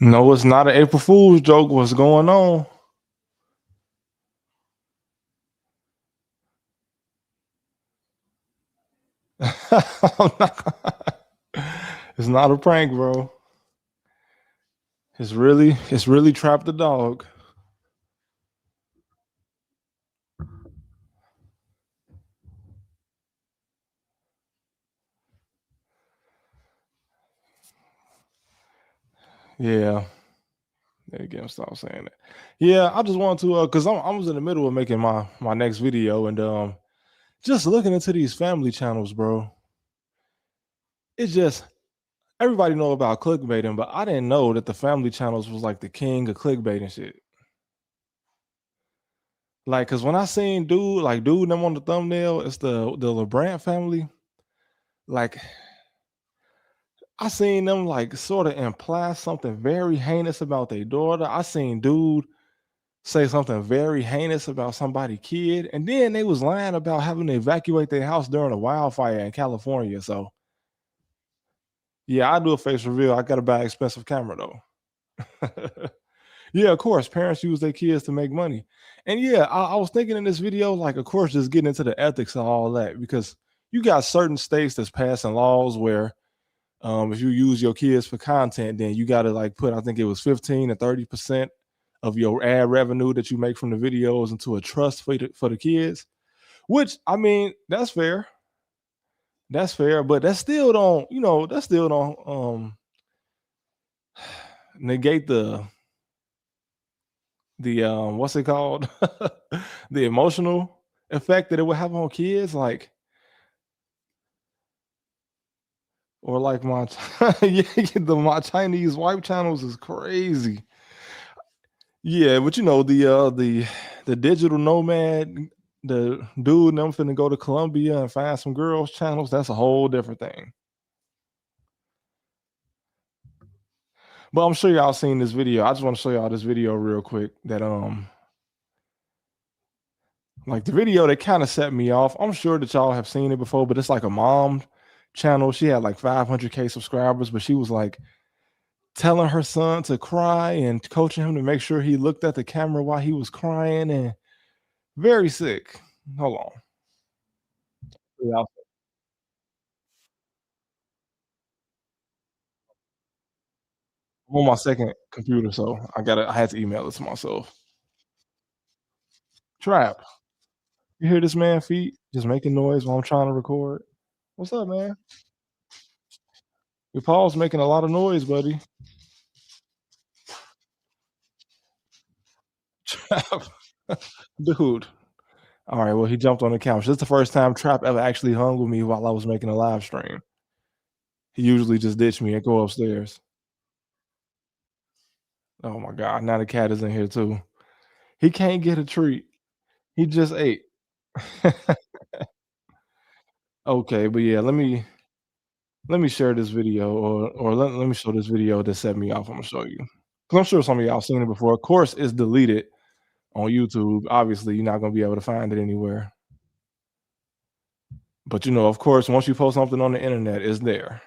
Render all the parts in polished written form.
No, it's not an April Fool's joke. What's going on? It's not a prank, bro. It's really Trap the Dog. Yeah. There again, stop saying that. Yeah, I just wanted to cause I was in the middle of making my next video and just looking into these family channels, bro. It's just everybody know about clickbaiting, but I didn't know that the family channels was like the king of clickbait and shit. Like, cause when I seen dude them on the thumbnail, it's the LeBrant family. Like I seen them like sort of imply something very heinous about their daughter. I seen dude say something very heinous about somebody kid, and then they was lying about having to evacuate their house during a wildfire in California. So yeah, I do a face reveal. I gotta buy an expensive camera though. Yeah, of course, parents use their kids to make money. And yeah, I was thinking in this video, like, of course, just getting into the ethics and all that, because you got certain states that's passing laws where if you use your kids for content, then you got to like put, I think it was 15 to 30% of your ad revenue that you make from the videos into a trust for the kids. Which I mean, that's fair. That's fair, but that still don't, that still don't negate the what's it called? The emotional effect that it would have on kids, like or like my yeah, my Chinese wife channels is crazy. Yeah, but the digital nomad, the dude, and I'm finna go to Colombia and find some girls channels. That's a whole different thing. But I'm sure y'all seen this video. I just want to show y'all this video real quick. That like the video that kind of set me off. I'm sure that y'all have seen it before, but it's like a mom channel. She had like 500K subscribers, but she was like telling her son to cry and coaching him to make sure he looked at the camera while he was crying and very sick. Hold on. Yeah. I'm on my second computer, so I had to email it to myself. Trap. You hear this man feet just making noise while I'm trying to record? What's up, man? Your paw's making a lot of noise, buddy. Trap. Dude. All right, well, he jumped on the couch. This is the first time Trap ever actually hung with me while I was making a live stream. He usually just ditch me and go upstairs. Oh my god, now the cat is in here too. He can't get a treat. He just ate. Okay, but yeah, let me share this video or let me show this video that set me off. Imma show you. 'Cause I'm sure some of y'all seen it before. Of course, it's deleted on YouTube. Obviously, you're not gonna be able to find it anywhere. But, of course, once you post something on the internet, it's there.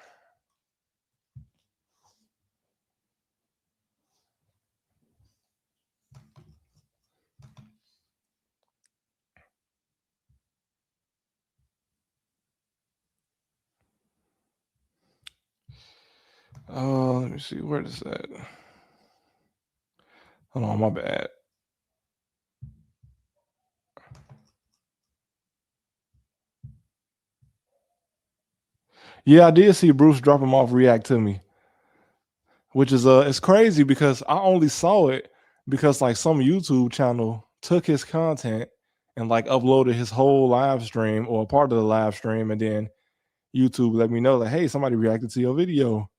Let me see, where is that? Hold on, my bad. Yeah, I did see Bruce drop him off React to me, which is, it's crazy because I only saw it because, like, some YouTube channel took his content and, like, uploaded his whole live stream or a part of the live stream, and then YouTube let me know that, "Hey, somebody reacted to your video."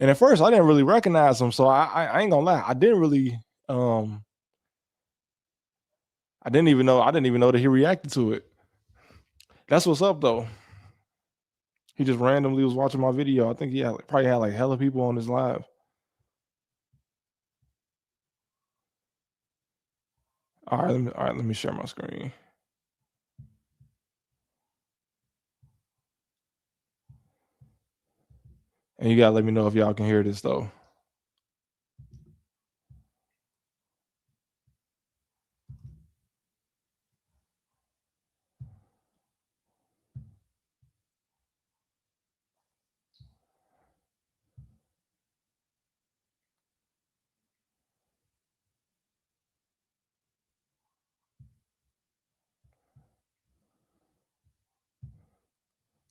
And at first, I didn't really recognize him, so I ain't gonna lie, um, I didn't even know that he reacted to it. That's what's up, though. He just randomly was watching my video. I think he probably had, like, hella people on his live. Alright, let me share my screen. And you gotta let me know if y'all can hear this, though.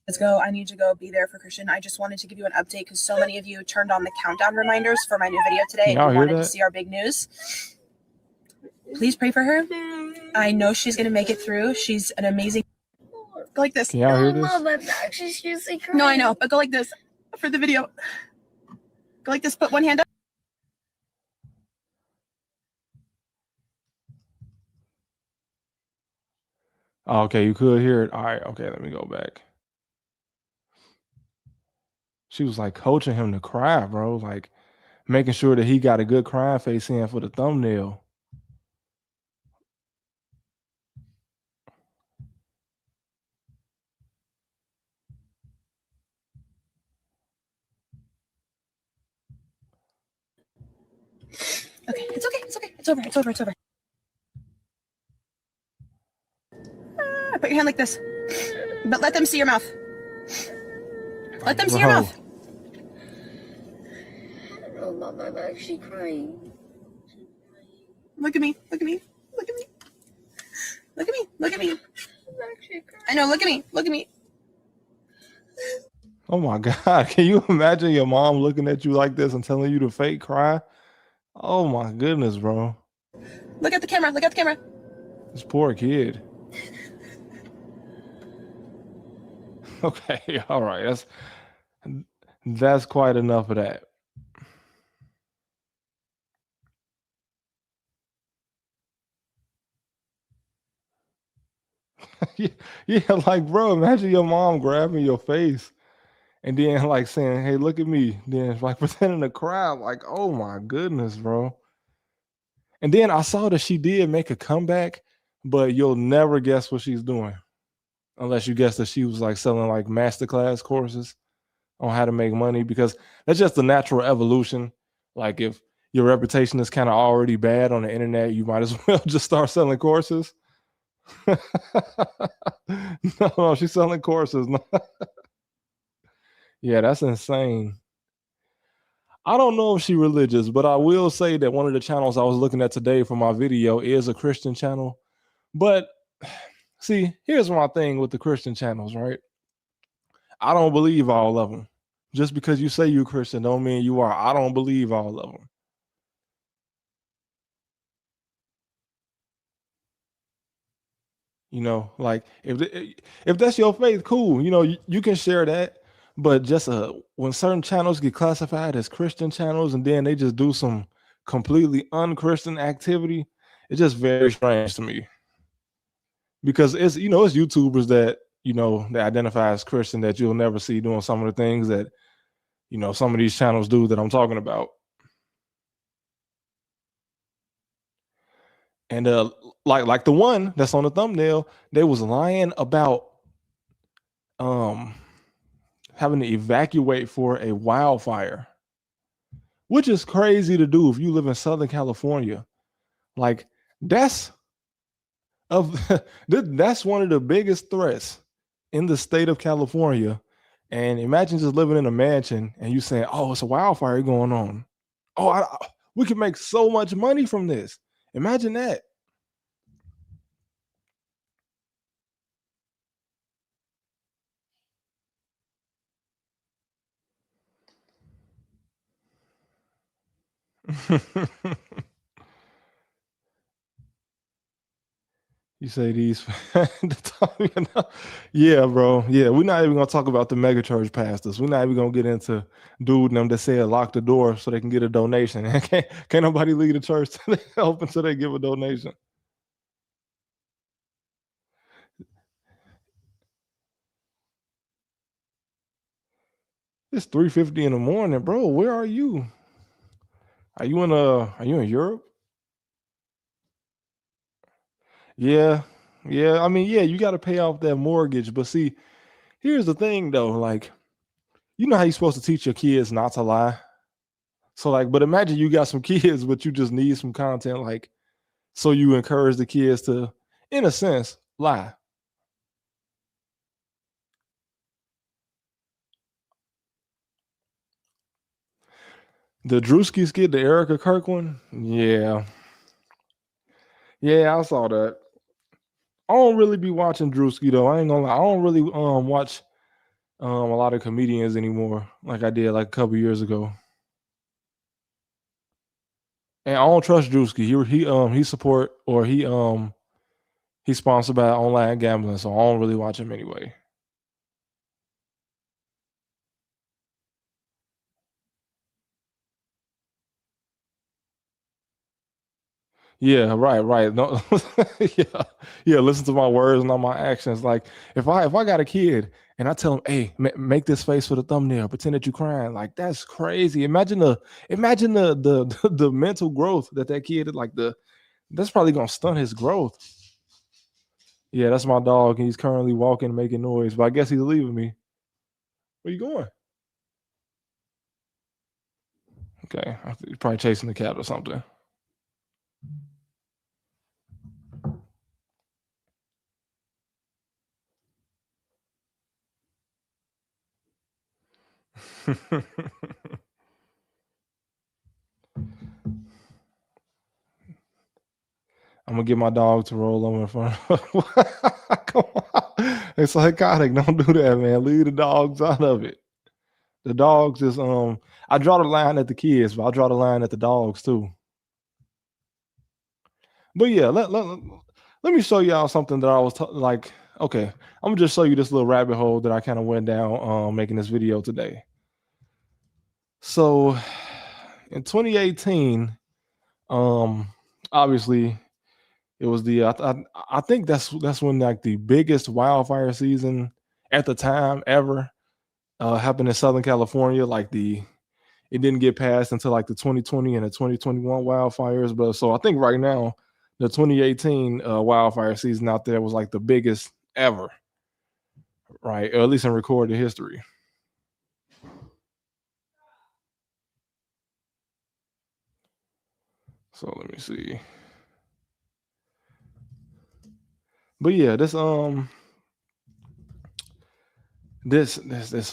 Let's go. I need to go be there for Christian. I just wanted to give you an update because so many of you turned on the countdown reminders for my new video today and you wanted to see our big news. Please pray for her. I know she's going to make it through. She's an amazing... Go like this. Can y'all hear this? Mom, I'm actually seriously crying. No, I know, but go like this for the video. Go like this. Put one hand up. Oh, okay, you could hear it. All right, okay, let me go back. She was like coaching him to cry, bro. Like making sure that he got a good crying face in for the thumbnail. Okay, it's okay, it's okay. It's over, it's over, it's over. Put your hand like this. But let them see your mouth. Let them see your mouth. Oh, Mom, I'm actually crying. Look at me, look at me, look at me. Look at me, look at me. I'm actually crying. I know, look at me, look at me. Oh my God, can you imagine your mom looking at you like this and telling you to fake cry? Oh my goodness, bro. Look at the camera, look at the camera. This poor kid. Okay, all right. That's quite enough of that. Yeah, like, bro, imagine your mom grabbing your face and then like saying, "Hey, look at me." Then like pretending to cry. Like, oh my goodness, bro. And then I saw that she did make a comeback, but you'll never guess what she's doing unless you guess that she was like selling like masterclass courses on how to make money, because that's just the natural evolution. Like if your reputation is kind of already bad on the internet, you might as well just start selling courses. No, she's selling courses. Yeah, that's insane. I don't know if she's religious, but I will say that one of the channels I was looking at today for my video is a Christian channel. But see, here's my thing with the Christian channels, right? I don't believe all of them. Just because you say you're Christian don't mean you are. I don't believe all of them. You know, like if that's your faith, cool. You know, you can share that. But just when certain channels get classified as Christian channels and then they just do some completely unchristian activity, it's just very strange to me. Because it's it's YouTubers that that identify as Christian that you'll never see doing some of the things that some of these channels do that I'm talking about. And like the one that's on the thumbnail, they was lying about having to evacuate for a wildfire, which is crazy to do if you live in Southern California. Like that's one of the biggest threats in the state of California. And imagine just living in a mansion and you saying, "Oh, it's a wildfire going on. Oh, we can make so much money from this." Imagine that. You say these, yeah, bro. Yeah, we're not even gonna talk about the megachurch pastors. We're not even gonna get into dude and them that said lock the door so they can get a donation. can't nobody leave the church till they help until they give a donation. It's 3:50 in the morning, bro. Where are you? Are you in Europe? Yeah. Yeah. I mean, yeah, you got to pay off that mortgage. But see, here's the thing though, like, you know how you're supposed to teach your kids not to lie? So like, but imagine you got some kids, but you just need some content, like, so you encourage the kids to, in a sense, lie. The Drewski skit, the Erica Kirk one, yeah, yeah, I saw that. I don't really be watching Drewski though. I ain't gonna lie. I don't really watch a lot of comedians anymore, like I did like a couple years ago. And I don't trust Drewski. He support or he's sponsored by online gambling, so I don't really watch him anyway. Yeah, right. No, yeah. Listen to my words, not my actions. Like if I got a kid and I tell him, "Hey, make this face for the thumbnail. Pretend that you're crying." Like that's crazy. Imagine the mental growth that kid like that's probably gonna stunt his growth. Yeah, that's my dog. He's currently walking, making noise, but I guess he's leaving me. Where you going? Okay, he's probably chasing the cat or something. I'm gonna get my dog to roll over in front of Come on. It's psychotic. Don't do that, man. Leave the dogs out of it. The dogs is I draw the line at the kids, but I draw the line at the dogs too. But yeah, let me show y'all something that I was like, okay, I'm gonna just show you this little rabbit hole that I kind of went down making this video today. So in 2018, obviously it was I think that's when like the biggest wildfire season at the time ever happened in Southern California. Like it didn't get passed until like the 2020 and the 2021 wildfires. But so I think right now the 2018 wildfire season out there was like the biggest ever, right? Or at least in recorded history. So let me see. But yeah, this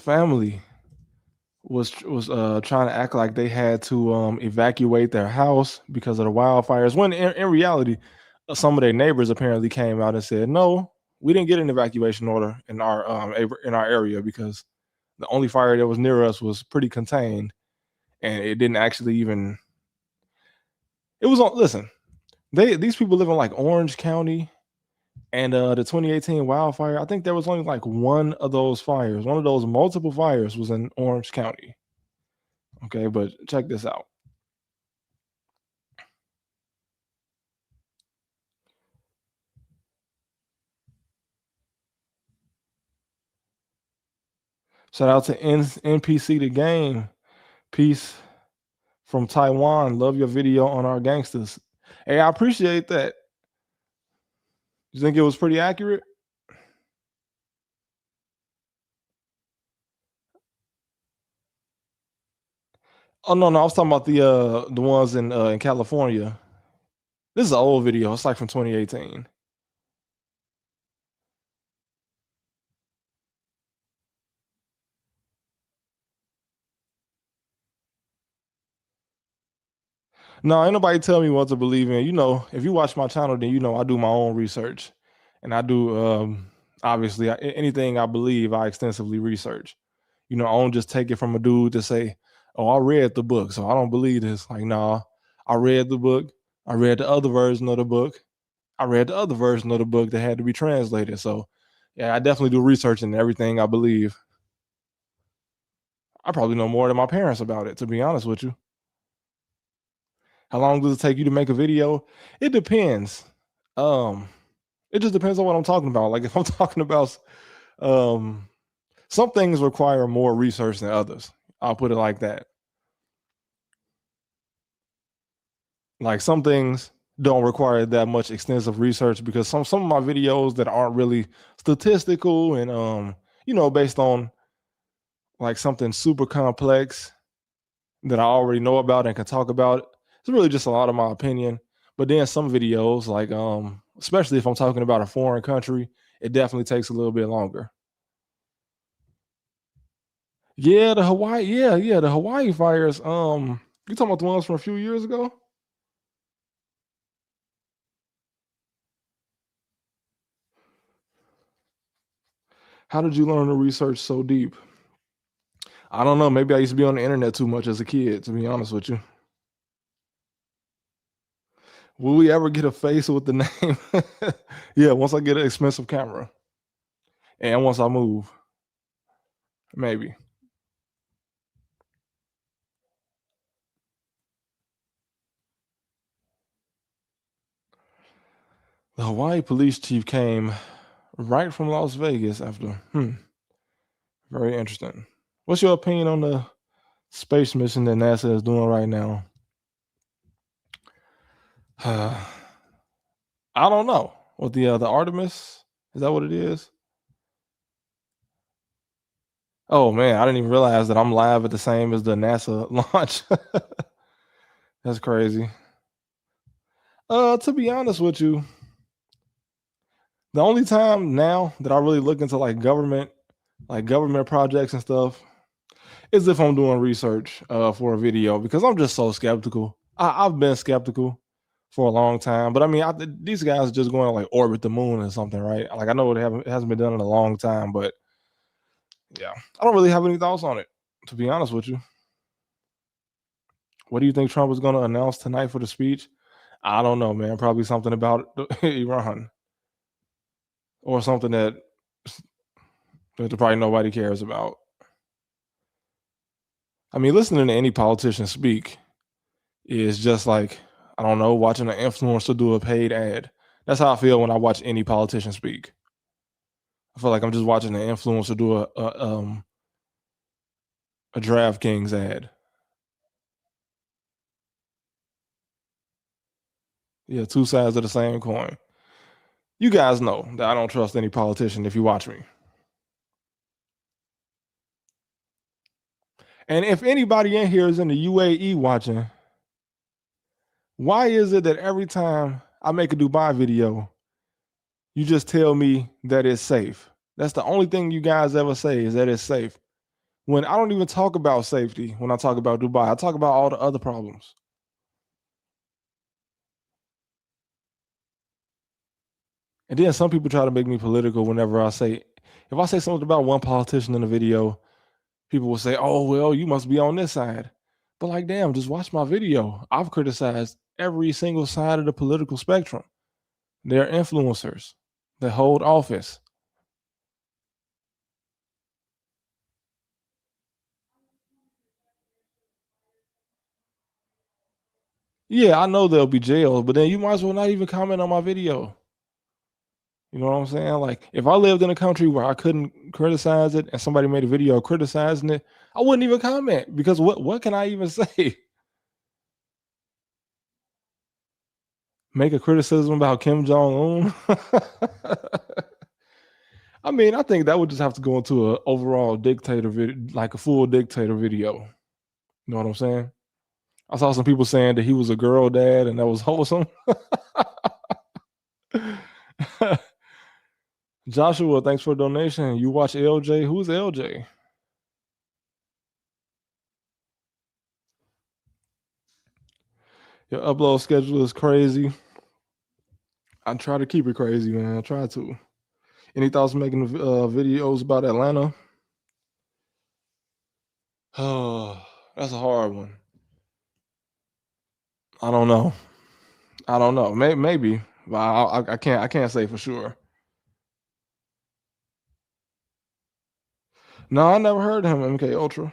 family was trying to act like they had to evacuate their house because of the wildfires. When in reality, some of their neighbors apparently came out and said, "No, we didn't get an evacuation order in our area because the only fire that was near us was pretty contained, and it didn't actually even. It was on. Listen, these people live in like Orange County." And the 2018 wildfire, I think there was only like one of those fires. One of those multiple fires was in Orange County. Okay, but check this out. Shout out to NPC the game. Peace from Taiwan. Love your video on our gangsters. Hey, I appreciate that. You think it was pretty accurate? Oh no, I was talking about the ones in California. This is an old video. It's like from 2018. No, ain't nobody tell me what to believe in. You know, if you watch my channel, then you know I do my own research, and I do obviously anything I believe I extensively research. You know, I don't just take it from a dude to say, "Oh, I read the book, so I don't believe this." Like, nah, I read the book. I read the other version of the book. I read the other version of the book that had to be translated. So, yeah, I definitely do research in everything I believe. I probably know more than my parents about it, to be honest with you. How long does it take you to make a video? It depends. Um, it just depends on what I'm talking about. Like if I'm talking about um some things require more research than others. I'll put it like that. Like some things don't require that much extensive research because some of my videos that aren't really statistical and based on like something super complex that I already know about and can talk about. It's really just a lot of my opinion. But then some videos, like especially if I'm talking about a foreign country, it definitely takes a little bit longer. Yeah, the Hawaii, yeah, the Hawaii fires. You talking about the ones from a few years ago? How did you learn to research so deep? I don't know. Maybe I used to be on the internet too much as a kid, to be honest with you. Will we ever get a face with the name? Yeah, once I get an expensive camera. And once I move. Maybe. The Hawaii police chief came right from Las Vegas after. Very interesting. What's your opinion on the space mission that NASA is doing right now? I don't know. What the Artemis? Is that what it is? Oh man, I didn't even realize that I'm live at the same as the NASA launch. That's crazy. To be honest with you, the only time now that I really look into like government projects and stuff is if I'm doing research for a video, because I'm just so skeptical. I've been skeptical for a long time, but I mean, these guys are just going to like orbit the moon or something, right? Like I know it hasn't been done in a long time, but yeah, I don't really have any thoughts on it, to be honest with you. What do you think Trump is going to announce tonight for the speech? I don't know, man. Probably something about Iran or something that probably nobody cares about. I mean, listening to any politician speak is just like, I don't know, watching an influencer do a paid ad. That's how I feel when I watch any politician speak. I feel like I'm just watching an influencer do a DraftKings ad. Yeah, two sides of the same coin. You guys know that I don't trust any politician if you watch me. And if anybody in here is in the UAE watching, why is it that every time I make a Dubai video, you just tell me that it's safe? That's the only thing you guys ever say, is that it's safe. When I don't even talk about safety when I talk about Dubai, I talk about all the other problems. And then some people try to make me political whenever if I say something about one politician in a video, people will say, oh, well, you must be on this side. But like, damn, just watch my video. I've criticized every single side of the political spectrum. They're influencers that hold office. Yeah, I know they'll be jailed, but then you might as well not even comment on my video. You know what I'm saying? Like, if I lived in a country where I couldn't criticize it and somebody made a video criticizing it, I wouldn't even comment, because what can I even say? Make a criticism about Kim Jong-un? I mean, I think that would just have to go into an overall dictator video, like a full dictator video. You know what I'm saying? I saw some people saying that he was a girl dad and that was wholesome. Joshua, thanks for the donation. You watch LJ? Who's LJ? Your upload schedule is crazy. I try to keep it crazy, man. I try to. Any thoughts making videos about Atlanta? Oh, that's a hard one. I don't know. Maybe, but I can't say for sure. No, I never heard of him. MK Ultra,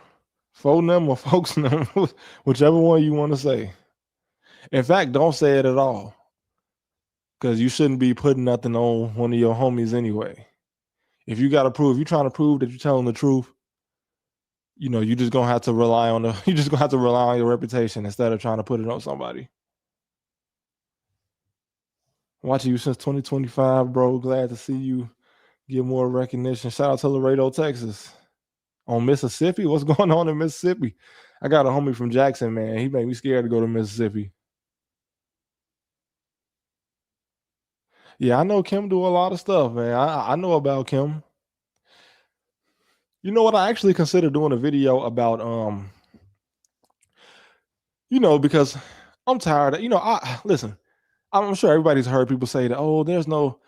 Phonem or Folksnem, whichever one you want to say. In fact, don't say it at all, because you shouldn't be putting nothing on one of your homies anyway. If you got to prove, you're trying to prove that you're telling the truth, you know, you just gonna have to rely on your reputation instead of trying to put it on somebody. Watching you since 2025, bro. Glad to see you get more recognition. Shout out to Laredo, Texas. On Mississippi? What's going on in Mississippi? I got a homie from Jackson, man. He made me scared to go to Mississippi. Yeah, I know Kim do a lot of stuff, man. I know about Kim. You know what? I actually considered doing a video about because I'm tired of, listen, I'm sure everybody's heard people say that, oh, there's no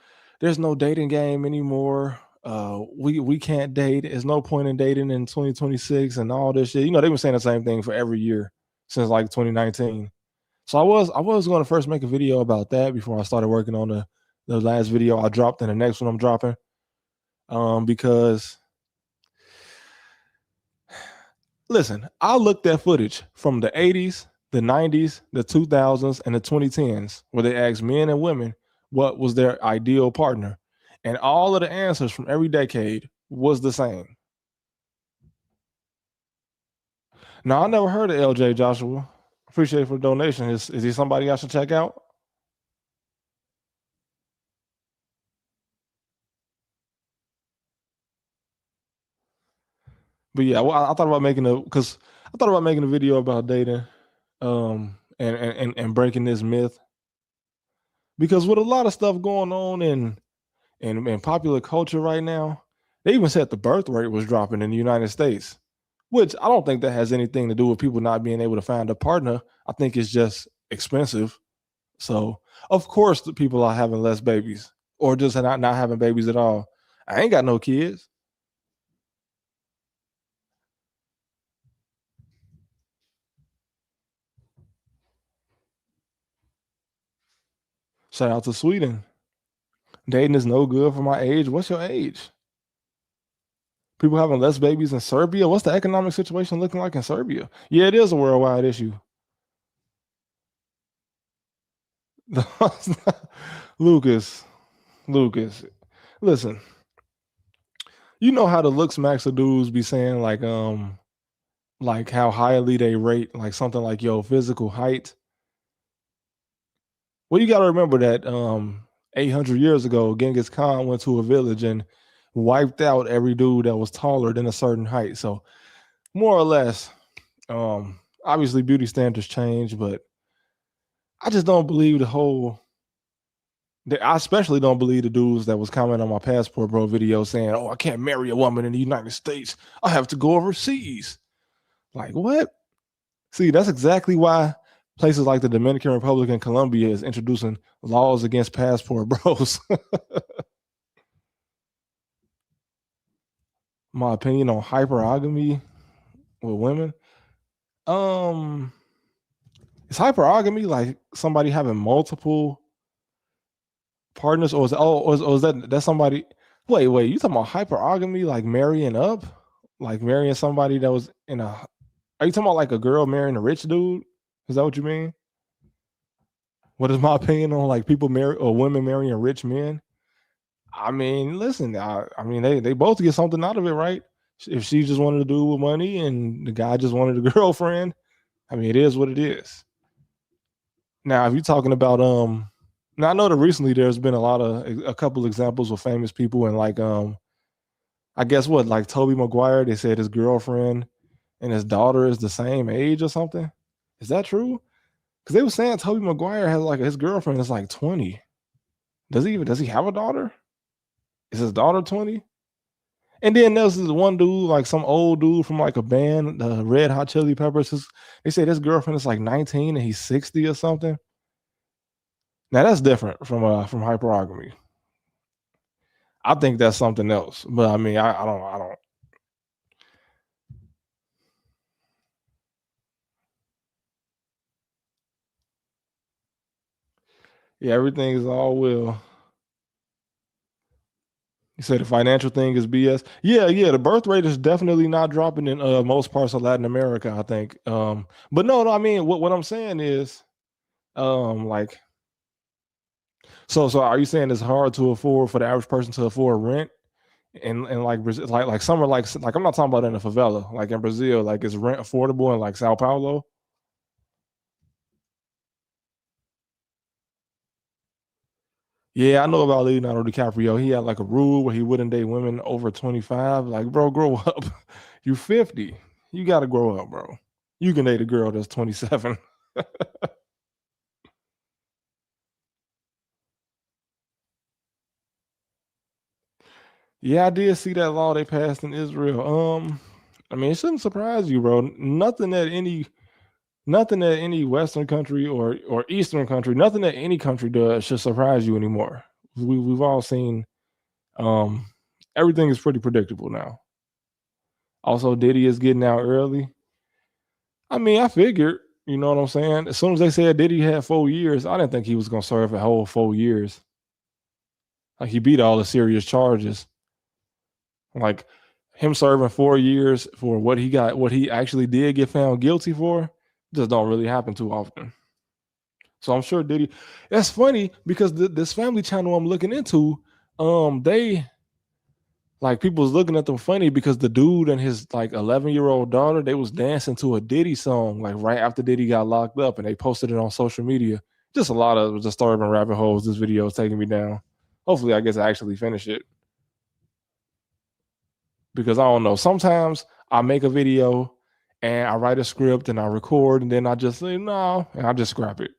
dating game anymore. we can't date. There's no point in dating in 2026 and all this shit. They've been saying the same thing for every year since like 2019. So I was going to first make a video about that before I started working on the last video I dropped and the next one I'm dropping. Because listen, I looked at footage from the 80s, the 90s, the 2000s, and the 2010s where they asked men and women what was their ideal partner. And all of the answers from every decade was the same. Now, I never heard of LJ Joshua. Appreciate it for the donation. Is he somebody I should check out? But yeah, well, I thought about making a video about dating, and breaking this myth, because with a lot of stuff going on in popular culture right now, they even said the birth rate was dropping in the United States, which I don't think that has anything to do with people not being able to find a partner. I think it's just expensive. So of course the people are having less babies or just not having babies at all. I ain't got no kids. Shout out to Sweden. Dating is no good for my age. What's your age? People having less babies in Serbia. What's the economic situation looking like in Serbia? Yeah, it is a worldwide issue. Lucas, listen. You know how the looks max of dudes be saying like how highly they rate like something like your physical height. Well, you got to remember that 800 years ago, Genghis Khan went to a village and wiped out every dude that was taller than a certain height. So more or less, obviously beauty standards change, but I just don't believe I especially don't believe the dudes that was commenting on my Passport Bro video saying, "Oh, I can't marry a woman in the United States. I have to go overseas." Like, what? See, that's exactly why places like the Dominican Republic and Colombia is introducing laws against passport bros. My opinion on hypergamy with women. Is hypergamy like somebody having multiple partners, or is that somebody? Wait, you talking about hypergamy like marrying up, like marrying somebody that was in a? Are you talking about like a girl marrying a rich dude? Is that what you mean? What is my opinion on like people marry or women marrying rich men? I mean, listen, I mean they both get something out of it, right? If she just wanted to do it with money and the guy just wanted a girlfriend, I mean, it is what it is. Now, if you're talking about now I know that recently there's been a couple examples of famous people, and like I guess what, like Tobey Maguire, they said his girlfriend and his daughter is the same age or something. Is that true? Because they were saying Tobey Maguire has like his girlfriend is like 20. Does he have a daughter? Is his daughter 20? And then there's this one dude, like some old dude from like a band, the Red Hot Chili Peppers. They say his girlfriend is like 19 and he's 60 or something. Now that's different from hypergamy. I think that's something else. But I mean, I don't. Yeah, everything is all will. You say the financial thing is BS. Yeah. The birth rate is definitely not dropping in most parts of Latin America, I think. But no, I mean, what I'm saying is, like, so are you saying it's hard to afford for the average person to afford rent? And like Brazil, like somewhere like I'm not talking about in a favela, like in Brazil, like is rent affordable in like Sao Paulo? Yeah, I know about Leonardo DiCaprio. He had like a rule where he wouldn't date women over 25. Like, bro, grow up. You 50. You got to grow up, bro. You can date a girl that's 27. Yeah, I did see that law they passed in Israel. I mean, it shouldn't surprise you, bro. Nothing that any Western country or Eastern country, nothing that any country does should surprise you anymore. We've all seen Everything is pretty predictable now. Also, Diddy is getting out early. I mean, I figured, you know what I'm saying? As soon as they said Diddy had 4 years, I didn't think he was gonna serve a whole 4 years. Like, he beat all the serious charges. Like, him serving 4 years for what he actually did get found guilty for, just don't really happen too often. So I'm sure Diddy. That's funny because this family channel I'm looking into, they like people was looking at them funny because the dude and his like 11-year-old daughter, they was dancing to a Diddy song like right after Diddy got locked up, and they posted it on social media. Just a lot of disturbing rabbit holes. This video is taking me down. Hopefully, I guess I actually finish it because I don't know. Sometimes I make a video and I write a script and I record, and then I just say no, and I just scrap it.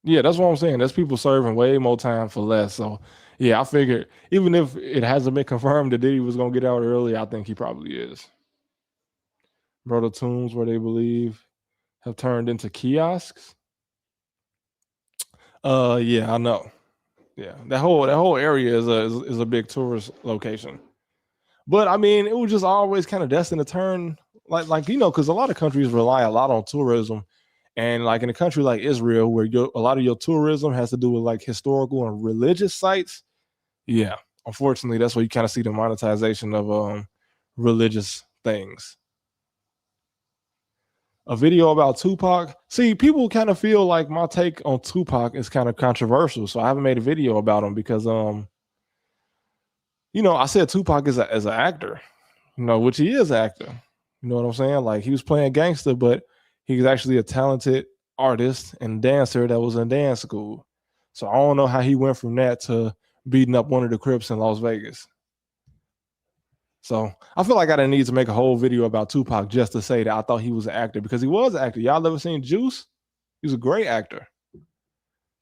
Yeah, that's what I'm saying. There's people serving way more time for less. So yeah, I figured even if it hasn't been confirmed that Diddy was gonna get out early, I think he probably is. Bro, the tombs where they believe have turned into kiosks. Yeah, I know. Yeah, that whole area is a big tourist location. But I mean, it was just always kind of destined to turn like because a lot of countries rely a lot on tourism. And like in a country like Israel, where a lot of your tourism has to do with like historical and religious sites, yeah, unfortunately, that's where you kind of see the monetization of religious things. A video about Tupac. See, people kind of feel like my take on Tupac is kind of controversial, so I haven't made a video about him because I said Tupac is as an actor, which he is an actor. You know what I'm saying? Like, he was playing gangster, but he was actually a talented artist and dancer that was in dance school. So I don't know how he went from that to beating up one of the Crips in Las Vegas. So I feel like I didn't need to make a whole video about Tupac just to say that I thought he was an actor, because he was an actor. Y'all ever seen Juice? He was a great actor.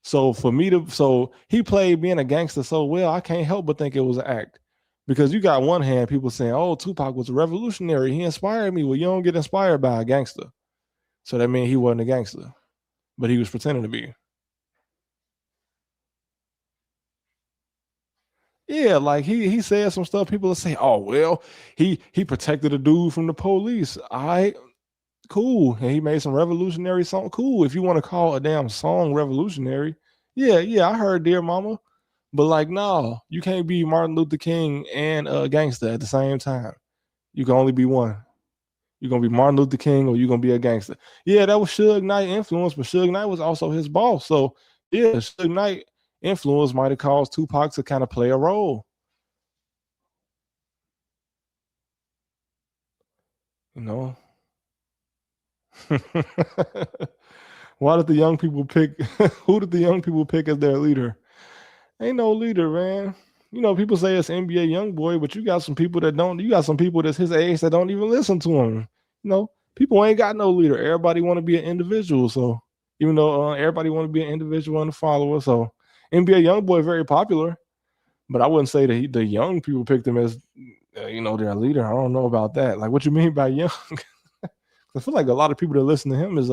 So so he played being a gangster so well, I can't help but think it was an act. Because you got one hand people saying, oh, Tupac was a revolutionary, he inspired me. Well, you don't get inspired by a gangster. So that means he wasn't a gangster, but he was pretending to be. Yeah, like he said some stuff. People will say, oh, well, he protected a dude from the police. Cool. And he made some revolutionary song. Cool. If you want to call a damn song revolutionary. Yeah, I heard Dear Mama. But like, no, you can't be Martin Luther King and a gangster at the same time. You can only be one. You're gonna be Martin Luther King or you're gonna be a gangster. Yeah, that was Suge Knight influence, but Suge Knight was also his boss. So yeah, Suge Knight influence might have caused Tupac to kind of play a role. You know. Why did the young people pick who did the young people pick as their leader? Ain't no leader, man. People say it's NBA young boy, but you got some people that's his age that don't even listen to him. People ain't got no leader. Everybody want to be an individual. So even though everybody want to be an individual and a follower, so NBA young boy very popular, but I wouldn't say that the young people picked him as their leader. I don't know about that. Like, what you mean by young? I feel like a lot of people that listen to him is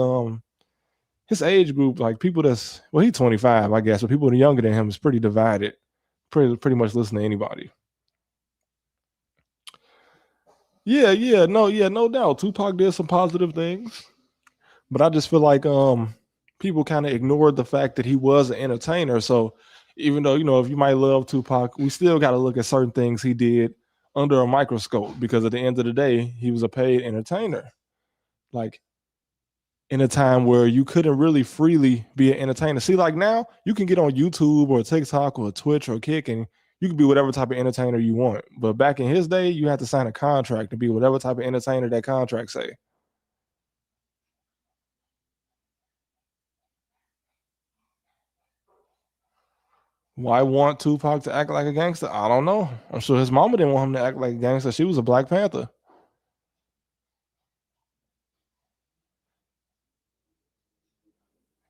his age group, like people he's 25, I guess, but people that are younger than him is pretty divided. Pretty much listen to anybody. No doubt. Tupac did some positive things, but I just feel like people kind of ignored the fact that he was an entertainer. So even though if you might love Tupac, we still got to look at certain things he did under a microscope, because at the end of the day, he was a paid entertainer. Like, in a time where you couldn't really freely be an entertainer. See, like now, you can get on YouTube or TikTok or Twitch or Kick, and you can be whatever type of entertainer you want. But back in his day, you had to sign a contract to be whatever type of entertainer that contract say. Why want Tupac to act like a gangster? I don't know. I'm sure his mama didn't want him to act like a gangster. She was a Black Panther.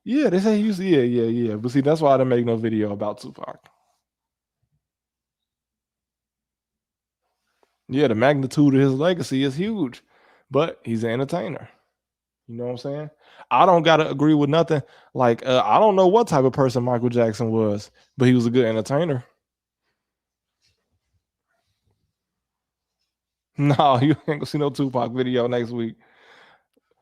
Yeah, they say he used to, yeah. But see, that's why I didn't make no video about Tupac. Yeah, the magnitude of his legacy is huge, but he's an entertainer. You know what I'm saying? I don't gotta agree with nothing. Like I don't know what type of person Michael Jackson was, but he was a good entertainer. No, you ain't gonna see no Tupac video next week.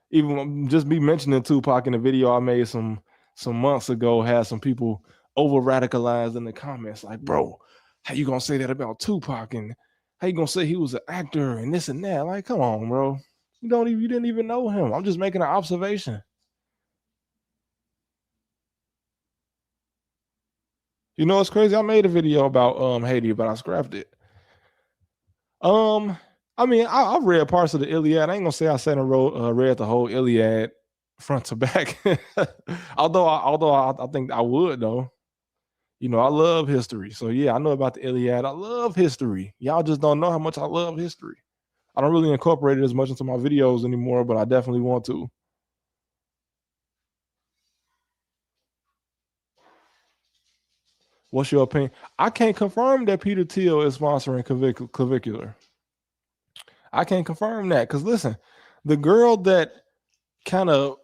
Even just me mentioning Tupac in the video I made some months ago had some people over radicalized in the comments like, bro, how you gonna say that about Tupac, and how you gonna say he was an actor and this and that? Like, come on, bro. You didn't even know him. I'm just making an observation. You know, it's crazy. I made a video about Haiti, but I scrapped it. I mean, I've read parts of the Iliad. I ain't gonna say I sat and read the whole Iliad front to back. although I think I would though. You know, I love history. So yeah, I know about the Iliad. I love history. Y'all just don't know how much I love history. I don't really incorporate it as much into my videos anymore, but I definitely want to. What's your opinion? I can't confirm that Peter Thiel is sponsoring Clavicular. I can't confirm that because listen, the girl that kind of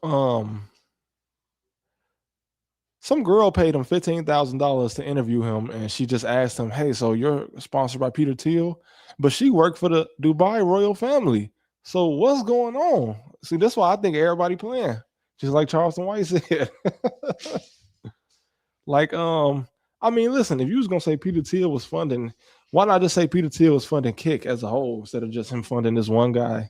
some girl paid him $15,000 to interview him, and she just asked him, "Hey, so you're sponsored by Peter Thiel?" But she worked for the Dubai royal family. So what's going on? See, that's why I think everybody playing, just like Charleston White said. Like, I mean, listen, if you was gonna say Peter Thiel was funding, why not just say Peter Thiel was funding Kick as a whole instead of just him funding this one guy?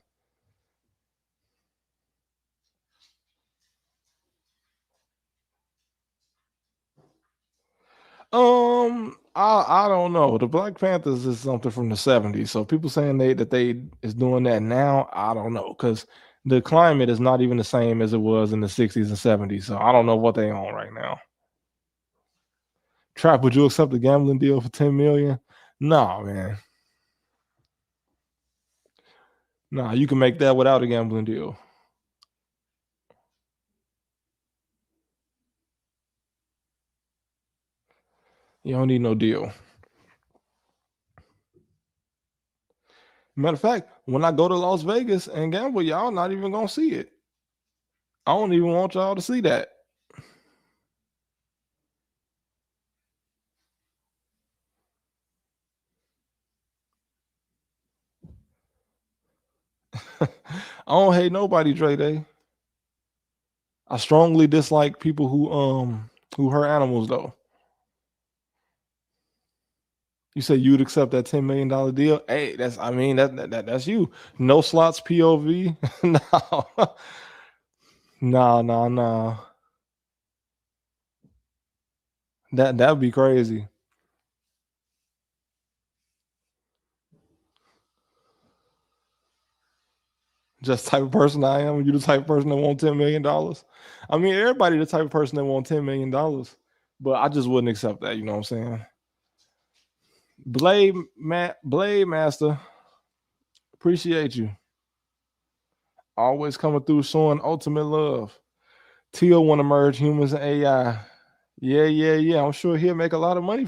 I don't know. The Black Panthers is something from the 70s. So people saying that they is doing that now, I don't know, because the climate is not even the same as it was in the 60s and 70s. So I don't know what they on right now. Trap, would you accept a gambling deal for 10 million? Nah, man. Nah, you can make that without a gambling deal. You don't need no deal. Matter of fact, when I go to Las Vegas and gamble, y'all not even gonna see it. I don't even want y'all to see that. I don't hate nobody, Dre Day. I strongly dislike people who hurt animals though. You say you'd accept that $10 million deal? Hey, that's you. No slots POV. No. No. That'd be crazy. Just the type of person I am. You the type of person that want $10 million. I mean, everybody the type of person that want $10 million. But I just wouldn't accept that, you know what I'm saying? Blade Master, appreciate you. Always coming through showing ultimate love. Teal want to merge humans and AI. Yeah. I'm sure he'll make a lot of money.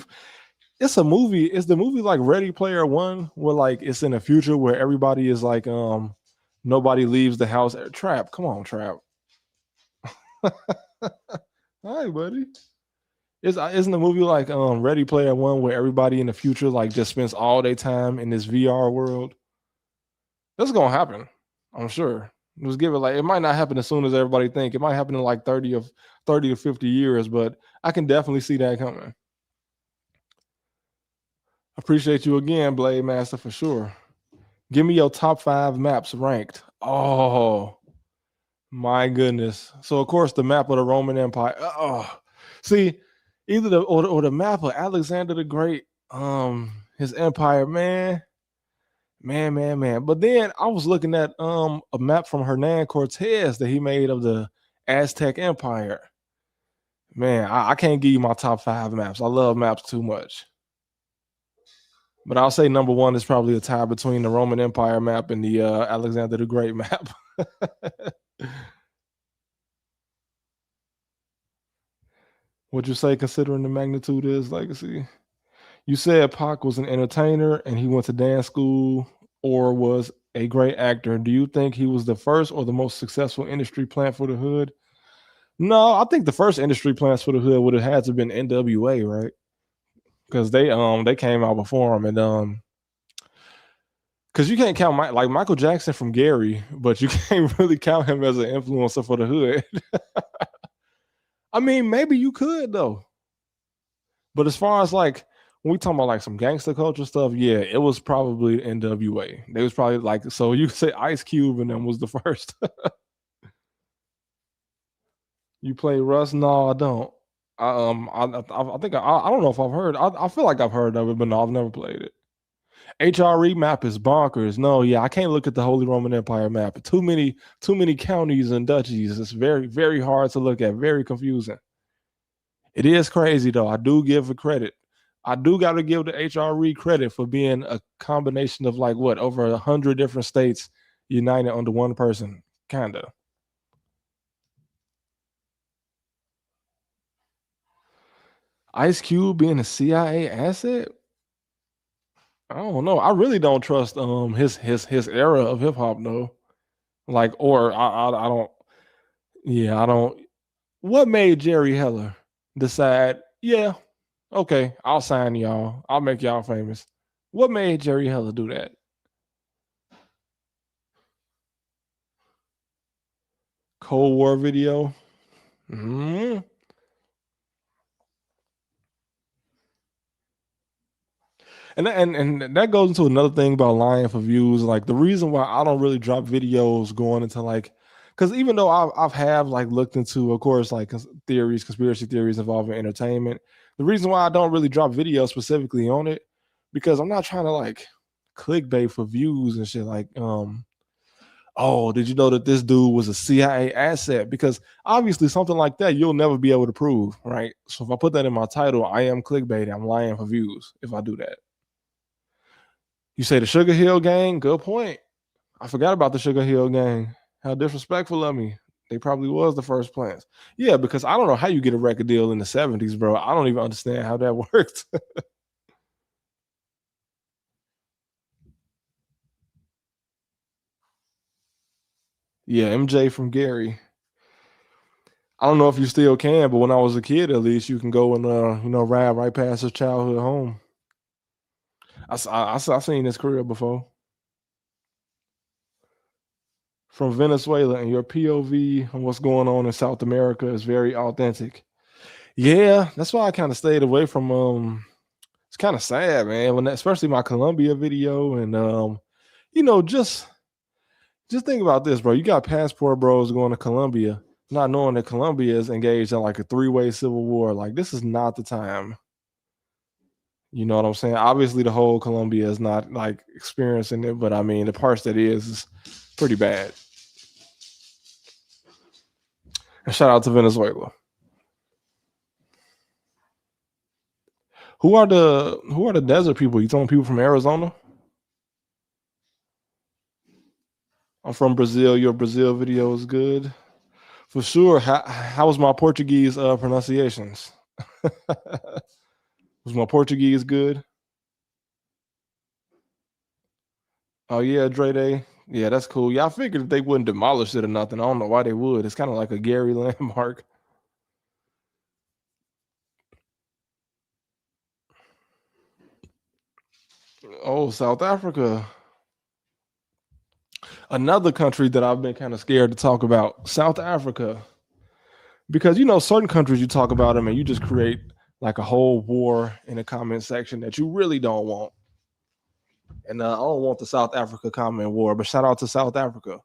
It's a movie. Is the movie like Ready Player One, where like it's in the future where everybody is like nobody leaves the house. Trap, come on, Trap. Hi, buddy. Isn't the movie like Ready Player One where everybody in the future like just spends all their time in this VR world? That's gonna happen, I'm sure. Just give it like it might not happen as soon as everybody think. It might happen in like 30 to 50 years, but I can definitely see that coming. Appreciate you again, Blade Master, for sure. Give me your top 5 maps ranked. Oh my goodness. So of course the map of the Roman Empire. Oh, see, either the map of Alexander the Great, his empire, man. But then I was looking at a map from Hernan Cortez that he made of the Aztec Empire. Man, I can't give you my top 5 maps. I love maps too much. But I'll say number 1 is probably a tie between the Roman Empire map and the Alexander the Great map. What'd you say considering the magnitude of his legacy? You said Pac was an entertainer and he went to dance school or was a great actor. Do you think he was the first or the most successful industry plant for the hood? No, I think the first industry plants for the hood would have had to have been NWA, right? Because they came out before him, and because you can't count like Michael Jackson from Gary, but you can't really count him as an influencer for the hood. I mean, maybe you could though. But as far as like when we talking about like some gangster culture stuff, yeah, it was probably NWA. They was probably like, so you could say Ice Cube and them was the first. You play Rust? No, I don't. I think I don't know if I've heard. I feel like I've heard of it, but no, I've never played it. HRE map is bonkers. No, yeah, I can't look at the Holy Roman Empire map. Too many counties and duchies. It's very, very hard to look at. Very confusing. It is crazy though. I do give it credit. I do got to give the HRE credit for being a combination of like what over 100 different states united under one person, kinda. Ice Cube being a CIA asset? I don't know. I really don't trust his era of hip hop though. Like, or I don't. Yeah, I don't. What made Jerry Heller decide? Yeah, okay, I'll sign y'all. I'll make y'all famous. What made Jerry Heller do that? Cold War video. Hmm. And that goes into another thing about lying for views. Like the reason why I don't really drop videos going into like, because even though I've have like looked into, of course, like conspiracy theories involving entertainment. The reason why I don't really drop videos specifically on it, because I'm not trying to like clickbait for views and shit. Like, oh, did you know that this dude was a CIA asset? Because obviously something like that you'll never be able to prove, right? So if I put that in my title, I am clickbaiting. I'm lying for views if I do that. You say the Sugar Hill Gang? Good point. I forgot about the Sugar Hill Gang. How disrespectful of me. They probably was the first plants. Yeah, because I don't know how you get a record deal in the 70s, bro. I don't even understand how that worked. Yeah, MJ from Gary. I don't know if you still can, but when I was a kid, at least you can go and ride right past his childhood home. I seen his career before. From Venezuela, and your POV on what's going on in South America is very authentic. Yeah, that's why I kind of stayed away from. It's kind of sad, man. Especially my Colombia video, and just think about this, bro. You got passport bros going to Colombia, not knowing that Colombia is engaged in like a 3-way civil war. Like this is not the time. You know what I'm saying? Obviously, the whole Colombia is not like experiencing it, but I mean, the parts that is pretty bad. And shout out to Venezuela. Who are the desert people? You talking people from Arizona? I'm from Brazil. Your Brazil video is good. For sure. How was my Portuguese pronunciations? Was my Portuguese good? Oh yeah, Dre Day. Yeah, that's cool. Yeah, I figured they wouldn't demolish it or nothing. I don't know why they would. It's kind of like a Gary landmark. Oh, South Africa. Another country that I've been kind of scared to talk about. South Africa. Because certain countries you talk about them and you just create like a whole war in the comment section that you really don't want. And I don't want the South Africa comment war, but shout out to South Africa.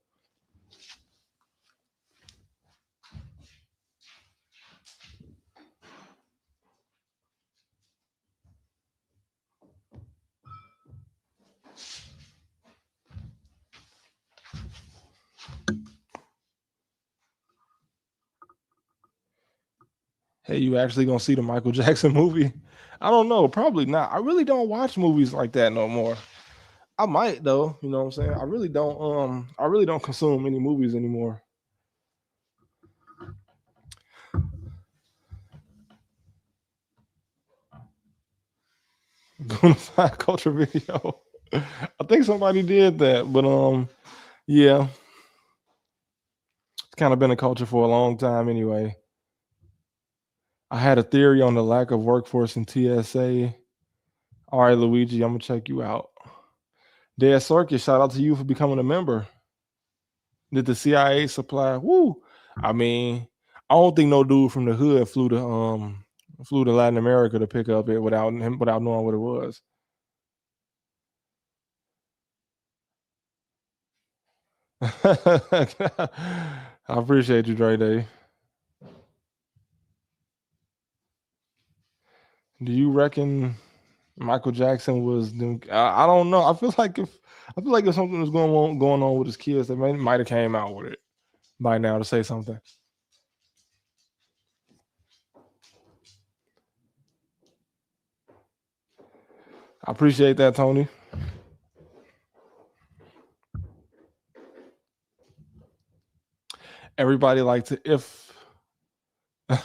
Hey, you actually gonna see the Michael Jackson movie? I don't know, probably not. I really don't watch movies like that no more. I might though, you know what I'm saying? I really don't consume any movies anymore. Gonna find culture video. I think somebody did that, but yeah, it's kind of been a culture for a long time anyway. I had a theory on the lack of workforce in TSA. All right, Luigi, I'm gonna check you out. Dead Circuit, shout out to you for becoming a member. Did the CIA supply? Woo! I mean, I don't think no dude from the hood flew to Latin America to pick up it without knowing what it was. I appreciate you, Dre Day. Do you reckon Michael Jackson was doing? I don't know. I feel like if something was going on with his kids, they might have came out with it by now to say something. I appreciate that, Tony. Everybody likes to if a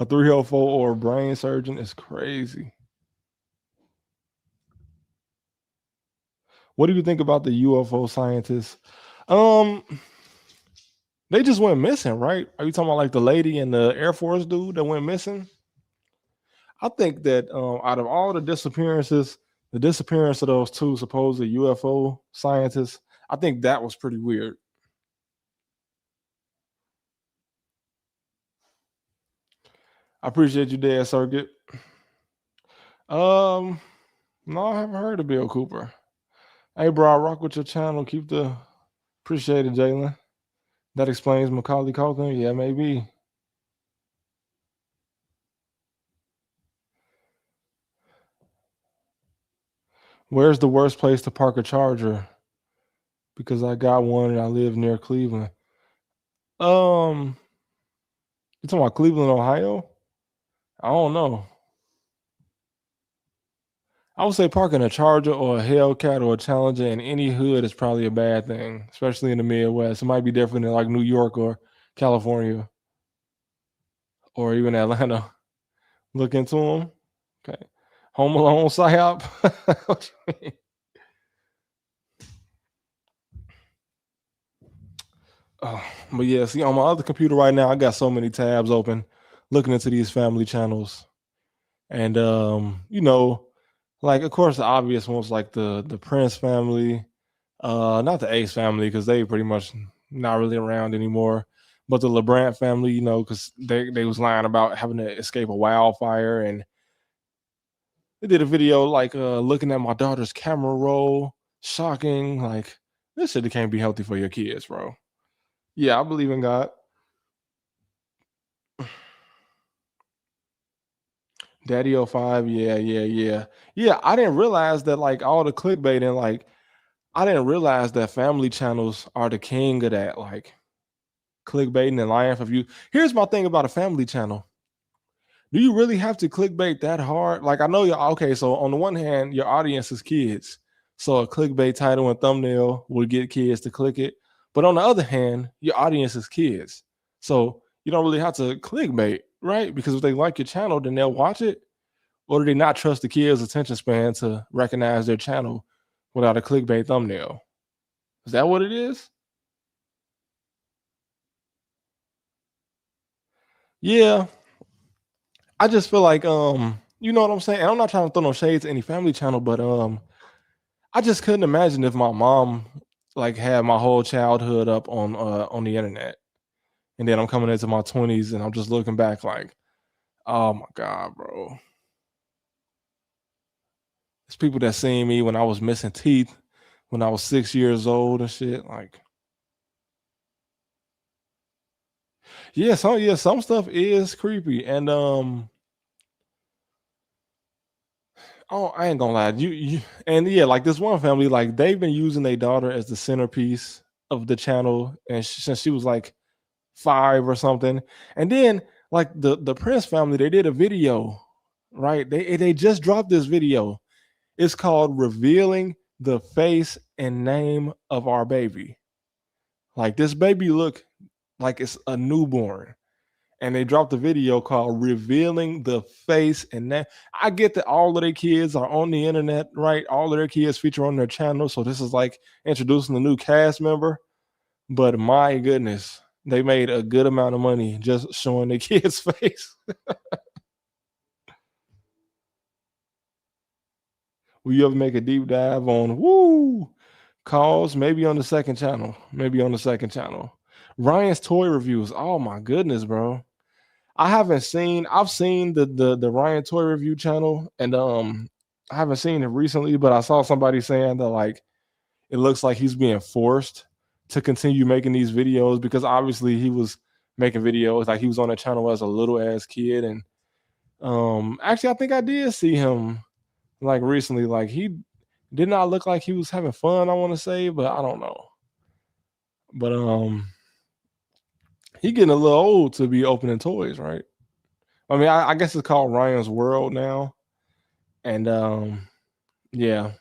304 or a brain surgeon is crazy. What do you think about the UFO scientists? They just went missing, right? Are you talking about like the lady and the Air Force dude that went missing? I think that out of all the disappearances, the disappearance of those two supposed UFO scientists, I think that was pretty weird. I appreciate you, Dead Circuit. No, I haven't heard of Bill Cooper. Hey, bro, I rock with your channel. Appreciate it, Jalen. That explains Macaulay Culkin. Yeah, maybe. Where's the worst place to park a Charger? Because I got one and I live near Cleveland. You talking about Cleveland, Ohio? I don't know. I would say parking a Charger or a Hellcat or a Challenger in any hood is probably a bad thing, especially in the Midwest. It might be different in like New York or California or even Atlanta. Look into them. Okay. Home Alone psyop. What you mean? Oh, but yeah, see, on my other computer right now, I got so many tabs open looking into these family channels. And like of course the obvious ones like the Prince family, not the Ace family, because they pretty much not really around anymore. But the LeBrant family, because they was lying about having to escape a wildfire, and they did a video like looking at my daughter's camera roll. Shocking. Like, this shit can't be healthy for your kids, bro. Yeah, I believe in God. Daddy 05, yeah. I didn't realize that like all the clickbait and like I didn't realize that family channels are the king of that, like clickbaiting and lying for views. Here's my thing about a family channel. Do you really have to clickbait that hard? Like, I know you're okay. So on the one hand, your audience is kids. So a clickbait title and thumbnail will get kids to click it. But on the other hand, your audience is kids. So you don't really have to clickbait, right? Because if they like your channel, then they'll watch it. Or do they not trust the kids' attention span to recognize their channel without a clickbait thumbnail? Is that what it is? Yeah. I just feel like you know what I'm saying? And I'm not trying to throw no shade to any family channel, but I just couldn't imagine if my mom like had my whole childhood up on the internet. And then I'm coming into my 20s and I'm just looking back like, oh my God, bro. It's people that seen me when I was missing teeth, when I was 6 years old and shit. Like, some stuff is creepy. And oh, I ain't gonna lie. Like this one family, like they've been using their daughter as the centerpiece of the channel, and since she was like 5 or something. And then like the Prince family, they did a video, right? They just dropped this video. It's called "Revealing the Face and Name of Our Baby." Like this baby look like it's a newborn, and they dropped a video called "Revealing the Face." And that, I get that all of their kids are on the internet, right? All of their kids feature on their channel, so this is like introducing a new cast member. But my goodness, they made a good amount of money just showing their kid's face. Will you ever make a deep dive on calls? Maybe on the second channel. Maybe on the second channel. Ryan's toy reviews. Oh my goodness, bro. I've seen the Ryan toy review channel, and I haven't seen it recently, but I saw somebody saying that like it looks like he's being forced to continue making these videos because obviously he was making videos like he was on the channel as a little ass kid. And actually I think I did see him like recently. Like he did not look like he was having fun, I want to say, but I don't know. But he getting a little old to be opening toys, right? I mean, I guess it's called Ryan's World now. And yeah.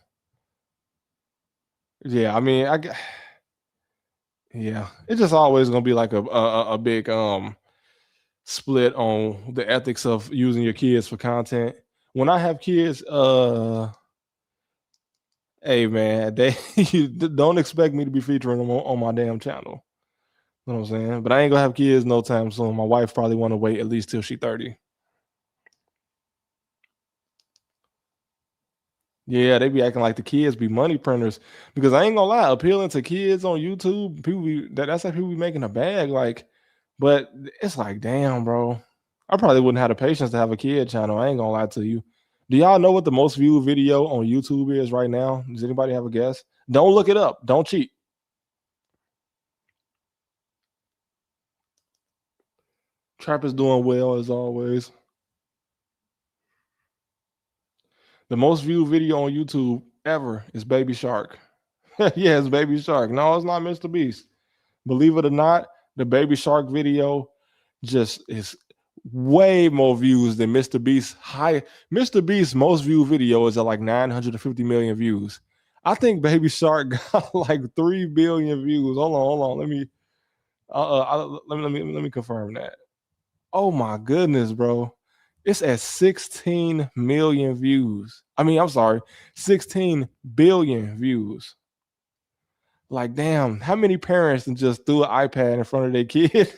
I mean, it's just always gonna be like a big split on the ethics of using your kids for content. When I have kids, hey man, they don't expect me to be featuring them on my damn channel. You know what I'm saying? But I ain't gonna have kids no time soon. My wife probably want to wait at least till she's 30. Yeah, they be acting like the kids be money printers, because I ain't gonna lie, appealing to kids on YouTube, that's how people be making a bag. Like, but it's like, damn, bro, I probably wouldn't have the patience to have a kid channel. I ain't gonna lie to you. Do y'all know what the most viewed video on YouTube is right now? Does anybody have a guess? Don't look it up. Don't cheat. Trap is doing well as always. The most viewed video on YouTube ever is Baby Shark. Yeah, it's Baby Shark. No, it's not Mr. Beast. Believe it or not, the Baby Shark video just is way more views than Mr. Beast's Mr. Beast's most viewed video is at like 950 million views. I think Baby Shark got like 3 billion views. Hold on. Let me confirm that. Oh my goodness, bro. It's at 16 million views. I mean, I'm sorry, 16 billion views. Like, damn, how many parents just threw an iPad in front of their kid?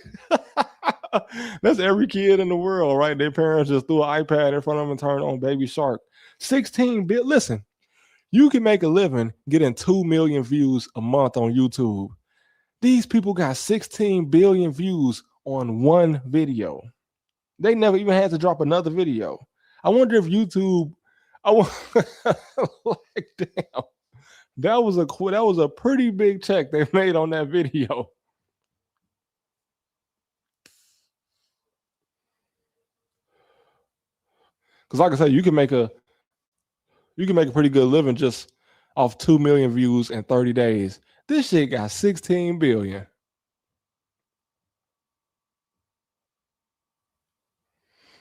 That's every kid in the world, right? Their parents just threw an iPad in front of them and turned on Baby Shark. 16 billion. Listen, you can make a living getting 2 million views a month on YouTube. These people got 16 billion views on one video. They never even had to drop another video. I wonder if YouTube, like, damn, that was a pretty big check they made on that video. Because like I said, you can make a pretty good living just off 2 million views in 30 days. This shit got 16 billion.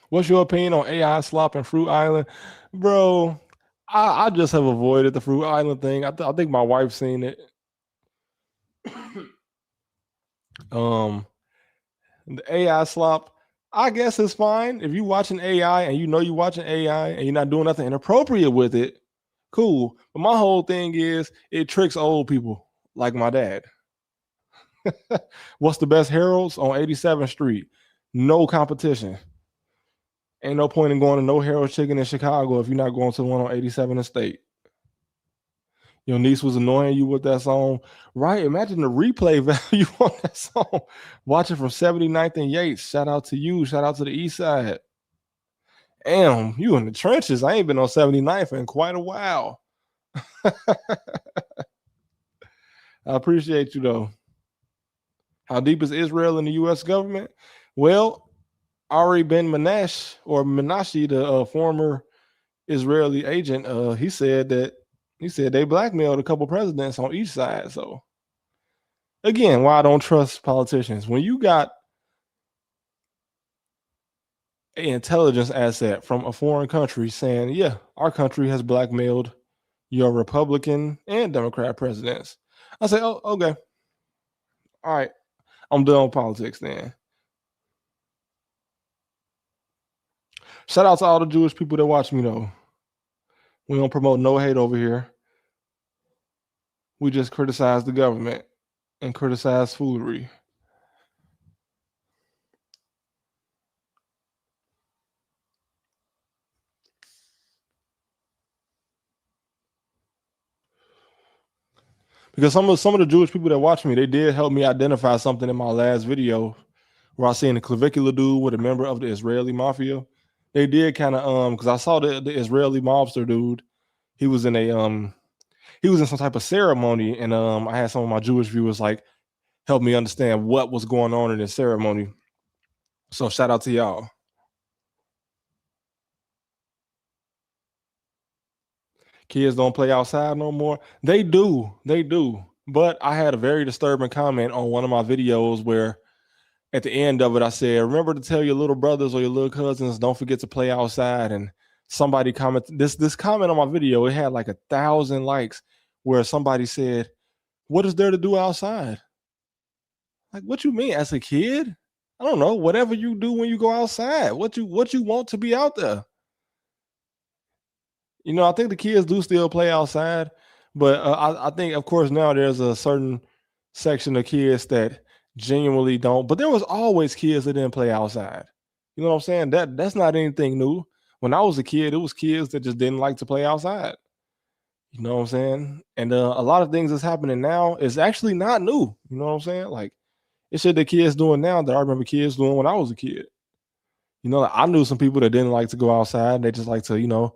What's your opinion on AI slop and Fruit Island? Bro, I just have avoided the Fruit Island thing. I think my wife's seen it. The AI slop, I guess it's fine. If you watching AI and you know you're watching AI and you're not doing nothing inappropriate with it, cool. But my whole thing is it tricks old people like my dad. What's the best Harold's on 87th Street? No competition. Ain't no point in going to no Harold's Chicken in Chicago if you're not going to the one on 87th State. Your niece was annoying you with that song, right? Imagine the replay value on that song. Watching from 79th and Yates. Shout out to you. Shout out to the East Side. Damn, you in the trenches. I ain't been on 79th in quite a while. I appreciate you, though. How deep is Israel in the U.S. government? Well, Ari Ben Menashe, or Menashe, the former Israeli agent, he said they blackmailed a couple presidents on each side. So again, why I don't trust politicians. When you got an intelligence asset from a foreign country saying, yeah, our country has blackmailed your Republican and Democrat presidents, I say, oh, okay. All right. I'm done with politics then. Shout out to all the Jewish people that watch me, though. We don't promote no hate over here. We just criticize the government and criticize foolery. Because some of the Jewish people that watch me, they did help me identify something in my last video where I seen a clavicular dude with a member of the Israeli mafia. They did kind of because I saw the Israeli mobster dude. He was in some type of ceremony, and I had some of my Jewish viewers like help me understand what was going on in this ceremony. So shout out to y'all. Kids don't play outside no more. They do. But I had a very disturbing comment on one of my videos where at the end of it, I said, remember to tell your little brothers or your little cousins, don't forget to play outside. And somebody commented this comment on my video, it had like 1,000 likes where somebody said, what is there to do outside? Like, what you mean? As a kid? I don't know. Whatever you do when you go outside, what you want to be out there. You know, I think the kids do still play outside, but I think, of course, now there's a certain section of kids that genuinely don't. But there was always kids that didn't play outside. You know what I'm saying? That's not anything new. When I was a kid, it was kids that just didn't like to play outside. You know what I'm saying? And a lot of things that's happening now is actually not new. You know what I'm saying? Like, it's shit that kids doing now that I remember kids doing when I was a kid. You know, like I knew some people that didn't like to go outside. They just like to, you know,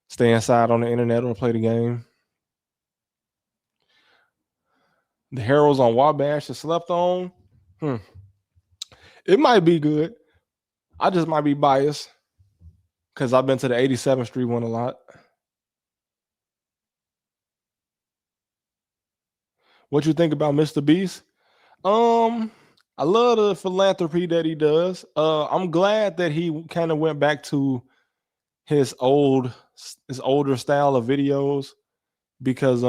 stay inside on the internet or play the game. The Heralds on Wabash is slept on. It might be good. I just might be biased because I've been to the 87th Street one a lot. What you think about Mr. Beast? I love the philanthropy that he does. I'm glad that he kind of went back to his older style of videos because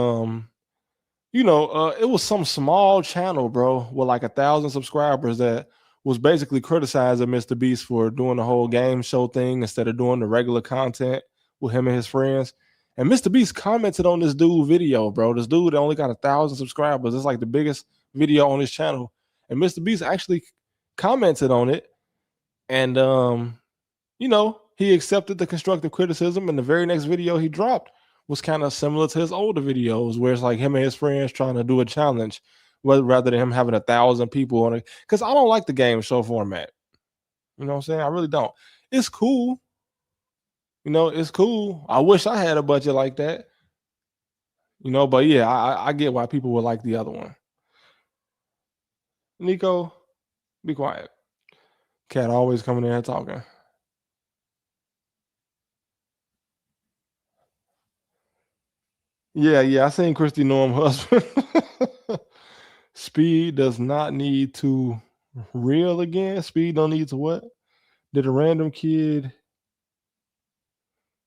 you know, it was some small channel, bro, with like 1,000 subscribers that was basically criticizing Mr. Beast for doing the whole game show thing instead of doing the regular content with him and his friends. And Mr. Beast commented on this dude video, bro. This dude only got 1,000 subscribers. It's like the biggest video on his channel. And Mr. Beast actually commented on it. And, you know, he accepted the constructive criticism. And the very next video he dropped was kind of similar to his older videos where it's like him and his friends trying to do a challenge rather than him having 1,000 people on it. Because I don't like the game show format. You know what I'm saying? I really don't. It's cool. You know, it's cool. I wish I had a budget like that. You know, but yeah, I get why people would like the other one. Nico, be quiet. Cat always coming in here talking. Yeah, I seen Christy Norm husband. Speed does not need to reel again. Speed don't need to what? Did a random kid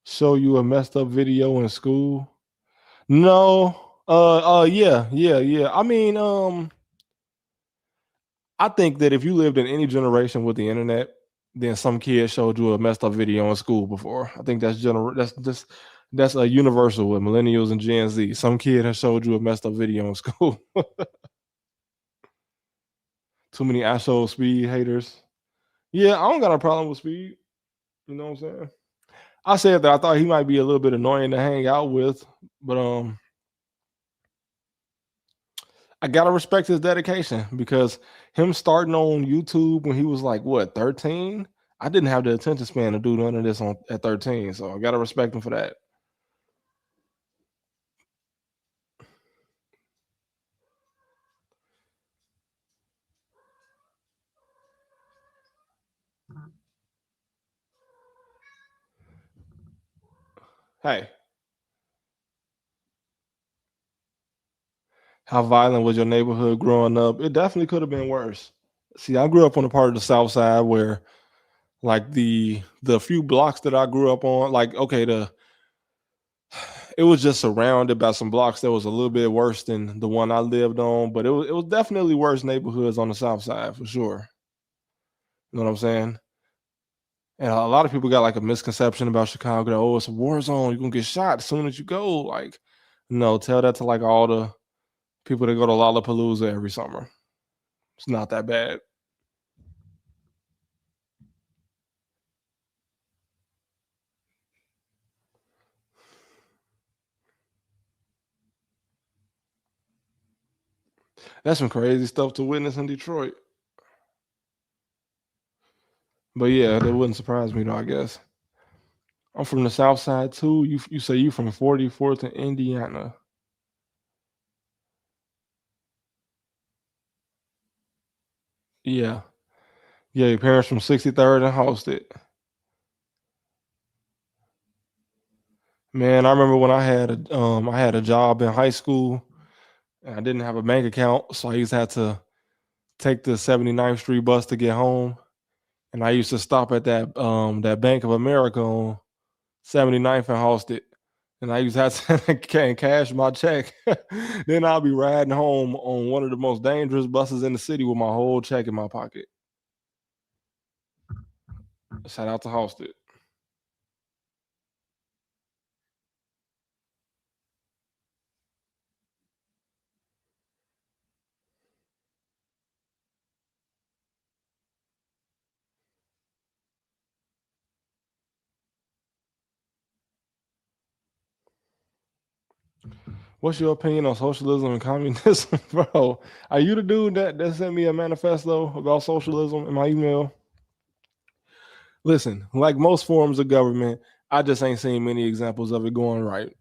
show you a messed up video in school? No. Yeah. I mean, I think that if you lived in any generation with the internet, then some kid showed you a messed up video in school before. I think that's that's a universal with millennials and Gen Z. Some kid has showed you a messed up video in school. Too many asshole Speed haters. Yeah, I don't got a problem with Speed. You know what I'm saying? I said that I thought he might be a little bit annoying to hang out with, but I gotta respect his dedication because him starting on YouTube when he was like what 13, I didn't have the attention span to do none of this at 13, so I gotta respect him for that. Hey, how violent was your neighborhood growing up? It definitely could have been worse. See, I grew up on a part of the South Side where, like the few blocks that I grew up on, like it was just surrounded by some blocks that was a little bit worse than the one I lived on, but it was definitely worse neighborhoods on the South Side for sure. You know what I'm saying? And a lot of people got like a misconception about Chicago. Oh, it's a war zone. You're gonna get shot as soon as you go. Like, no, tell that to like all the people that go to Lollapalooza every summer. It's not that bad. That's some crazy stuff to witness in Detroit. But yeah, that wouldn't surprise me though, I guess. I'm from the South Side too. You say you from 44th in Indiana. Yeah. Yeah, your parents from 63rd and Halsted. Man, I remember when I had a job in high school and I didn't have a bank account, so I used to have to take the 79th Street bus to get home. And I used to stop at that Bank of America on 79th and Halsted. And I used to have to cash my check. Then I'll be riding home on one of the most dangerous buses in the city with my whole check in my pocket. Shout out to Halsted. What's your opinion on socialism and communism, bro? Are you the dude that sent me a manifesto about socialism in my email? Listen, like most forms of government, I just ain't seen many examples of it going right.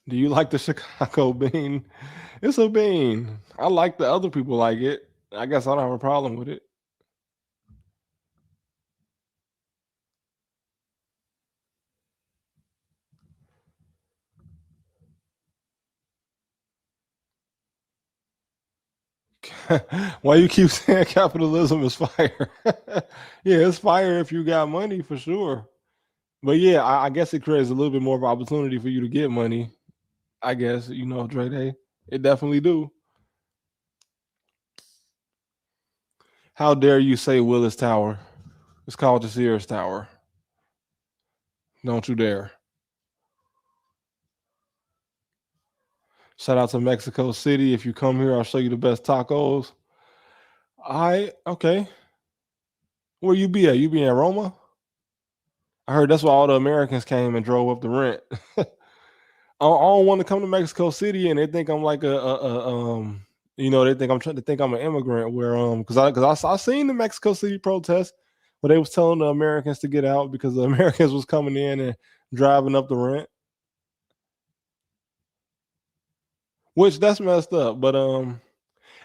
Do you like the Chicago bean? It's a bean. I like the other people like it. I guess I don't have a problem with it. Why you keep saying capitalism is fire? Yeah, it's fire if you got money for sure. But yeah, I guess it creates a little bit more of opportunity for you to get money. I guess, Dre Day. It definitely do. How dare you say Willis Tower? It's called the Sears Tower. Don't you dare. Shout out to Mexico City. If you come here, I'll show you the best tacos. Okay. Where you be at? You be in Roma? I heard that's why all the Americans came and drove up the rent. I don't want to come to Mexico City and they think I'm like they think I'm trying to think I'm an immigrant. Where because I seen the Mexico City protests where they was telling the Americans to get out because the Americans was coming in and driving up the rent, which that's messed up. But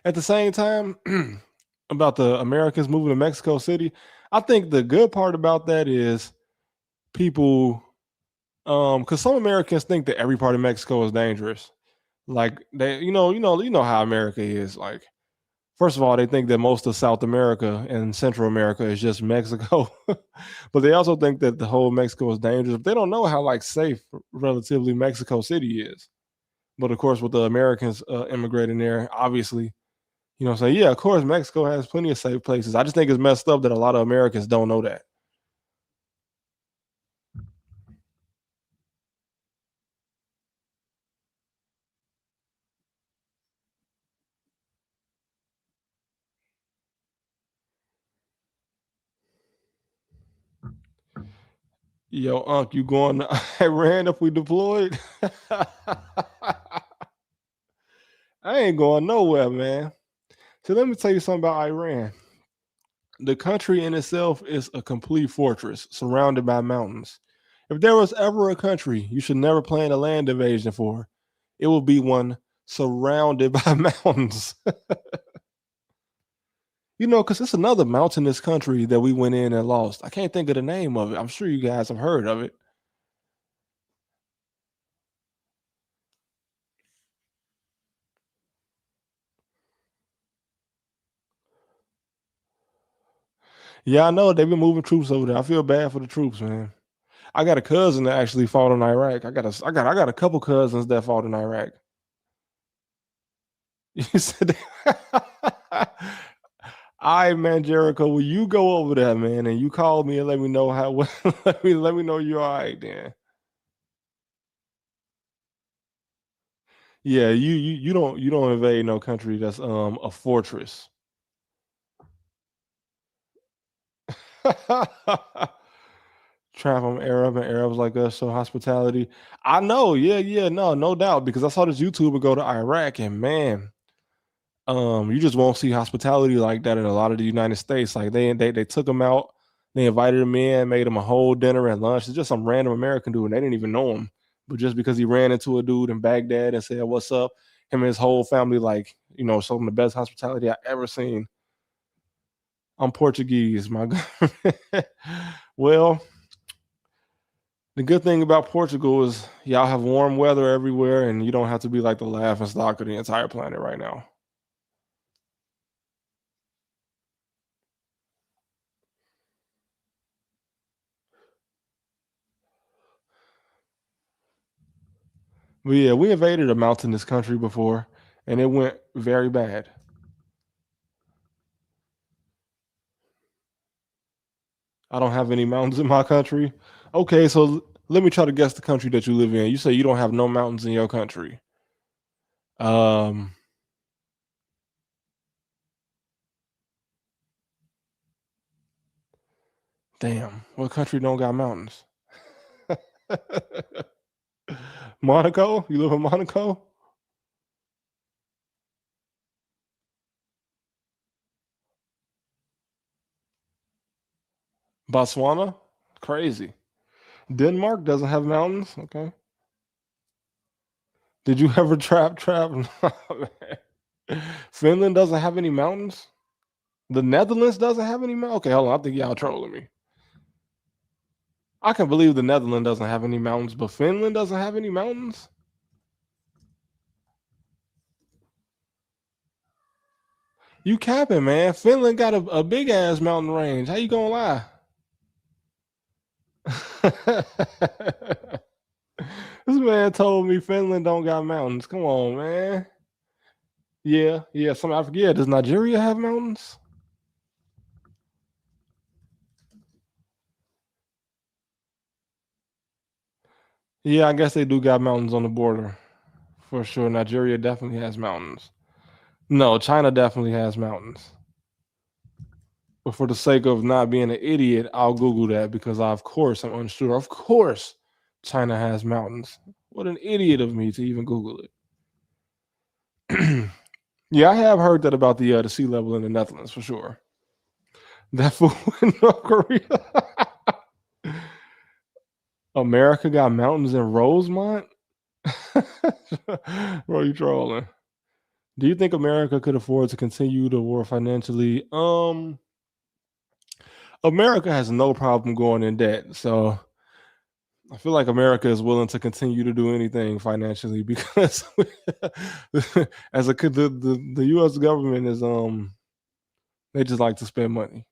at the same time, about the Americans moving to Mexico City, I think the good part about that is people, because some Americans think that every part of Mexico is dangerous. Like they, how America is. Like, first of all, they think that most of South America and Central America is just Mexico, but they also think that the whole Mexico is dangerous. They don't know how like safe relatively Mexico City is. But of course, with the Americans immigrating there, obviously, I'm saying, yeah, of course, Mexico has plenty of safe places. I just think it's messed up that a lot of Americans don't know that. Yo, Unc, you going to Iran if we deployed? I ain't going nowhere, man. So let me tell you something about Iran. The country in itself is a complete fortress surrounded by mountains. If there was ever a country you should never plan a land invasion for, it will be one surrounded by mountains. Because it's another mountainous country that we went in and lost. I can't think of the name of it. I'm sure you guys have heard of it. Yeah, I know they've been moving troops over there. I feel bad for the troops, man. I got a cousin that actually fought in Iraq. I got a couple cousins that fought in Iraq. You said All right, man, Jericho, will you go over there, man, and you call me and let me know how let me know you're all right then. Yeah, you don't invade no country that's a fortress. Trap from Arab and Arabs like us show hospitality. I know, yeah, no doubt, because I saw this YouTuber go to Iraq and man, you just won't see hospitality like that in a lot of the United States. Like they took him out, they invited him in, made him a whole dinner and lunch. It's just some random American dude, and they didn't even know him. But just because he ran into a dude in Baghdad and said, "What's up?" him and his whole family, like, showed him the best hospitality I ever seen. I'm Portuguese, my God. Well, the good thing about Portugal is y'all have warm weather everywhere, and you don't have to be like the laughing stock of the entire planet right now. But yeah, we invaded a mountainous country before, and it went very bad. I don't have any mountains in my country. Okay, so let me try to guess the country that you live in. You say you don't have no mountains in your country. Um, Damn, what country don't got mountains? Monaco? You live in Monaco? Botswana? Crazy. Denmark doesn't have mountains. Okay. Did you ever trap? Finland doesn't have any mountains. The Netherlands doesn't have any mountains. Okay, hold on. I think y'all trolling me. I can believe the Netherlands doesn't have any mountains, but Finland doesn't have any mountains. You capping, man. Finland got a big ass mountain range. How you gonna lie? This man told me Finland don't got mountains. Come on, man. Yeah. Some Africa. Yeah, does Nigeria have mountains? Yeah, I guess they do got mountains on the border. For sure. Nigeria definitely has mountains. No, China definitely has mountains. But for the sake of not being an idiot, I'll Google that because of course I'm unsure. Of course, China has mountains. What an idiot of me to even Google it. Yeah, I have heard that about the sea level in the Netherlands for sure. That fool in North Korea. America got mountains in Rosemont? Bro, you trolling. Do you think America could afford to continue the war financially? America has no problem going in debt. So I feel like America is willing to continue to do anything financially because as the US government is they just like to spend money.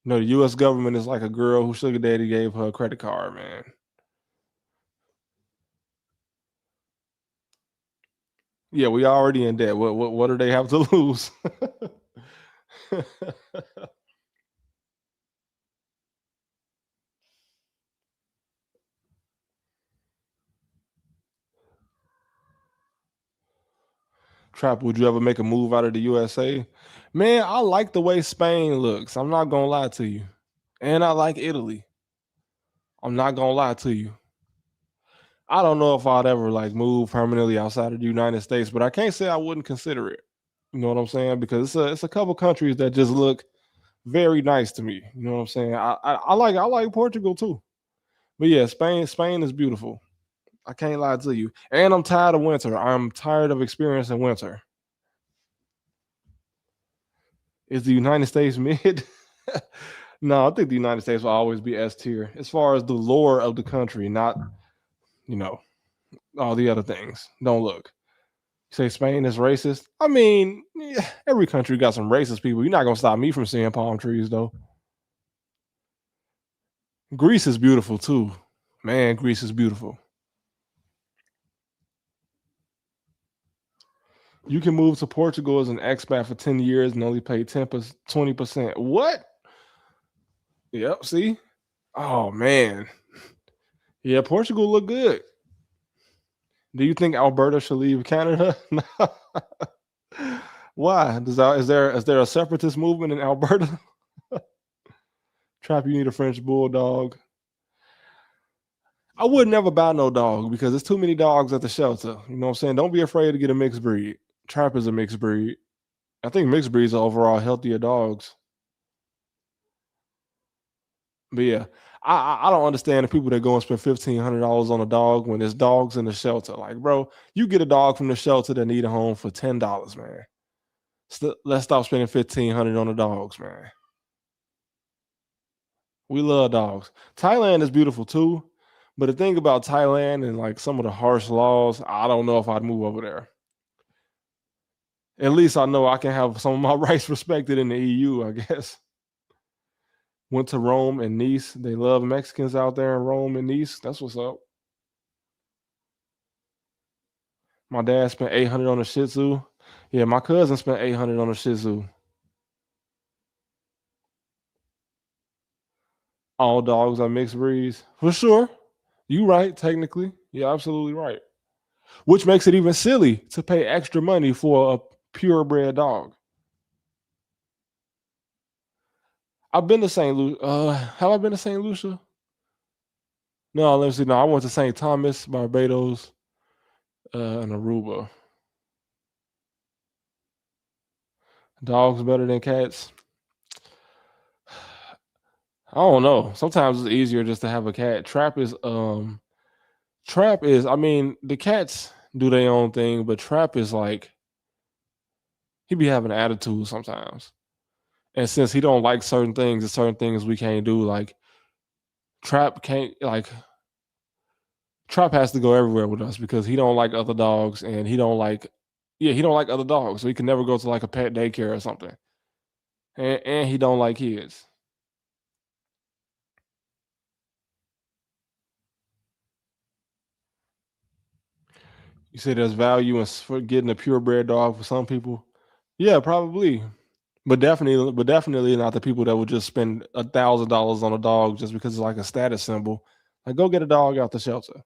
The US government is like a girl who sugar daddy gave her a credit card, man. Yeah, we already in debt. What do they have to lose? Trap, would you ever make a move out of the USA? Man, I like the way Spain looks. I'm not gonna lie to you. And I like Italy. I'm not gonna lie to you. I don't know if I'd ever like move permanently outside of the United States, but I can't say I wouldn't consider it. You know what I'm saying? Because it's a couple countries that just look very nice to me. You know what I'm saying? I like Portugal too. But yeah, Spain is beautiful. I can't lie to you. And I'm tired of winter. I'm tired of experiencing winter. Is the United States mid? No, I think the United States will always be S tier as far as the lore of the country, not, you know, all the other things. Don't look. Say Spain is racist. I mean, yeah, every country got some racist people. You're not gonna stop me from seeing palm trees, though. Greece is beautiful too. Man, Greece is beautiful. You can move to Portugal as an expat for 10 years and only pay 20%. What? Yep, see? Oh, man. Yeah, Portugal look good. Do you think Alberta should leave Canada? Why? Is there a separatist movement in Alberta? Trap, you need a French bulldog. I would never buy no dog because there's too many dogs at the shelter. You know what I'm saying? Don't be afraid to get a mixed breed. Trap is a mixed breed. I think mixed breeds are overall healthier dogs. But yeah, I don't understand the people that go and spend $1,500 on a dog when there's dogs in the shelter. Like, bro, you get a dog from the shelter that need a home for $10, man. Let's stop spending $1,500 on the dogs, man. We love dogs. Thailand is beautiful too, but the thing about Thailand and like some of the harsh laws, I don't know if I'd move over there. At least I know I can have some of my rights respected in the EU, I guess. Went to Rome and Nice. They love Mexicans out there in Rome and Nice. That's what's up. My dad spent $800 on a Shih Tzu. Yeah, my cousin spent $800 on a Shih Tzu. All dogs are mixed breeds. For sure. You right, technically. You're absolutely right. Which makes it even silly to pay extra money for a purebred dog. I've been to St. Lucia. Have I been to St. Lucia? No, let me see. No, I went to St. Thomas, Barbados, and Aruba. Dogs better than cats? I don't know. Sometimes it's easier just to have a cat. Trap is, I mean, the cats do their own thing, but Trap is like, he be having an attitude sometimes. And since he don't like certain things and certain things we can't do, like Trap has to go everywhere with us because he don't like other dogs and he don't like other dogs. So he can never go to like a pet daycare or something. And he don't like kids. You say there's value in for getting a purebred dog for some people. Yeah, probably. But definitely not the people that would just spend $1,000 on a dog just because it's like a status symbol. Like, go get a dog out the shelter.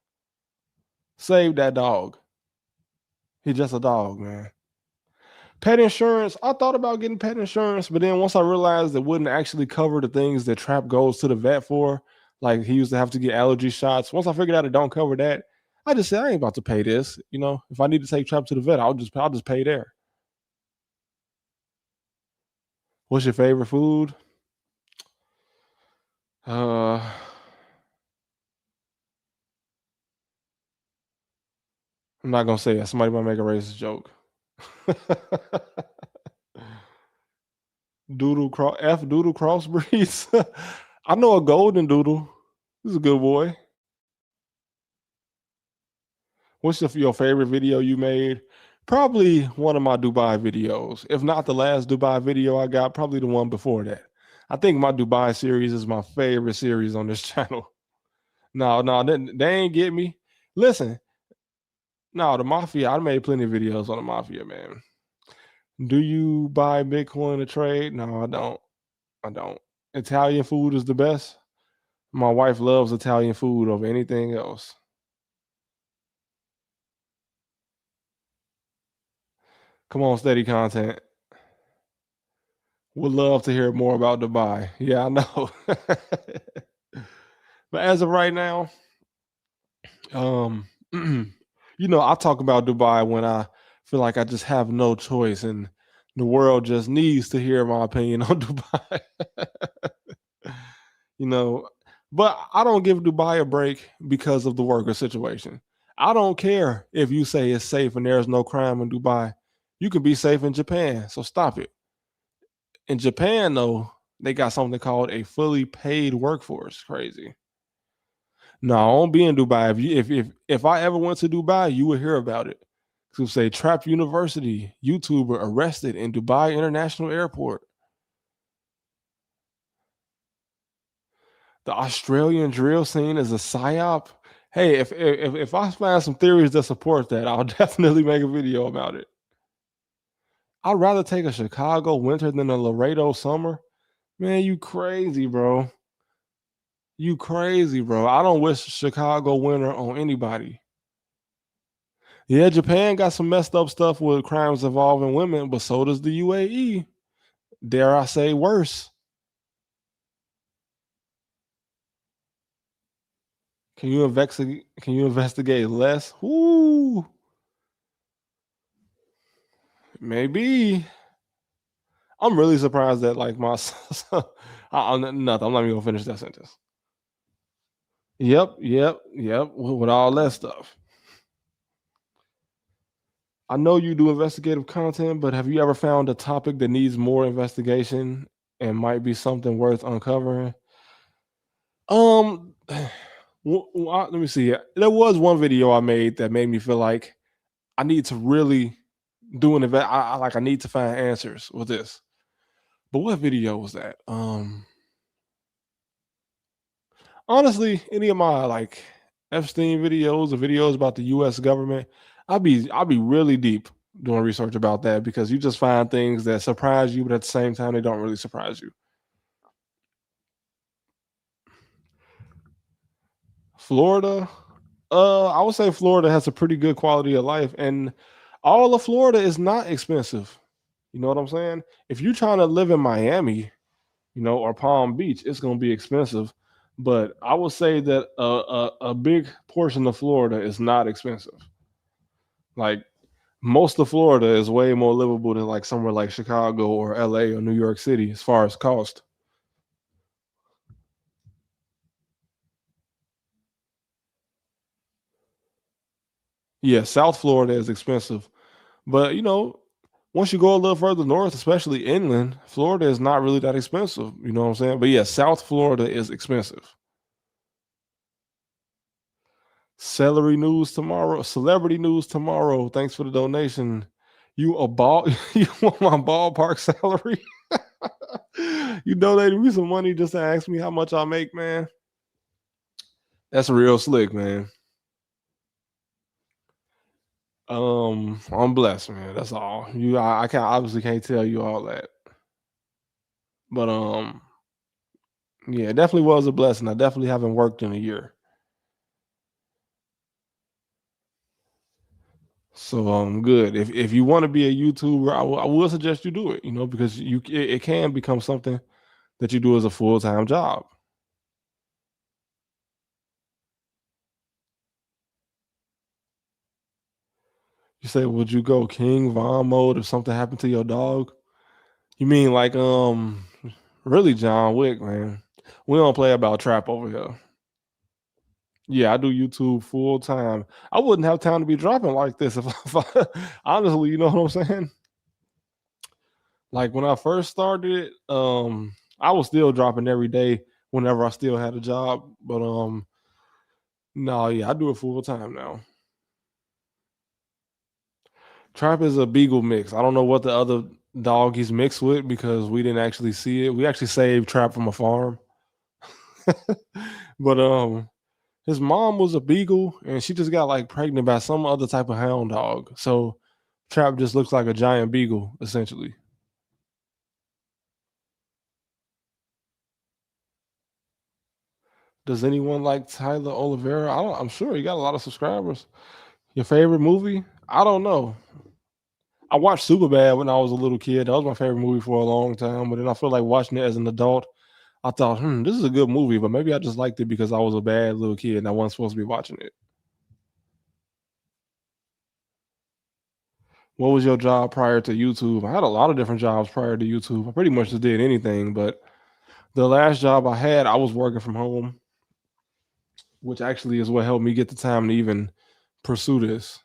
Save that dog. He's just a dog, man. Pet insurance. I thought about getting pet insurance, but then once I realized it wouldn't actually cover the things that Trap goes to the vet for, like he used to have to get allergy shots. Once I figured out it don't cover that, I just said I ain't about to pay this. You know, if I need to take Trap to the vet, I'll just pay there. What's your favorite food? I'm not gonna say that. Somebody might make a racist joke. Doodle crossbreeds. I know a golden doodle. He's a good boy. What's your favorite video you made? Probably one of my Dubai videos. If not the last Dubai video I got, probably the one before that. I think my Dubai series is my favorite series on this channel. No, they ain't get me. Listen, no, the Mafia, I made plenty of videos on the Mafia, man. Do you buy Bitcoin to trade? No, I don't. Italian food is the best. My wife loves Italian food over anything else. Come on, steady content. Would love to hear more about Dubai. Yeah, I know. But as of right now, you know, I talk about Dubai when I feel like I just have no choice and the world just needs to hear my opinion on Dubai. You know, but I don't give Dubai a break because of the worker situation. I don't care if you say it's safe and there's no crime in Dubai. You can be safe in Japan, so stop it. In Japan, though, they got something called a fully paid workforce. Crazy. No, I won't be in Dubai. If I ever went to Dubai, you would hear about it. So say Trap University YouTuber arrested in Dubai International Airport. The Australian drill scene is a psyop. Hey, if I find some theories that support that, I'll definitely make a video about it. I'd rather take a Chicago winter than a Laredo summer. Man, you crazy, bro. You crazy, bro. I don't wish Chicago winter on anybody. Yeah, Japan got some messed up stuff with crimes involving women, but so does the UAE. Dare I say worse? Can you investigate? Can you investigate less? Ooh, maybe. I'm really surprised that like my nothing. I'm not even gonna finish that sentence. Yep. With all that stuff. I know you do investigative content, but have you ever found a topic that needs more investigation and might be something worth uncovering? Um, let me see. There was one video I made that made me feel like I need to really do an event. I need to find answers with this. But what video was that? Honestly, any of my like Epstein videos or videos about the U.S. government, I'll be really deep doing research about that because you just find things that surprise you, but at the same time they don't really surprise you. Florida, I would say Florida has a pretty good quality of life, and all of Florida is not expensive. You know what I'm saying? If you're trying to live in Miami, or Palm Beach, it's going to be expensive. But I would say that a big portion of Florida is not expensive. Like most of Florida is way more livable than like somewhere like Chicago or LA or New York City as far as cost. Yeah, South Florida is expensive. But once you go a little further north, especially inland, Florida is not really that expensive. You know what I'm saying? But yeah, South Florida is expensive. Celebrity news tomorrow. Thanks for the donation. You a ball? You want my ballpark salary? You donated me some money just to ask me how much I make, man. That's real slick, man. I'm blessed, man. That's all. I can't obviously can't tell you all that, but yeah, it definitely was a blessing. I definitely haven't worked in a year, so good. If you want to be a YouTuber, I will suggest you do it. Because it can become something that you do as a full-time job. You say, would you go King Von mode if something happened to your dog? You mean like really John Wick, man. We don't play about trap over here. Yeah, I do YouTube full time. I wouldn't have time to be dropping like this if honestly, you know what I'm saying? Like when I first started, I was still dropping every day whenever I still had a job. But no, yeah, I do it full time now. Trap is a beagle mix. I don't know what the other dog he's mixed with because we didn't actually see it. We actually saved Trap from a farm. But his mom was a beagle and she just got like pregnant by some other type of hound dog. So Trap just looks like a giant beagle, essentially. Does anyone like Tyler Oliveira? I'm sure he got a lot of subscribers. Your favorite movie? I don't know. I watched Superbad when I was a little kid. That was my favorite movie for a long time. But then I feel like watching it as an adult, I thought, this is a good movie, but maybe I just liked it because I was a bad little kid and I wasn't supposed to be watching it. What was your job prior to YouTube? I had a lot of different jobs prior to YouTube. I pretty much just did anything, but the last job I had, I was working from home, which actually is what helped me get the time to even pursue this.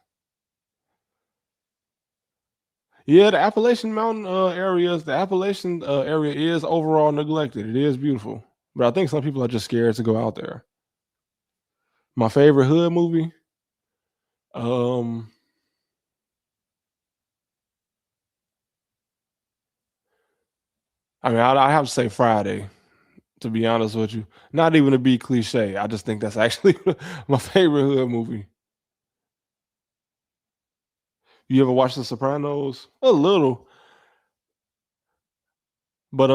Yeah, the Appalachian Mountain the Appalachian area is overall neglected. It is beautiful, but I think some people are just scared to go out there. My favorite hood movie, um, I mean, I have to say Friday. To be honest with you, not even to be cliche, I just think that's actually my favorite hood movie. You ever watch The Sopranos? A little. But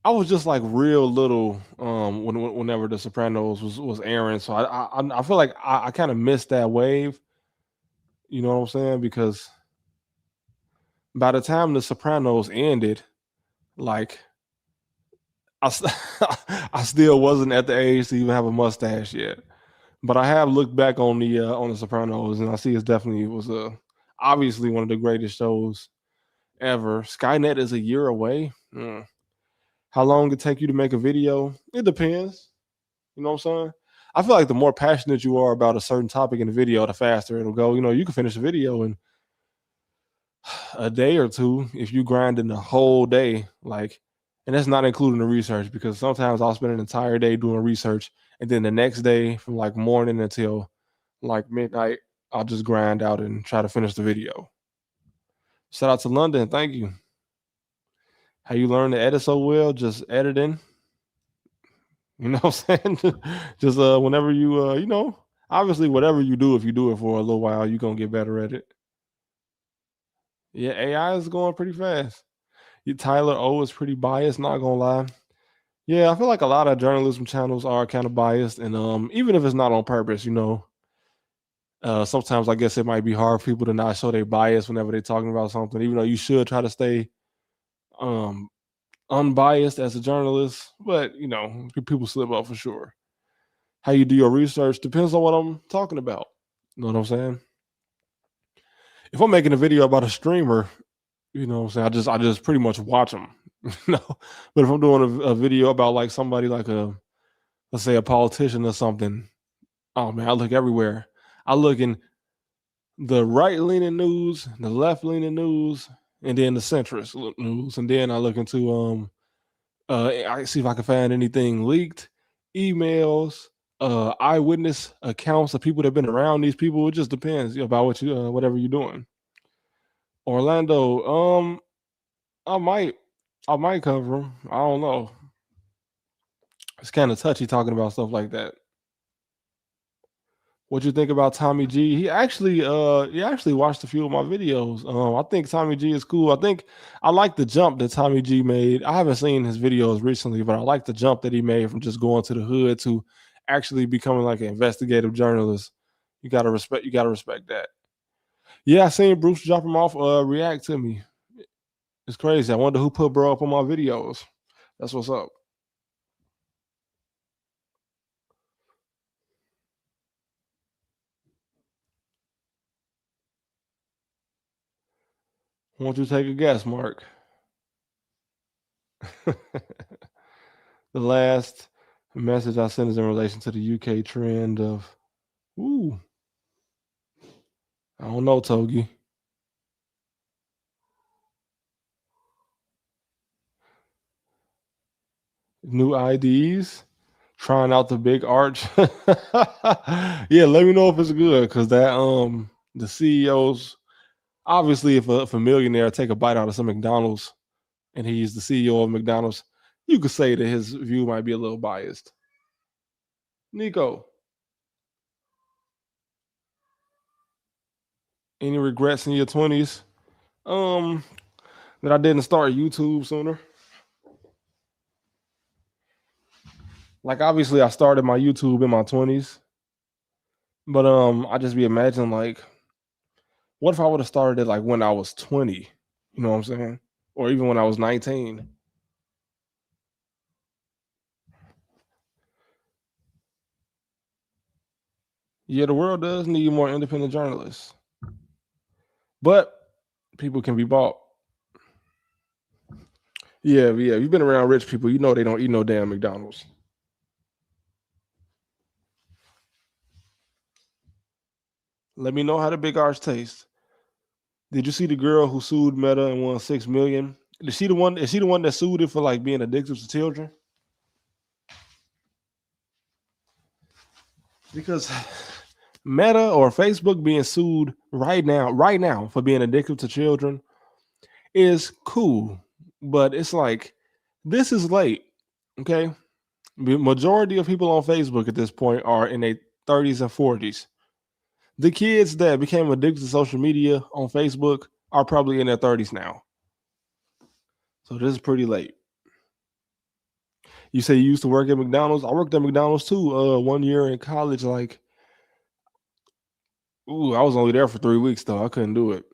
I was just like real little whenever The Sopranos was airing, so I feel like I kind of missed that wave. You know what I'm saying? Because by the time The Sopranos ended, like I I still wasn't at the age to even have a mustache yet. But I have looked back on the Sopranos, and I see it's definitely was obviously one of the greatest shows ever. Skynet is a year away. How long it take you to make a video? It depends. You know what I'm saying? I feel like the more passionate you are about a certain topic in the video, the faster it'll go. You know, you can finish a video in a day or two if you grind in the whole day. Like, and that's not including the research, because sometimes I'll spend an entire day doing research, and then the next day from like morning until like midnight, I'll just grind out and try to finish the video. Shout out to London. Thank you. How you learn to edit so well? Just editing. You know what I'm saying? Just whenever you you know, obviously whatever you do, if you do it for a little while, you're gonna get better at it. Yeah, AI is going pretty fast. Tyler O is pretty biased, not gonna lie. Yeah, I feel like a lot of journalism channels are kind of biased, and even if it's not on purpose, you know, sometimes I guess it might be hard for people to not show their bias whenever they're talking about something, even though you should try to stay um unbiased as a journalist, but you know, people slip up for sure. How you do your research depends on what I'm talking about. You know what I'm saying? If I'm making a video about a streamer, you know what I'm saying, I just pretty much watch them. No, but if I'm doing a video about like somebody like let's say a politician or something, oh man, I look everywhere. I look in the right leaning news, the left leaning news, and then the centrist news, and then I look into I see if I can find anything leaked, emails, eyewitness accounts of people that have been around these people. It just depends about what you whatever you're doing. Orlando, I might I might cover him. I don't know. It's kind of touchy talking about stuff like that. What you think about Tommy G? He actually watched a few of my videos. I think Tommy G is cool. I think I like the jump that Tommy G made. I haven't seen his videos recently, but I like the jump that he made from just going to the hood to actually becoming like an investigative journalist. You gotta respect that. Yeah, I seen Bruce drop him off, react to me. It's crazy. I wonder who put bro up on my videos. That's what's up. Won't you take a guess, Mark? The last message I sent is in relation to the UK trend of, ooh, I don't know, Togi. New IDs, trying out the big arch. Yeah, let me know if it's good, because that the CEOs, obviously if a millionaire take a bite out of some McDonald's and he's the CEO of McDonald's, you could say that his view might be a little biased. Nico, any regrets in your 20s? That I didn't start YouTube sooner. Like obviously I started my YouTube in my 20s, but I just be imagining like, what if I would have started it like when I was 20? You know what I'm saying? Or even when I was 19. Yeah, the world does need more independent journalists, but people can be bought. Yeah. You've been around rich people, you know they don't eat no damn McDonald's. Let me know how the big arch tastes. Did you see the girl who sued Meta and won $6 million? Is she the one that sued it for like being addictive to children? Because Meta or Facebook being sued right now for being addictive to children is cool, but it's like, this is late. Okay, the majority of people on Facebook at this point are in their 30s and 40s. The kids that became addicted to social media on Facebook are probably in their 30s now. So this is pretty late. You say you used to work at McDonald's? I worked at McDonald's too. 1 year in college. Like, I was only there for 3 weeks though. I couldn't do it.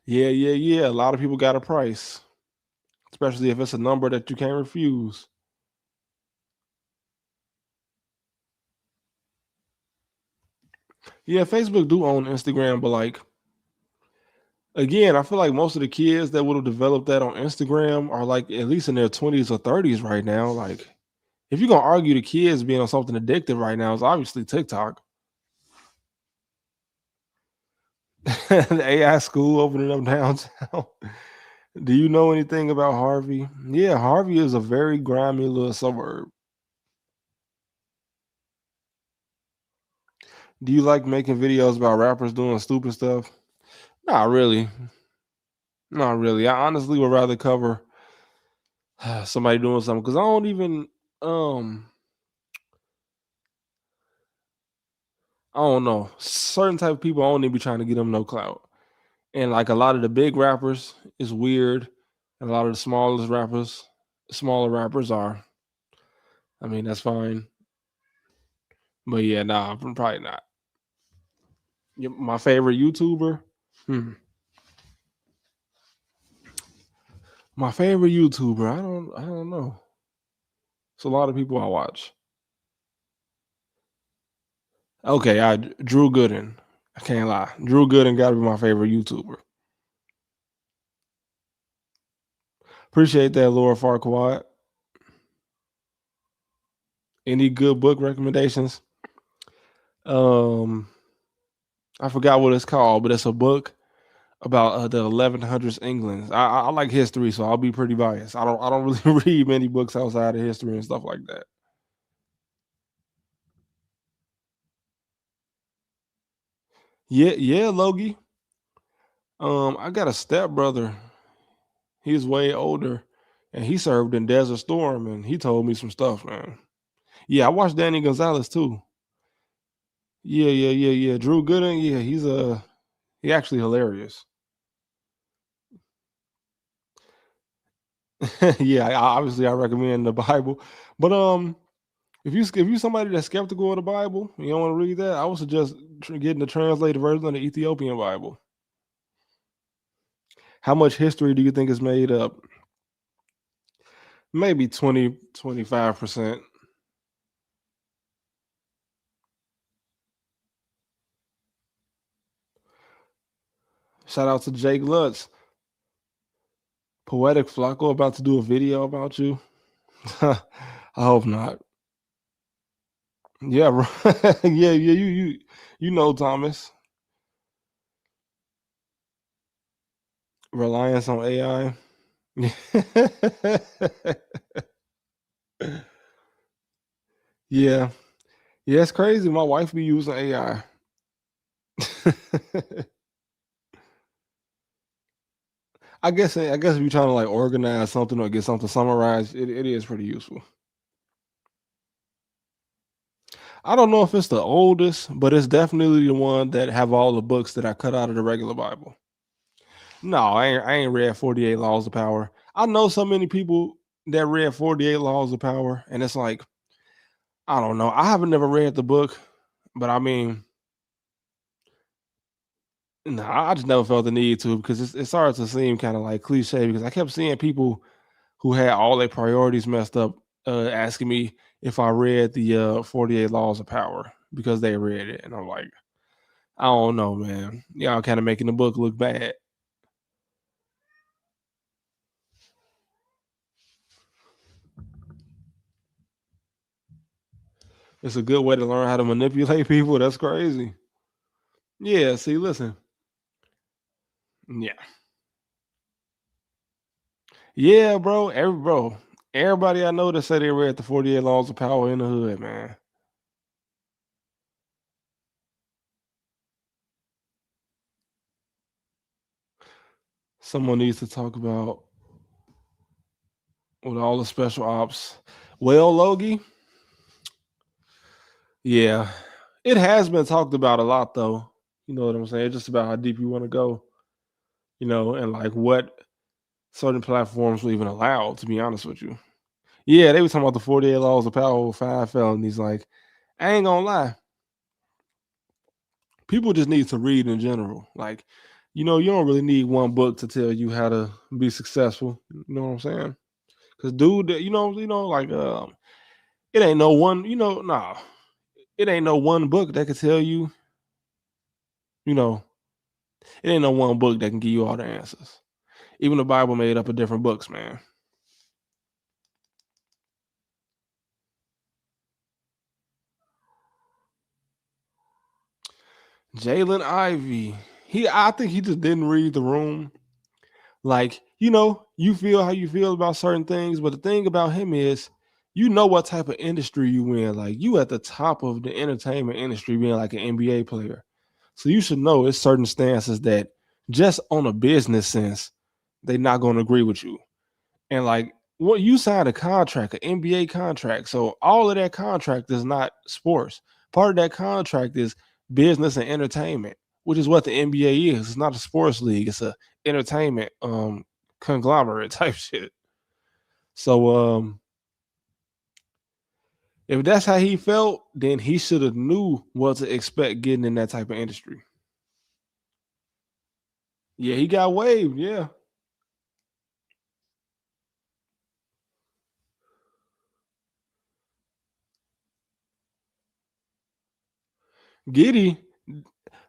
Yeah. A lot of people got a price, especially if it's a number that you can't refuse. Yeah, Facebook do own Instagram, but like, again, I feel like most of the kids that would have developed that on Instagram are like at least in their 20s or 30s right now. Like, if you're gonna argue the kids being on something addictive right now, it's obviously TikTok. The AI school opening up downtown. Do you know anything about Harvey? Yeah, Harvey is a very grimy little suburb. Do you like making videos about rappers doing stupid stuff? Not really. Not really. I honestly would rather cover somebody doing something because I don't even I don't know. Certain type of people I don't even be trying to get them no clout. And like a lot of the big rappers is weird. And a lot of the smaller rappers are. I mean, that's fine. But yeah, nah, probably not. My favorite YouTuber. My favorite YouTuber. I don't know. It's a lot of people I watch. Okay, Drew Gooden. I can't lie. Drew Gooden got to be my favorite YouTuber. Appreciate that, Laura Farquaad. Any good book recommendations? I forgot what it's called, but it's a book about the 1100s England. I like history, so I'll be pretty biased. I don't really read many books outside of history and stuff like that. Yeah, Logie. I got a stepbrother. He's way older, and he served in Desert Storm, and he told me some stuff, man. Yeah, I watched Danny Gonzalez too. Yeah. Drew Gooden, yeah, he actually hilarious. Yeah, obviously I recommend the Bible, but if you somebody that's skeptical of the Bible, you don't want to read that, I would suggest getting the translated version of the Ethiopian Bible. How much history do you think is made up? Maybe 20-25%. Shout out to Jake Lutz. Poetic Flacco about to do a video about you. I hope not. Yeah, yeah, you know Thomas. Reliance on AI. Yeah. Yeah, it's crazy. My wife be using AI. I guess if you're trying to like organize something or get something summarized, it is pretty useful. I don't know if it's the oldest, but it's definitely the one that have all the books that I cut out of the regular Bible. No, I ain't read 48 Laws of Power. I know so many people that read 48 Laws of Power, and it's like, I don't know. I haven't never read the book, but I mean, no, I just never felt the need to because it started to seem kind of like cliche because I kept seeing people who had all their priorities messed up asking me if I read the 48 Laws of Power because they read it. And I'm like, I don't know, man. Y'all kind of making the book look bad. It's a good way to learn how to manipulate people. That's crazy. Yeah, see, listen. Yeah. Yeah, bro. Everybody I know that said they read the 48 Laws of Power in the hood, man. Someone needs to talk about with all the special ops. Well, Logie, yeah, it has been talked about a lot, though. You know what I'm saying? Just about how deep you want to go. and like what certain platforms will even allow, to be honest with you. Yeah, they were talking about the 48 laws of power, 5 felonies. Like, I ain't gonna lie. People just need to read in general. Like, you don't really need one book to tell you how to be successful. You know what I'm saying? Because, dude, like, it ain't no one, nah, it ain't no one book that could tell you, you know, it ain't no one book that can give you all the answers. Even the Bible made up of different books, man. Jalen Ivey, I think he just didn't read the room. Like, you feel how you feel about certain things, but the thing about him is, what type of industry you in. Like, you at the top of the entertainment industry, being like an NBA player. So you should know it's certain stances that just on a business sense, they're not going to agree with you. And like, what you signed a contract, an NBA contract. So all of that contract is not sports. Part of that contract is business and entertainment, which is what the NBA is. It's not a sports league. It's a entertainment conglomerate type shit. So if that's how he felt, then he should have knew what to expect getting in that type of industry. Yeah, he got waived. Yeah. Giddy,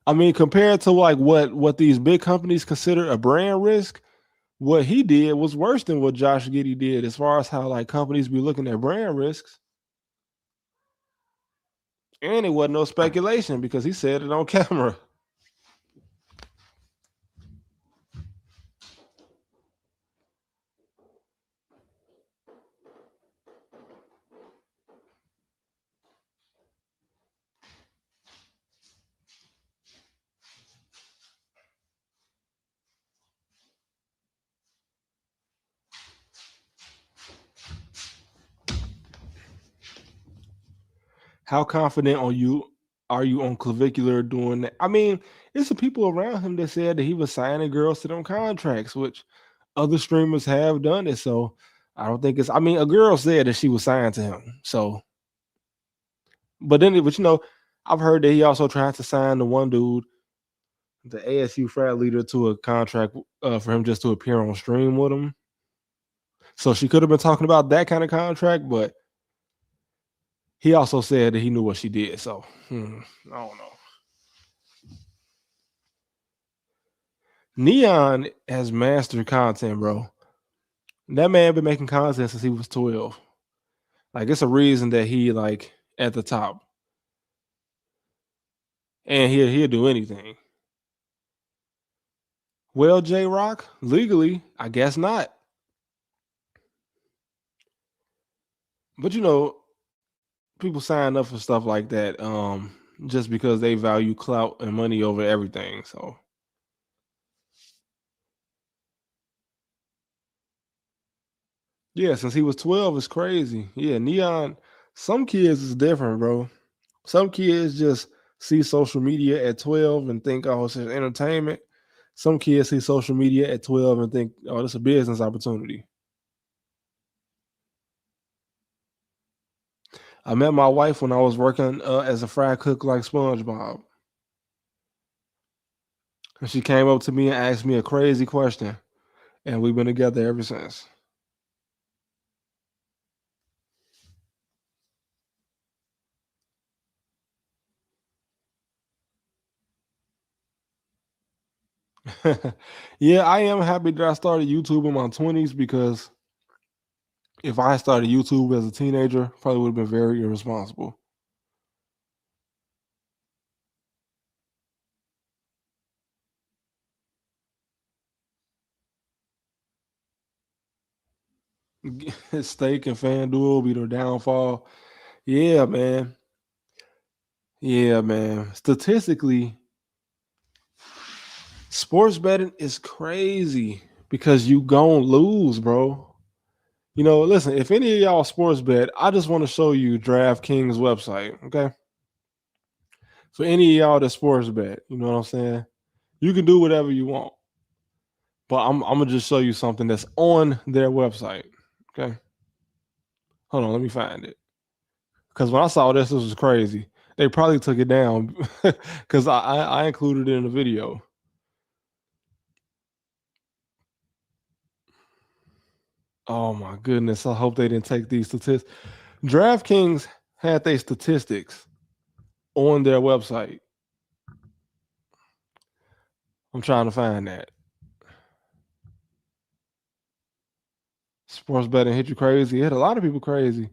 I mean, compared to like what these big companies consider a brand risk, what he did was worse than what Josh Giddey did as far as how like companies be looking at brand risks. And it wasn't no speculation because he said it on camera. How confident are you on clavicular doing that? I mean, it's the people around him that said that he was signing girls to them contracts, which other streamers have done it. So I don't think it's. I mean, a girl said that she was signed to him. So, but I've heard that he also tried to sign the one dude, the ASU frat leader, to a contract for him just to appear on stream with him. So she could have been talking about that kind of contract, but he also said that he knew what she did. So I don't know. Neon has mastered content, bro. That man been making content since he was 12. Like, it's a reason that he like at the top. And he'll do anything. Well, J Rock, legally, I guess not. But people sign up for stuff like that just because they value clout and money over everything. So yeah, since he was 12, it's crazy. Yeah, Neon, some kids is different, bro. Some kids just see social media at 12 and think, oh, it's just entertainment. Some kids see social media at 12 and think, oh, it's a business opportunity. I met my wife when I was working as a fry cook like SpongeBob. And she came up to me and asked me a crazy question. And we've been together ever since. Yeah, I am happy that I started YouTube in my 20s because if I started YouTube as a teenager, probably would have been very irresponsible. Steak and FanDuel be their downfall. Yeah, man. Yeah, man. Statistically, sports betting is crazy because you gon' lose, bro. Listen, if any of y'all sports bet, I just want to show you DraftKings website, okay? For any of y'all that sports bet, you know what I'm saying? You can do whatever you want. But I'm gonna just show you something that's on their website. Okay. Hold on, let me find it. Because when I saw this was crazy. They probably took it down because I included it in the video. Oh my goodness. I hope they didn't take these statistics. DraftKings had their statistics on their website. I'm trying to find that. Sports betting hit you crazy. It hit a lot of people crazy.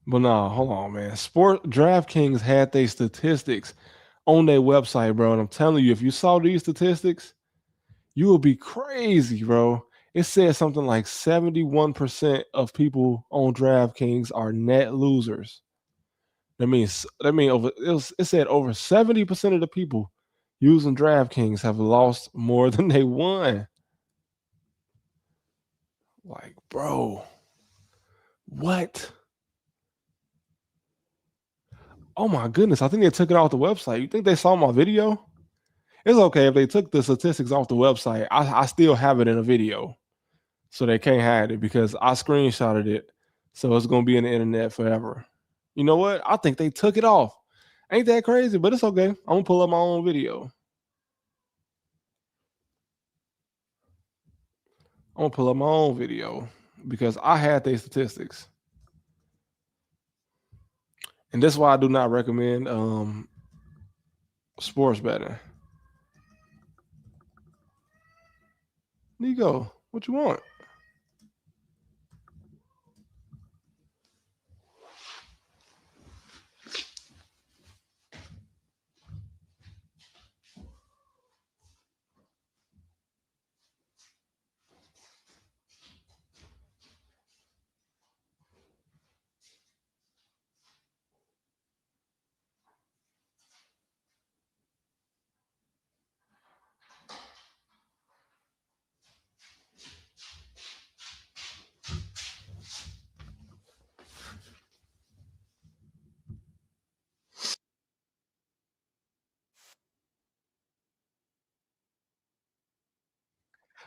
But nah, hold on, man. DraftKings had their statistics on their website, bro. And I'm telling you, if you saw these statistics, you would be crazy, bro. It said something like 71% of people on DraftKings are net losers. It said over 70% of the people using DraftKings have lost more than they won. Like, bro, what? Oh my goodness, I think they took it off the website. You think they saw my video? It's okay if they took the statistics off the website. I still have it in a video. So they can't hide it because I screenshotted it. So it's gonna be in the internet forever. You know what? I think they took it off. Ain't that crazy? But it's okay. I'm gonna pull up my own video. I'm gonna pull up my own video because I had their statistics. And that's why I do not recommend sports betting. Nico, what you want?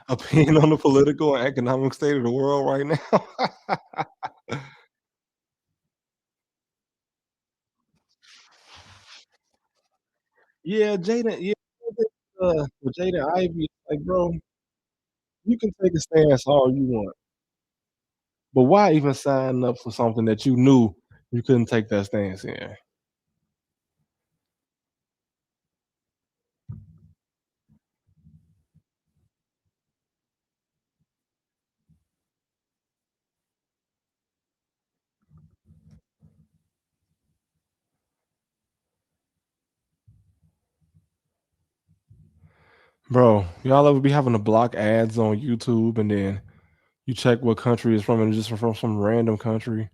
Opinion on the political and economic state of the world right now. Yeah, Jaden. Yeah, Jaden Ivey. Like, bro, you can take a stance all you want, but why even sign up for something that you knew you couldn't take that stance in? Bro, y'all ever be having to block ads on YouTube and then you check what country it's from and it's just from some random country?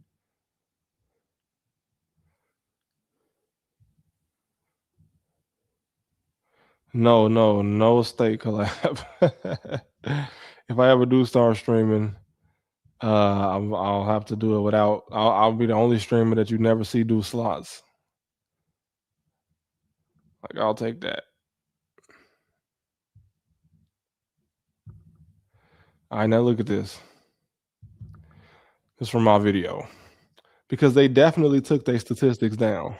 No state collab. If I ever do start streaming, I'll have to do it without. I'll be the only streamer that you never see do slots. Like, I'll take that. All right, now look at this. This is from my video because they definitely took their statistics down.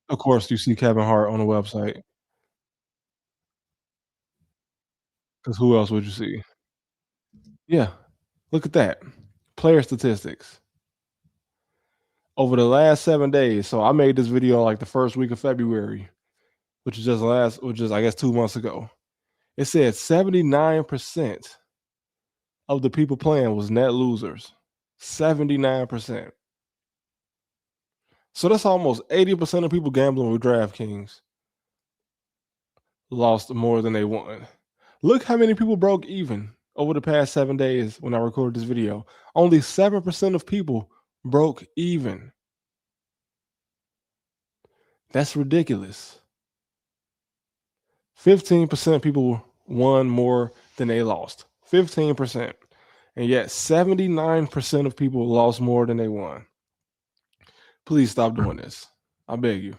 Of course, you see Kevin Hart on the website because who else would you see? Yeah, look at that. Player statistics over the last 7 days. So I made this video like the first week of February, which is I guess 2 months ago. It said 79% of the people playing was net losers. 79%. So that's almost 80% of people gambling with DraftKings lost more than they won. Look how many people broke even over the past 7 days when I recorded this video. Only 7% of people broke even. That's ridiculous. 15% of people won more than they lost. 15%. And yet 79% of people lost more than they won. Please stop doing this. I beg you.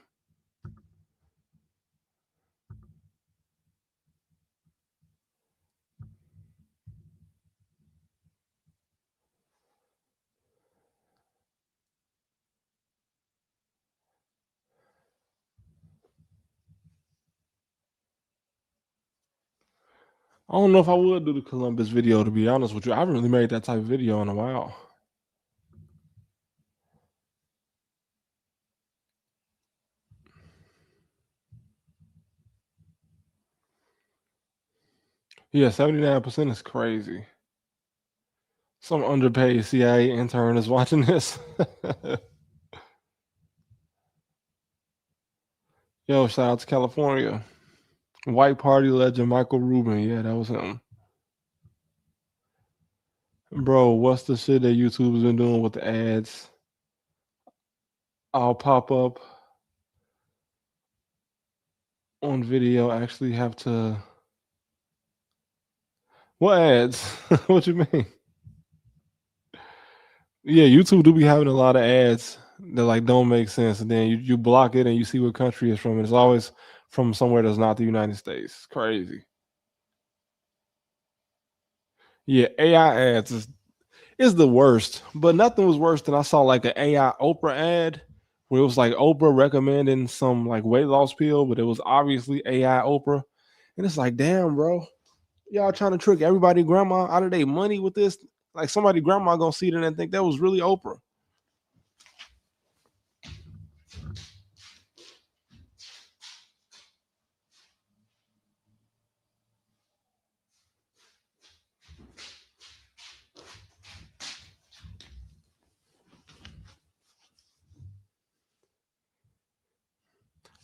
I don't know if I would do the Columbus video, to be honest with you. I haven't really made that type of video in a while. Yeah, 79% is crazy. Some underpaid CIA intern is watching this. Yo, shout out to California. White Party legend Michael Rubin. Yeah, that was him. Bro, what's the shit that YouTube's been doing with the ads? I'll pop up on video. Actually have to... What ads? What you mean? Yeah, YouTube do be having a lot of ads that like don't make sense, and then you block it and you see what country it's from, and it's always from somewhere that's not the United States. It's crazy. Yeah, AI ads is the worst, but nothing was worse than I saw like an AI Oprah ad where it was like Oprah recommending some like weight loss pill, but it was obviously AI Oprah, and it's like, damn, bro, y'all trying to trick everybody grandma out of their money with this. Like somebody grandma gonna see it and think that was really Oprah.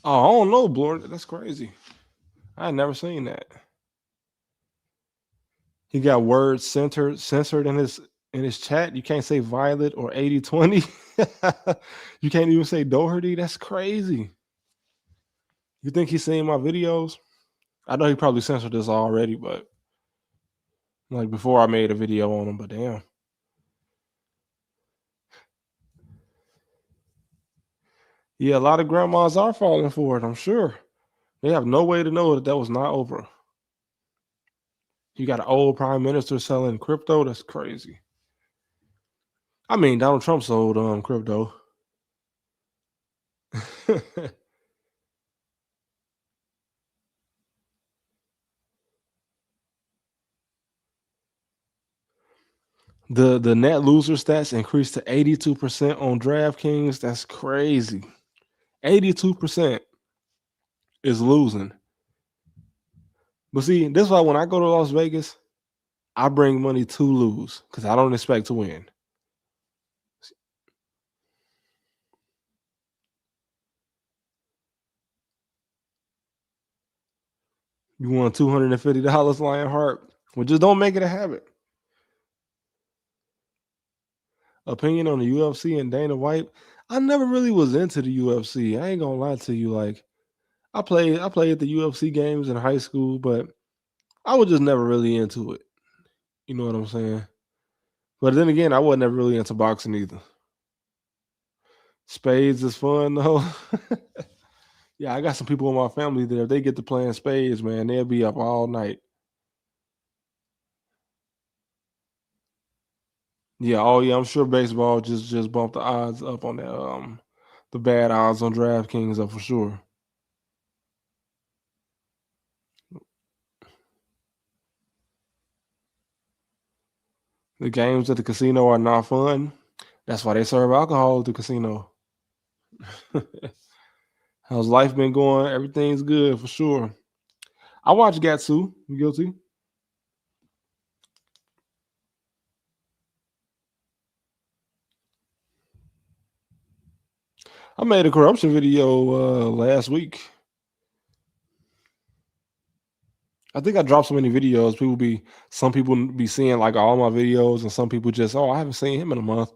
Oh, I don't know, Blord. That's crazy. I had never seen that. He got words censored in his chat. You can't say Violet or 80/20. You can't even say Doherty. That's crazy. You think he's seen my videos? I know he probably censored this already, but like before I made a video on him, but damn. Yeah, a lot of grandmas are falling for it, I'm sure. They have no way to know that was not Oprah. You got an old prime minister selling crypto. That's crazy. I mean, Donald Trump sold crypto. The net loser stats increased to 82% on DraftKings. That's crazy. 82% is losing. But see, this is why when I go to Las Vegas, I bring money to lose because I don't expect to win. You won $250, Lionheart? Well, just don't make it a habit. Opinion on the UFC and Dana White. I never really was into the UFC. I ain't gonna lie to you. Like, I played at the UFC games in high school, but I was just never really into it. You know what I'm saying? But then again, I wasn't ever really into boxing either. Spades is fun though. Yeah, I got some people in my family that if they get to playing spades, man, they'll be up all night. Yeah, oh yeah, I'm sure baseball just bumped the odds up on that the bad odds on DraftKings up for sure. The games at the casino are not fun. That's why they serve alcohol at the casino. How's life been going? Everything's good for sure. I watch Gatsu. You guilty? I made a corruption video last week. I think I dropped so many videos. Some people be seeing like all my videos, and some people just, oh, I haven't seen him in a month.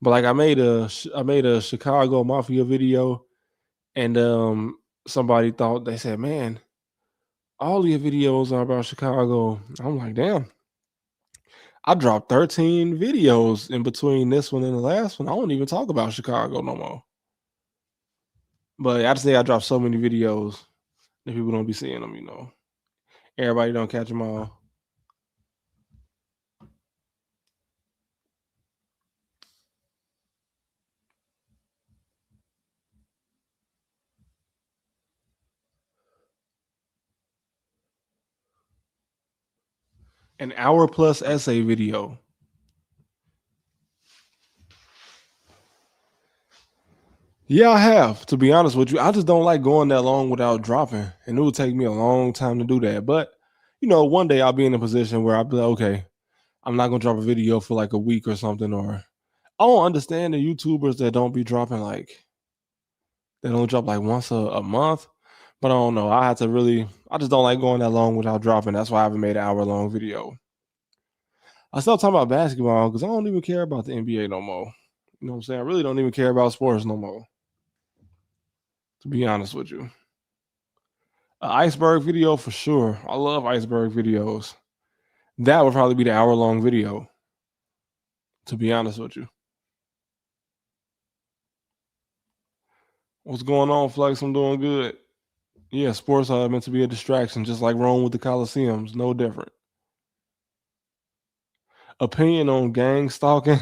But like I made a Chicago Mafia video, and somebody thought, they said, man, all your videos are about Chicago. I'm like, damn. I dropped 13 videos in between this one and the last one. I don't even talk about Chicago no more. But I just say I dropped so many videos that people don't be seeing them, you know. Everybody don't catch them all. An hour plus essay video. Yeah, I have. To be honest with you, I just don't like going that long without dropping, and it would take me a long time to do that. But you know, one day I'll be in a position where I'll be like, okay, I'm not gonna drop a video for like a week or something. Or I don't understand the YouTubers that don't be dropping like they don't drop like once a month. But I don't know. I just don't like going that long without dropping. That's why I haven't made an hour long video. I still talking about basketball because I don't even care about the NBA no more. You know what I'm saying? I really don't even care about sports no more. To be honest with you. An iceberg video for sure. I love iceberg videos. That would probably be the hour long video. To be honest with you. What's going on, Flex? I'm doing good. Yeah, sports are meant to be a distraction, just like Rome with the Colosseums. No different. Opinion on gang stalking.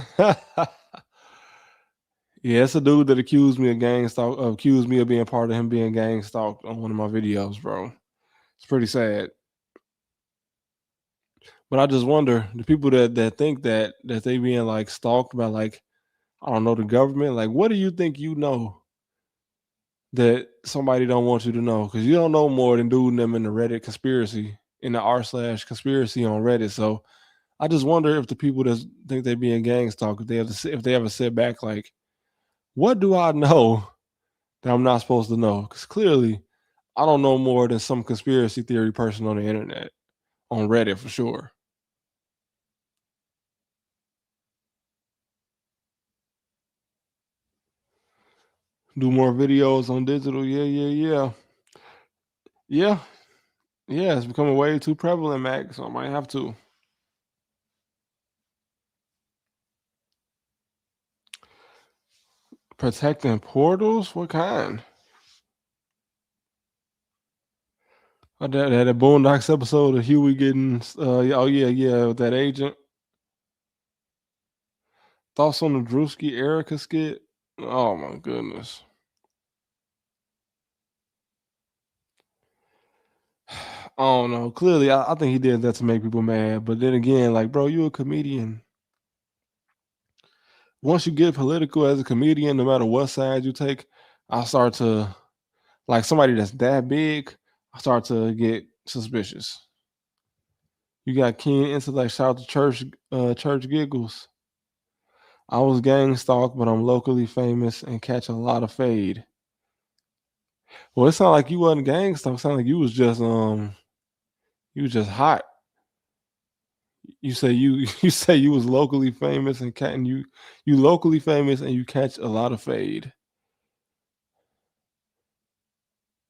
Yeah, it's a dude that accused me of being part of him being gang stalked on one of my videos, bro. It's pretty sad. But I just wonder the people that think that they being like stalked by like I don't know the government. Like, what do you think you know that somebody don't want you to know? Because you don't know more than dude and them in the Reddit conspiracy in the r/conspiracy on Reddit. So I just wonder if the people that think they being gang stalked, if they ever sit back like, what do I know that I'm not supposed to know? Because clearly, I don't know more than some conspiracy theory person on the internet on Reddit for sure. Do more videos on digital. Yeah. Yeah, it's becoming way too prevalent, Mac. So I might have to. Protecting portals? What kind? That Boondocks episode of Huey getting with that agent. Thoughts on the Drewski Erica skit? Oh my goodness. I don't know. Clearly, I think he did that to make people mad. But then again, like, bro, you a comedian. Once you get political as a comedian, no matter what side you take, I start to like somebody that's that big. I start to get suspicious. You got keen intellect. Shout out to Church Giggles. I was gang stalked, but I'm locally famous and catch a lot of fade. Well, it sounded like you wasn't gang stalked. It sounded like you was just hot. You say you say you was locally famous and you locally famous and you catch a lot of fade.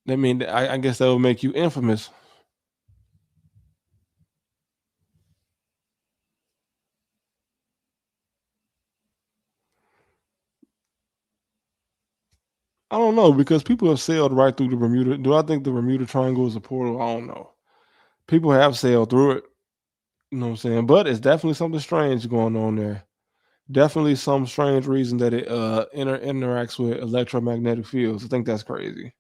That mean I guess that would make you infamous. I don't know because people have sailed right through the Bermuda. Do I think the Bermuda Triangle is a portal? I don't know. People have sailed through it. You know what I'm saying? But it's definitely something strange going on there. Definitely some strange reason that it interacts with electromagnetic fields. I think that's crazy.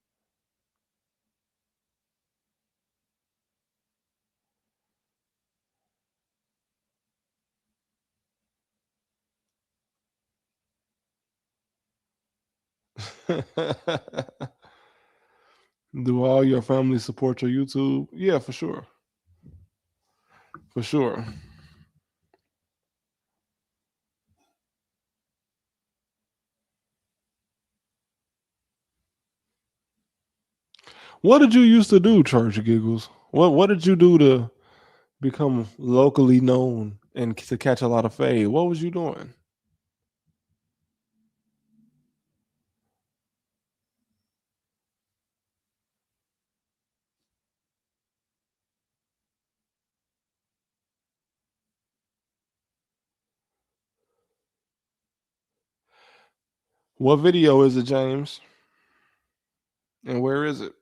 Do all your family support your YouTube? Yeah, for sure. For sure. What did you used to do, Church Giggles? What did you do to become locally known and to catch a lot of fame? What was you doing? What video is it, James? And where is it?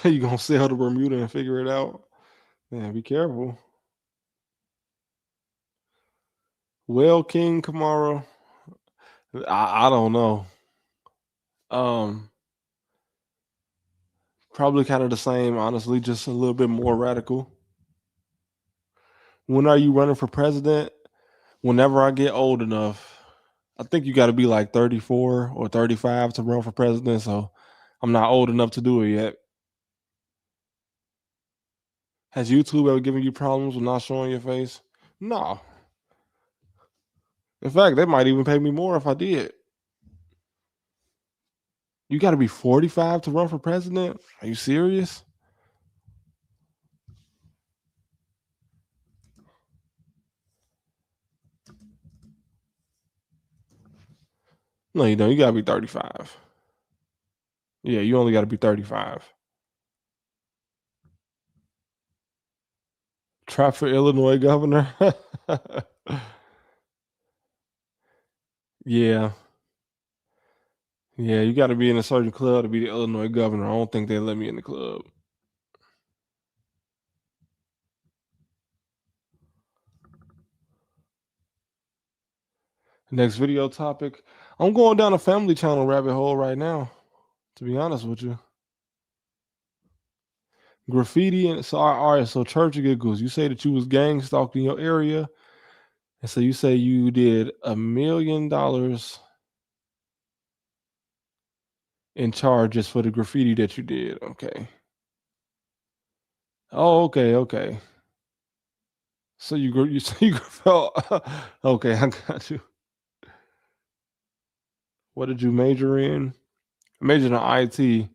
You gonna sail to Bermuda and figure it out? Man, be careful. Well, King Kamara, I don't know. Probably kind of the same, honestly, just a little bit more radical. When are you running for president? Whenever I get old enough. I think you got to be like 34 or 35 to run for president, so I'm not old enough to do it yet. Has YouTube ever given you problems with not showing your face? No. In fact, they might even pay me more if I did. You got to be 45 to run for president? Are you serious? No, you don't. You got to be 35. Yeah, you only got to be 35. Try for Illinois governor? Yeah. Yeah, you got to be in a certain club to be the Illinois governor. I don't think they let me in the club. Next video topic. I'm going down a family channel rabbit hole right now, to be honest with you. Graffiti and so all right, so Church of Giggles. You say that you was gang stalked in your area. And so you say you did $1 million in charges for the graffiti that you did. Okay. Oh, okay. So you felt okay, I got you. What did you major in? Majored in IT.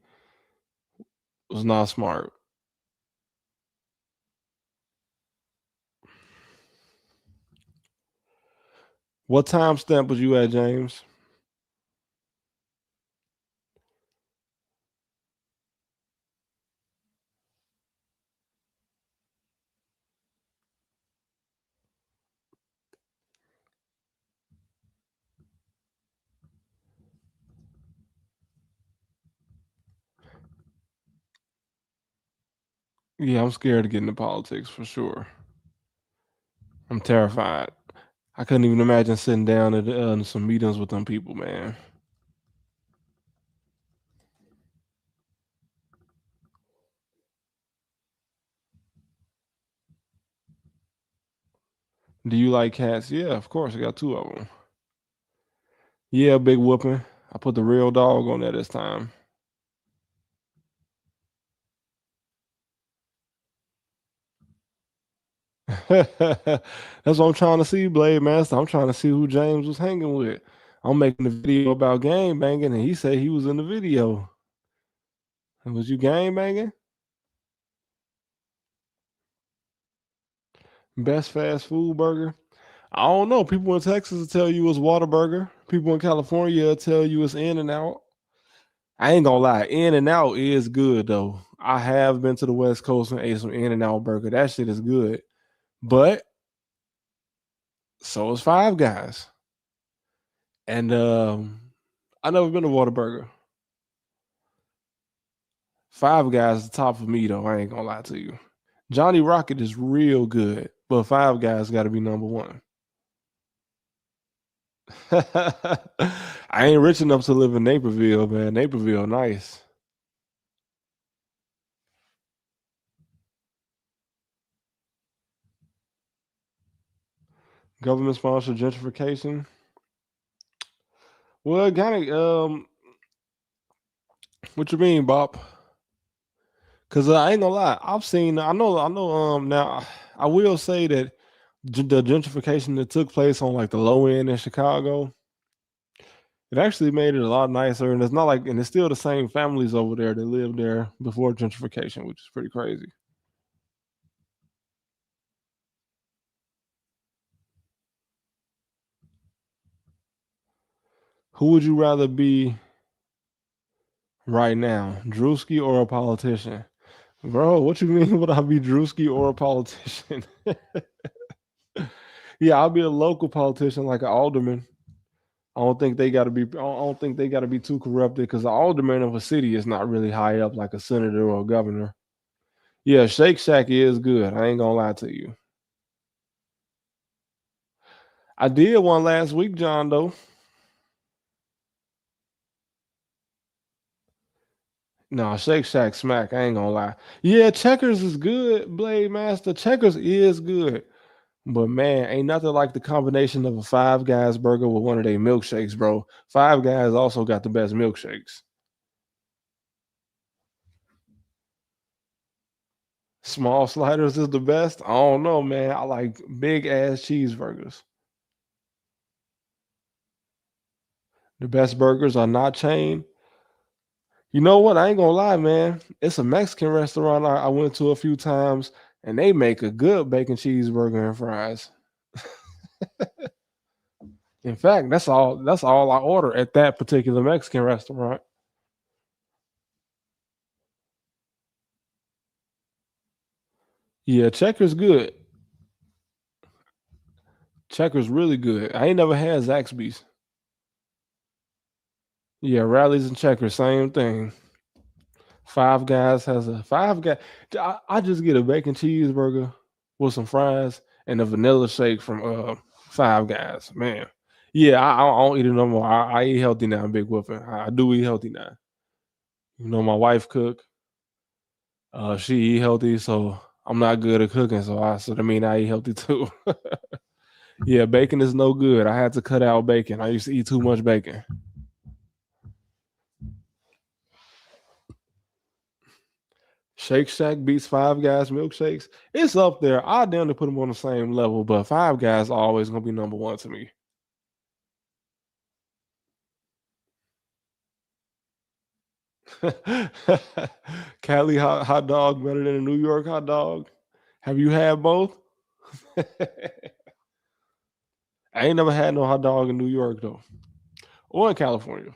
Was not smart. What timestamp was you at, James? Yeah, I'm scared to get into politics for sure. I'm terrified. I couldn't even imagine sitting down at some meetings with them people, man. Do you like cats? Yeah, of course. I got 2 of them. Yeah, big whooping. I put the real dog on there this time. That's what I'm trying to see, Blade Master. I'm trying to see who James was hanging with. I'm making a video about game banging, and he said he was in the video. And was you game banging? Best fast food burger? I don't know. People in Texas will tell you it's Whataburger. People in California will tell you it's In-N-Out. I ain't gonna lie, In-N-Out is good though. I have been to the West Coast and ate some In-N-Out burger. That shit is good. But so is Five Guys. And I never been to Whataburger. Five Guys is the top for me though. I ain't gonna lie to you. Johnny Rocket is real good, but Five Guys got to be number one. I ain't rich enough to live in Naperville, man. Naperville, nice. Government sponsored gentrification. Well, kind of. What you mean, Bob? Because I ain't gonna lie, I've seen. I know. Now, I will say that the gentrification that took place on like the low end in Chicago, it actually made it a lot nicer, and it's not like, and it's still the same families over there that lived there before gentrification, which is pretty crazy. Who would you rather be right now, Drewski or a politician? Bro, what you mean would I be Drewski or a politician? Yeah, I'll be a local politician like an alderman. I don't think they got to be. I don't think they got to be too corrupted because the alderman of a city is not really high up like a senator or a governor. Yeah, Shake Shack is good. I ain't gonna lie to you. I did one last week, John. Though. No, Shake Shack smack. I ain't gonna lie. Yeah, Checkers is good, Blade Master. Checkers is good. But man, ain't nothing like the combination of a Five Guys burger with one of their milkshakes, bro. Five Guys also got the best milkshakes. Small sliders is the best. I don't know, man. I like big ass cheeseburgers. The best burgers are not chain. You know what? I ain't gonna lie, man. It's a Mexican restaurant I went to a few times, and they make a good bacon cheeseburger and fries. In fact, that's all. That's all I order at that particular Mexican restaurant. Yeah, Checkers good. Checkers really good. I ain't never had Zaxby's. Yeah, Rallies and Checkers, same thing. Five Guys has a Five Guy. I just get a bacon cheeseburger with some fries and a vanilla shake from Five Guys. Man, yeah, I don't eat it no more. I eat healthy now, Big Whooping. I do eat healthy now. You know, my wife cook. She eat healthy, so I'm not good at cooking. So I mean I eat healthy too. Yeah, bacon is no good. I had to cut out bacon. I used to eat too much bacon. Shake Shack beats Five Guys milkshakes. It's up there. I damn to put them on the same level, but Five Guys always gonna be number one to me. Cali hot dog better than a New York hot dog. Have you had both? I ain't never had no hot dog in New York though, or in California.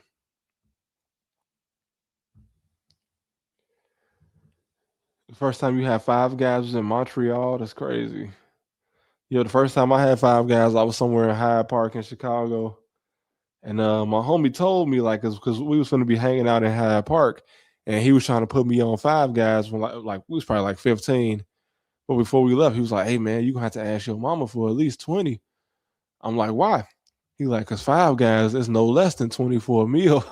The first time you had Five Guys was in Montreal. That's crazy. Yo, the first time I had Five Guys, I was somewhere in Hyde Park in Chicago. And my homie told me like, because we was going to be hanging out in Hyde Park, and he was trying to put me on Five Guys when like we was probably like 15. But before we left, he was like, "Hey man, you gonna have to ask your mama for at least 20." I'm like, "Why?" He like, "Cause Five Guys is no less than 20 for a meal."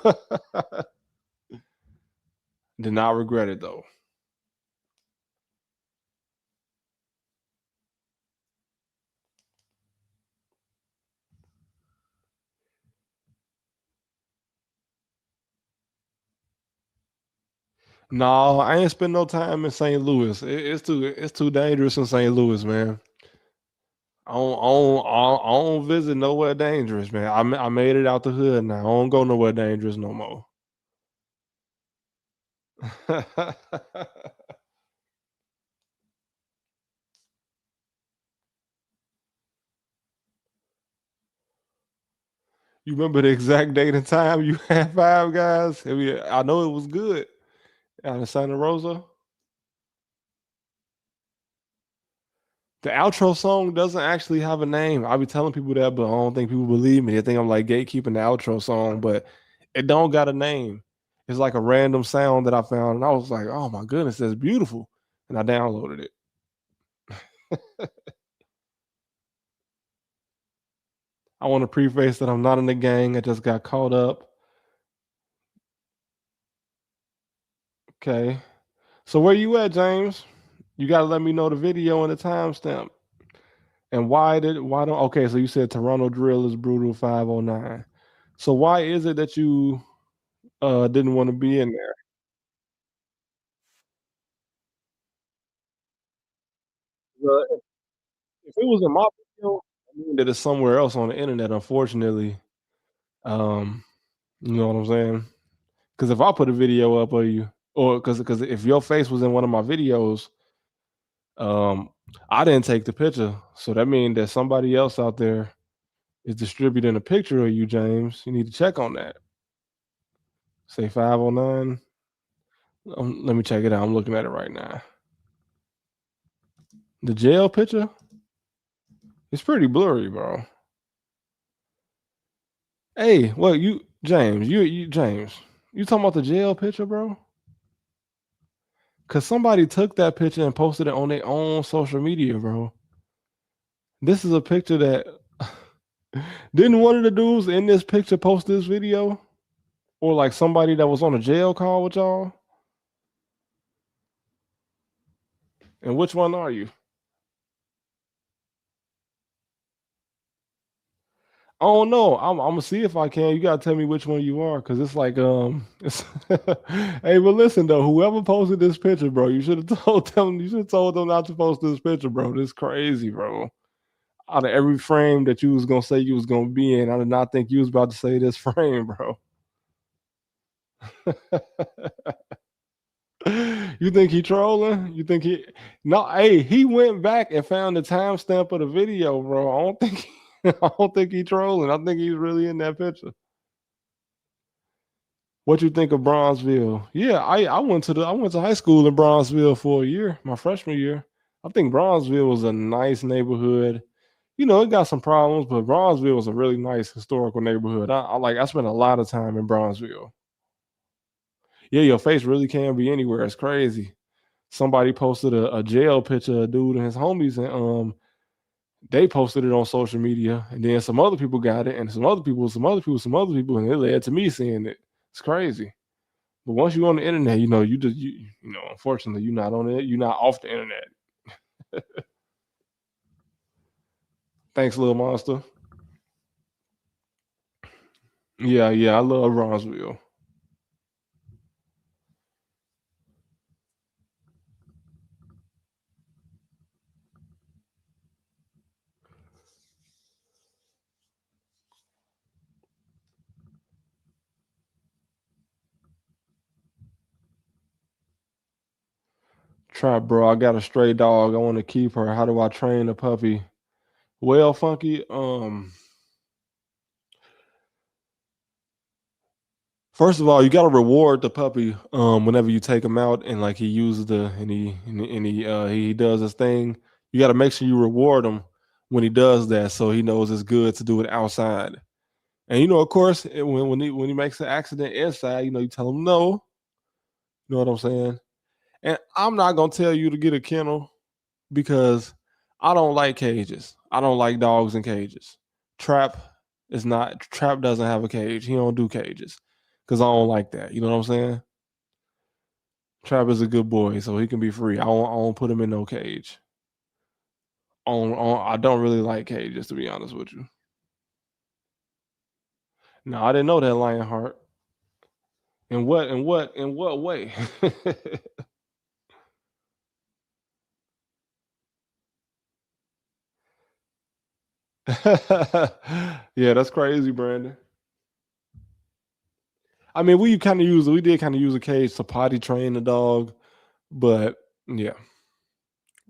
Did not regret it though. No, I ain't spend no time in St. Louis. It's too dangerous in St. Louis, man. I don't visit nowhere dangerous, man. I made it out the hood now. I don't go nowhere dangerous no more. You remember the exact date and time you had Five Guys? I know it was good out in Santa Rosa. The outro song doesn't actually have a name. I be telling people that, but I don't think people believe me. They think I'm like gatekeeping the outro song, but it don't got a name. It's like a random sound that I found, and I was like, "Oh my goodness, that's beautiful," and I downloaded it. I want to preface that I'm not in the gang. I just got caught up. Okay, so where you at, James? You got to let me know the video and the timestamp. And why don't okay, so you said Toronto drill is brutal 509. So why is it that you didn't want to be in there? Well, if it was in my video, I mean that it's somewhere else on the internet, unfortunately. Um, you know what I'm saying? Because if I put a video up of you, or because if your face was in one of my videos, um, I didn't take the picture. So that means that somebody else out there is distributing a picture of you, James. You need to check on that. Say 509. Let me check it out. I'm looking at it right now. The jail picture? It's pretty blurry, bro. Hey, what James, James, you talking about the jail picture, bro? Cause somebody took that picture and posted it on their own social media, bro. This is a picture that didn't one of the dudes in this picture post this video? Or like somebody that was on a jail call with y'all? And which one are you? I don't know. I'm gonna see if I can. You gotta tell me which one you are, because it's like it's hey, but listen though, whoever posted this picture, bro, you should have told them not to post this picture, bro. This is crazy, bro. Out of every frame that you was gonna say you was gonna be in, I did not think you was about to say this frame, bro. You think he trolling? You think he no, hey, he went back and found the timestamp of the video, bro. I don't think I don't think he trolling. I think he's really in that picture. What you think of Bronzeville? Yeah, I went to high school in Bronzeville for a year, my freshman year. I think Bronzeville was a nice neighborhood. You know, it got some problems, but Bronzeville was a really nice historical neighborhood. I spent a lot of time in Bronzeville. Yeah, your face really can be anywhere. It's crazy. Somebody posted a jail picture of a dude and his homies, and they posted it on social media, and then some other people got it, and some other people, and it led to me seeing it. It's crazy. But once you're on the internet, you know, unfortunately, you're not on it. You're not off the internet. Thanks, little monster. Yeah, I love Bronzeville. Trap, bro. I got a stray dog. I want to keep her. How do I train a puppy? Well, Funky, first of all, you got to reward the puppy whenever you take him out and like he uses he does his thing. You got to make sure you reward him when he does that, so he knows it's good to do it outside. And you know, of course, when he makes an accident inside, you know, you tell him no. You know what I'm saying? And I'm not gonna tell you to get a kennel because I don't like cages. I don't like dogs in cages. Trap doesn't have a cage. He don't do cages because I don't like that. You know what I'm saying? Trap is a good boy, so he can be free. I won't put him in no cage. I don't really like cages, to be honest with you. No, I didn't know that, Lionheart. In what way? Yeah, that's crazy, Brandon. I mean, we did kind of use a cage to potty train the dog, but yeah,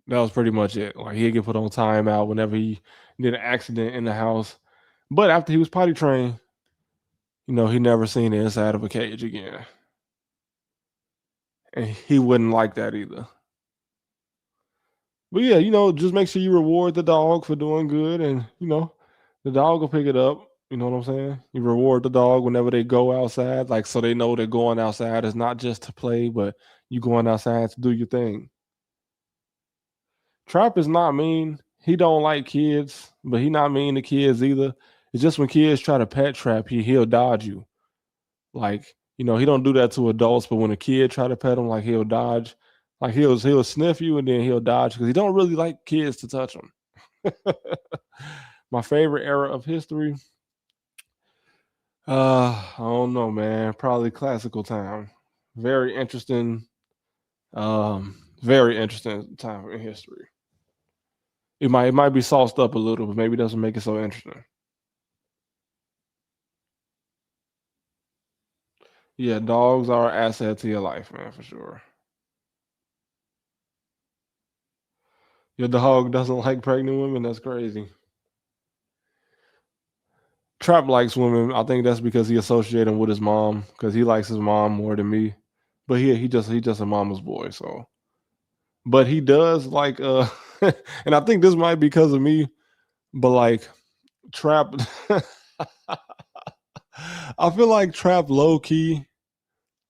that was pretty much it. Like he'd get put on timeout whenever he did an accident in the house. But after he was potty trained, you know, he never seen the inside of a cage again. And he wouldn't like that either. But yeah, you know, just make sure you reward the dog for doing good, and you know, the dog will pick it up. You know what I'm saying? You reward the dog whenever they go outside, like so they know they're going outside is not just to play, but you going outside to do your thing. Trap is not mean. He don't like kids, but he not mean to kids either. It's just when kids try to pet Trap, he'll dodge you. Like, you know, he don't do that to adults, but when a kid try to pet him, like he'll dodge. Like he'll sniff you and then he'll dodge because he don't really like kids to touch him. My favorite era of history. I don't know, man. Probably classical time. Very interesting. Very interesting time in history. It might be sauced up a little, but maybe it doesn't make it so interesting. Yeah, dogs are an asset to your life, man, for sure. Your dog doesn't like pregnant women. That's crazy. Trap likes women. I think that's because he associates him with his mom because he likes his mom more than me. But he just a mama's boy. So, but he does like and I think this might be because of me. But like Trap, I feel like Trap low key,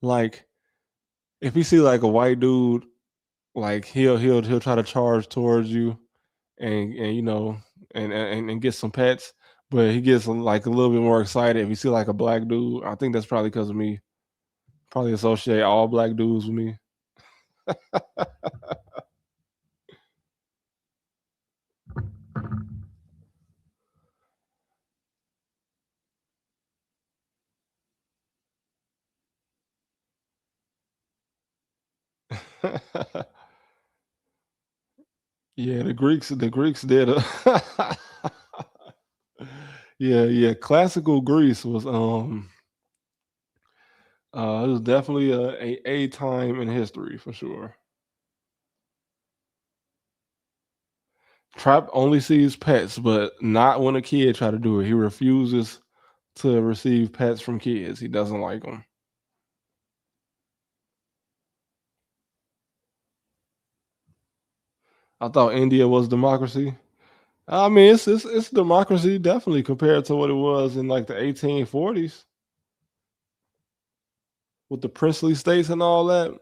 like if he see like a white dude, like he'll try to charge towards you and and get some pets, but he gets like a little bit more excited if you see like a black dude. I think that's probably because of me. Probably associate all black dudes with me. Yeah, the Greeks did a yeah. Classical Greece was it was definitely a time in history for sure. Trap only sees pets, but not when a kid try to do it. He refuses to receive pets from kids. He doesn't like them. I thought India was democracy. I mean, it's democracy definitely compared to what it was in like the 1840s with the princely states and all that.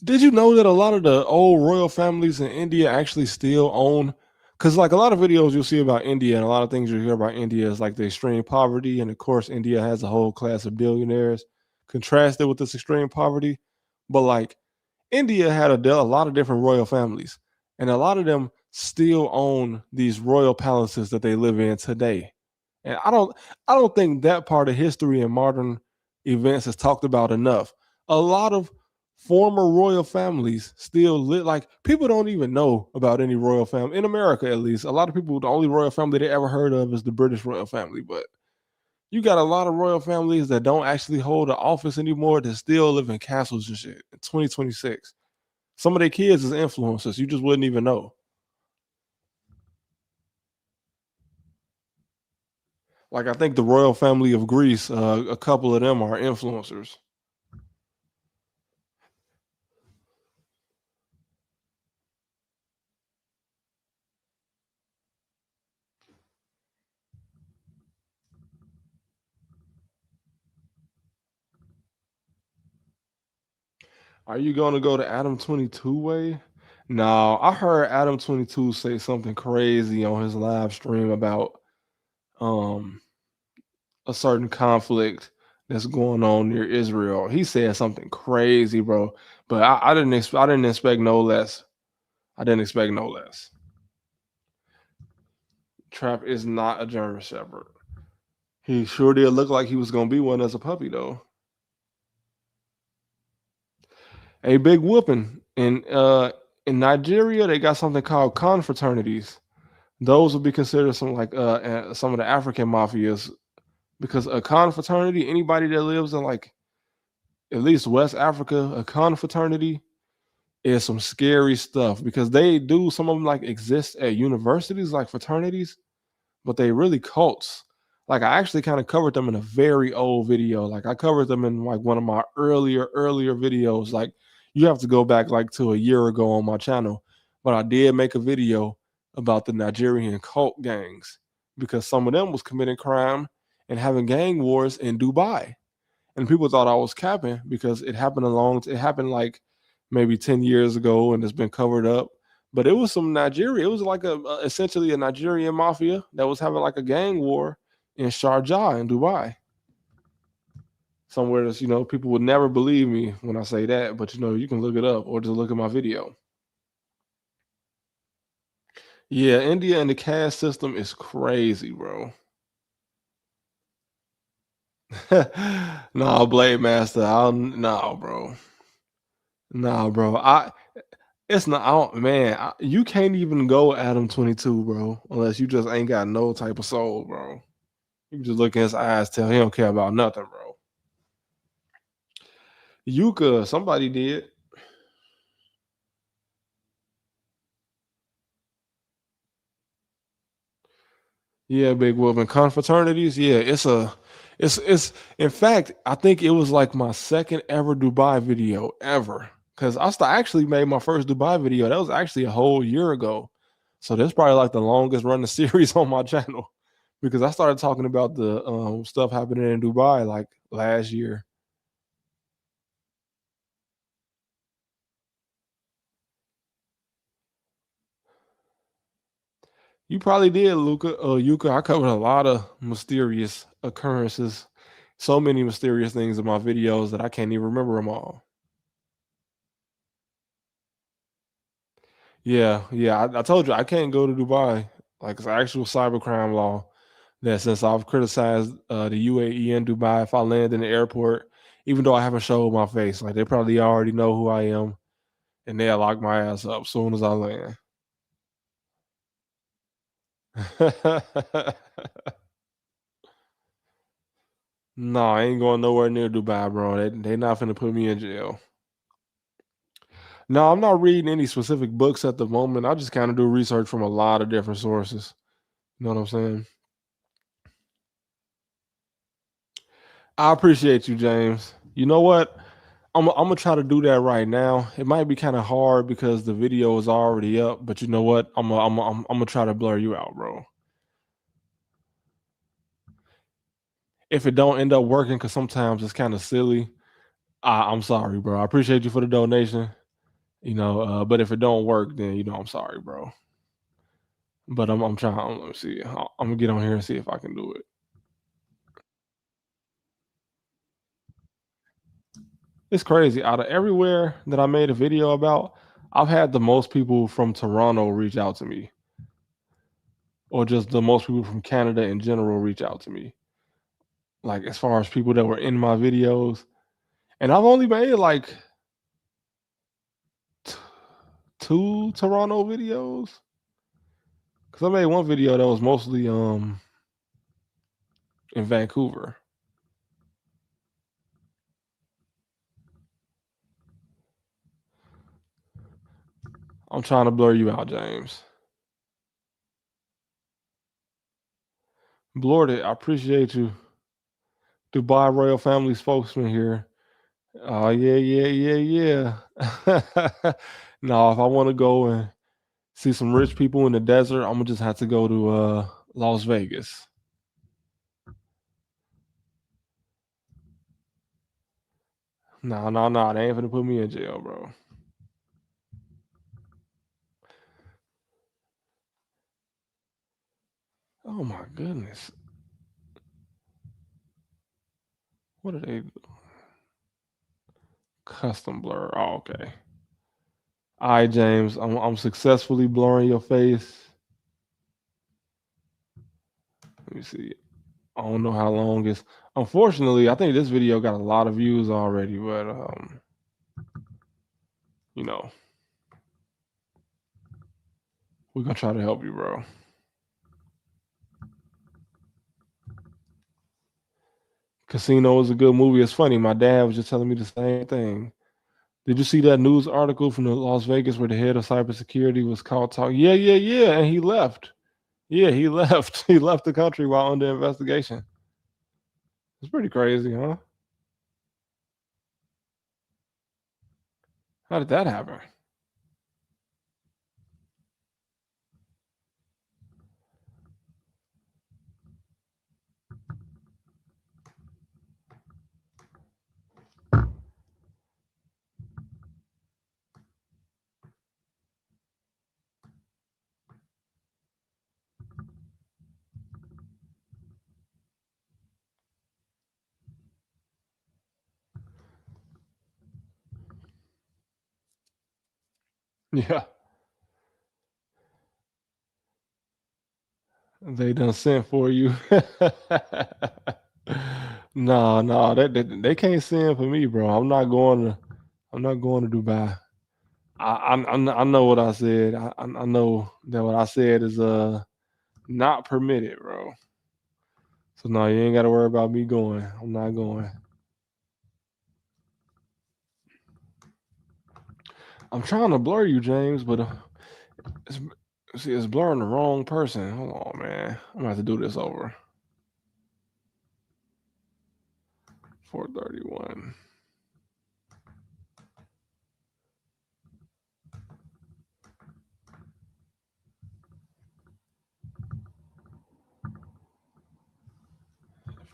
Did you know that a lot of the old royal families in India actually still own? Because like a lot of videos you'll see about India and a lot of things you hear about India is like the extreme poverty, and of course India has a whole class of billionaires contrasted with this extreme poverty. But like India had a lot of different royal families, and a lot of them still own these royal palaces that they live in today. And I don't think that part of history and modern events is talked about enough. A lot of former royal families still live. Like people don't even know about any royal family in America, at least. A lot of people, the only royal family they ever heard of is the British royal family. But you got a lot of royal families that don't actually hold an office anymore that still live in castles and shit in 2026. Some of their kids is influencers. You just wouldn't even know. Like I think the royal family of Greece, a couple of them are influencers. Are you going to go to Adam 22 way? No, I heard Adam 22 say something crazy on his live stream about um a certain conflict that's going on near Israel. He said something crazy, bro. But I didn't expect no less. I didn't expect no less. Trap is not a German Shepherd. He sure did look like he was gonna be one as a puppy though. A big whooping. In Nigeria, they got something called confraternities. Those would be considered some of the African mafias because a confraternity, anybody that lives in like at least West Africa, a confraternity is some scary stuff because they do some of them like exist at universities like fraternities, but they really cults. Like I actually kind of covered them in a very old video. Like I covered them in like one of my earlier videos. Like you have to go back like to a year ago on my channel, but I did make a video about the Nigerian cult gangs because some of them was committing crime and having gang wars in Dubai, and people thought I was capping because it happened like maybe 10 years ago and it's been covered up. But it was some Nigeria. It was like essentially a Nigerian mafia that was having like a gang war in Sharjah in Dubai. Somewhere that's, people would never believe me when I say that, but you can look it up or just look at my video. Yeah, India and the caste system is crazy, bro. No, Blade Master. No, bro. No, bro. It's not. Man, you can't even go Adam 22, bro, unless you just ain't got no type of soul, bro. You can just look in his eyes, tell he don't care about nothing, bro. Yuka, somebody did. Yeah, Big Wolf and confraternities. Yeah, it's. In fact, I think it was like my second ever Dubai video ever because actually made my first Dubai video. That was actually a whole year ago. So that's probably like the longest running series on my channel because I started talking about the stuff happening in Dubai like last year. You probably did, Luca. Yuka, I covered a lot of mysterious occurrences. So many mysterious things in my videos that I can't even remember them all. Yeah, yeah. I told you I can't go to Dubai. Like it's actual cybercrime law that since I've criticized the UAE and Dubai, if I land in the airport, even though I haven't showed my face, like they probably already know who I am, and they'll lock my ass up as soon as I land. No, I ain't going nowhere near Dubai, bro. They not finna put me in jail. No, I'm not reading any specific books at the moment. I just kind of do research from a lot of different sources. You know what I'm saying? I appreciate you, James. You know what? I'm gonna try to do that right now. It might be kind of hard because the video is already up, but you know what? I'm gonna try to blur you out, bro. If it don't end up working, because sometimes it's kind of silly, I'm sorry, bro. I appreciate you for the donation. But if it don't work, then I'm sorry, bro. But I'm trying. Let me see. I'm gonna get on here and see if I can do it. It's crazy. Out of everywhere that I made a video about, I've had the most people from Toronto reach out to me, or just the most people from Canada in general reach out to me. Like as far as people that were in my videos, and I've only made like two Toronto videos because I made one video that was mostly in Vancouver. I'm trying to blur you out, James. Blurred it. I appreciate you. Dubai Royal Family spokesman here. Oh yeah, yeah, yeah, yeah. No, if I want to go and see some rich people in the desert, I'm gonna just have to go to Las Vegas. No, no, no, they ain't gonna put me in jail, bro. Oh my goodness. What are they? Custom blur. Oh, okay. All right, James. I'm successfully blurring your face. Let me see. I don't know how long it's. Unfortunately, I think this video got a lot of views already, but you know, we're gonna try to help you, bro. Casino is a good movie. It's funny. My dad was just telling me the same thing. Did you see that news article from the Las Vegas where the head of cybersecurity was caught talking? Yeah, yeah, yeah, and he left. Yeah, he left. He left the country while under investigation. It's pretty crazy, huh? How did that happen? Yeah, they done sent for you. No, no, they can't send for me, bro. I'm not going to. I'm not going to Dubai. I know what I said. I know that what I said is not permitted, bro. So no, you ain't got to worry about me going. I'm not going. I'm trying to blur you, James, but it's, it's blurring the wrong person. Hold on, man. I'm gonna have to do this over. 431.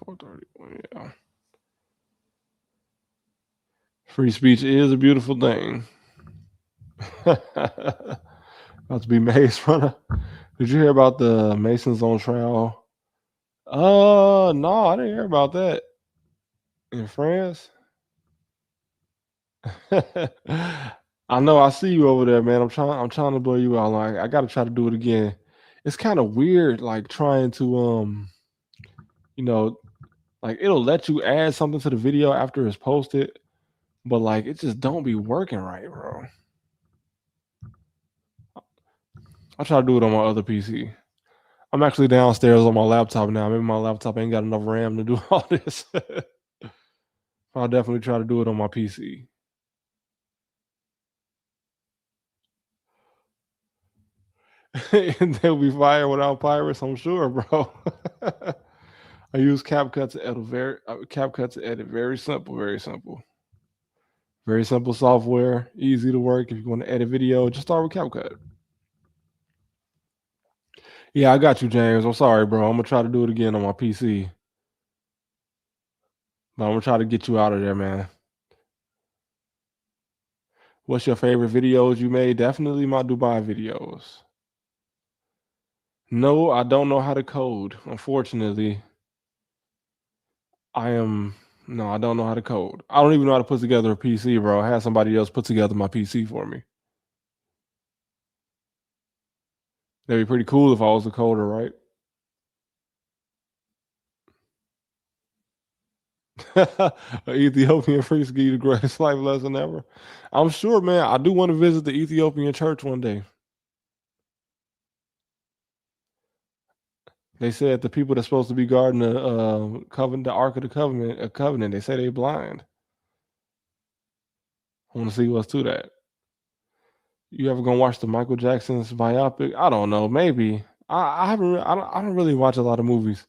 4:31. Yeah. Free speech is a beautiful thing. About to be Mace runner. Did you hear about the Masons on trial? No, I didn't hear about that. In France? I know, I see you over there, man. I'm trying to blow you out. Like, I gotta try to do it again. It's kind of weird, like trying to you know, like it'll let you add something to the video after it's posted, but like it just don't be working right, bro. I try to do it on my other PC. I'm actually downstairs on my laptop now. Maybe my laptop ain't got enough RAM to do all this. I'll definitely try to do it on my PC. And they'll be fired without pirates, I'm sure, bro. I use CapCut to edit very simple, very simple. Very simple software, easy to work. If you want to edit video, just start with CapCut. Yeah, I got you, James. I'm sorry, bro. I'm gonna try to do it again on my PC. But I'm gonna try to get you out of there, man. What's your favorite videos you made? Definitely my Dubai videos. No, I don't know how to code. Unfortunately, I don't know how to code. I don't even know how to put together a PC, bro. I had somebody else put together my PC for me. That'd be pretty cool if I was a coder, right? An Ethiopian priest give you the greatest life lesson ever. I'm sure, man. I do want to visit the Ethiopian church one day. They said the people that's supposed to be guarding the covenant, the Ark of the Covenant, they say they blind. I want to see what's to that. You ever gonna watch the Michael Jackson's biopic? I don't know. Maybe. I haven't. I don't really watch a lot of movies,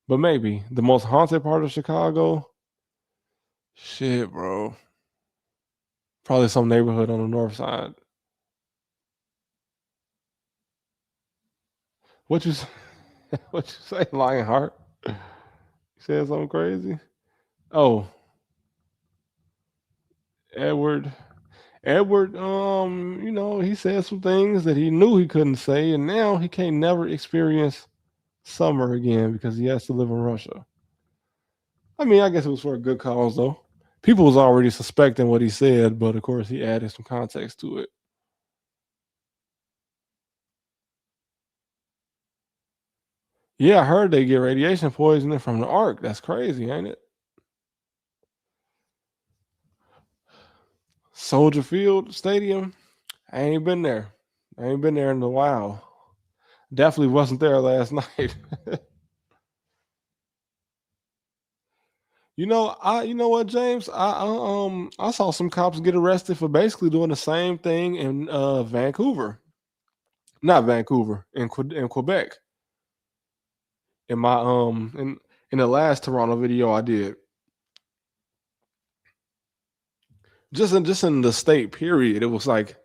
but maybe the most haunted part of Chicago. Shit, bro. Probably some neighborhood on the north side. What you what you say, Lionheart? You said something crazy? Oh, Edward. Edward, he said some things that he knew he couldn't say, and now he can't never experience summer again because he has to live in Russia. I mean, I guess it was for a good cause, though. People was already suspecting what he said, but of course he added some context to it. Yeah, I heard they get radiation poisoning from the ark. That's crazy, ain't it? Soldier Field Stadium. I ain't been there. I ain't been there in a while. Definitely wasn't there last night. You know what, James? I saw some cops get arrested for basically doing the same thing in Vancouver. Not Vancouver, in Quebec. In my in the last Toronto video I did. Just in the state period, it was like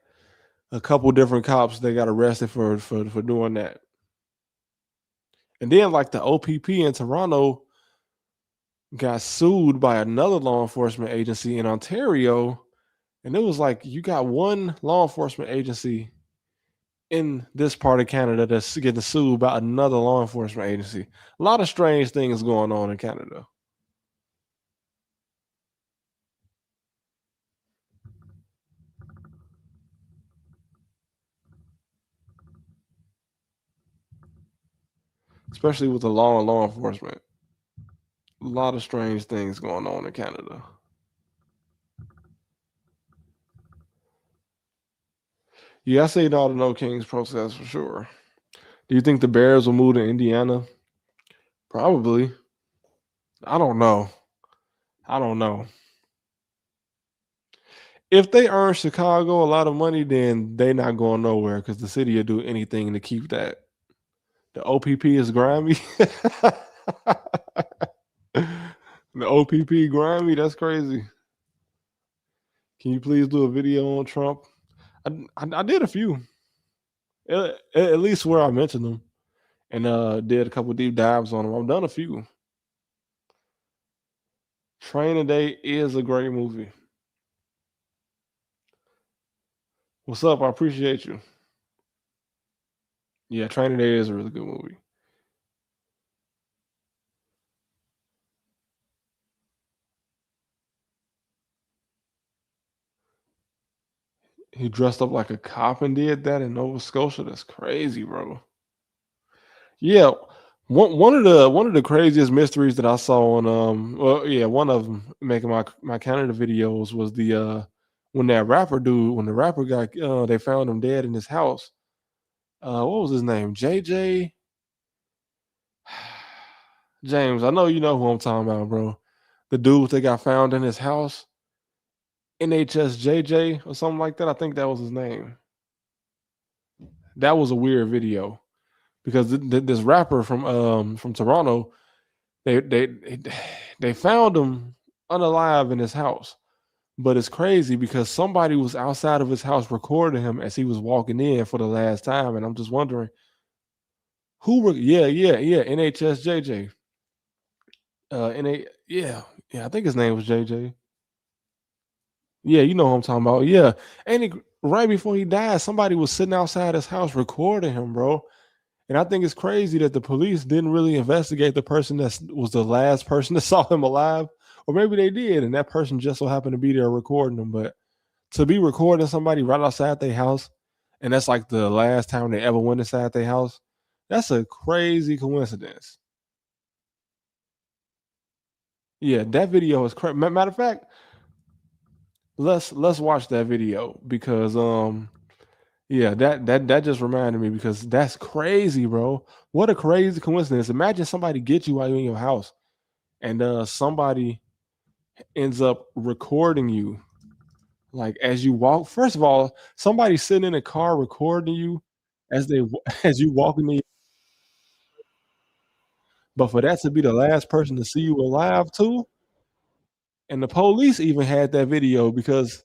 a couple different cops they got arrested for doing that. And then like the OPP in Toronto got sued by another law enforcement agency in Ontario, and it was like you got one law enforcement agency in this part of Canada that's getting sued by another law enforcement agency. A lot of strange things going on in Canada. Especially with the law enforcement. A lot of strange things going on in Canada. Yeah, I say no to No Kings protest for sure. Do you think the Bears will move to Indiana? Probably. I don't know. If they earn Chicago a lot of money, then they not going nowhere because the city will do anything to keep that. The OPP is grimy. The OPP grimy. That's crazy. Can you please do a video on Trump? I did a few, at least where I mentioned them, and did a couple deep dives on them. I've done a few. Training Day is a great movie. What's up? I appreciate you. Yeah, Training Day is a really good movie. He dressed up like a cop and did that in Nova Scotia. That's crazy, bro. Yeah, one of the craziest mysteries that I saw on one of them making my Canada videos was the when that rapper dude when the rapper got they found him dead in his house. What was his name? JJ James. I know you know who I'm talking about, bro. The dude that got found in his house, NHSJJ or something like that. I think that was his name. That was a weird video because this rapper from Toronto, they they they found him unalive in his house. But it's crazy because somebody was outside of his house recording him as he was walking in for the last time, and I'm just wondering yeah, NHSJJ. I think his name was JJ. Yeah, you know what I'm talking about. Yeah, and right before he died, somebody was sitting outside his house recording him, bro. And I think it's crazy that the police didn't really investigate the person that was the last person that saw him alive, or maybe they did, and that person just so happened to be there recording him. But to be recording somebody right outside their house, and that's like the last time they ever went inside their house, that's a crazy coincidence. Yeah, that video is crazy. Matter of fact, let's watch that video because yeah, that just reminded me because that's crazy, bro. What a crazy coincidence. Imagine somebody gets you while you're in your house and somebody ends up recording you like as you walk. First of all, somebody sitting in a car recording you as they as you walking in, but for that to be the last person to see you alive too, and the police even had that video because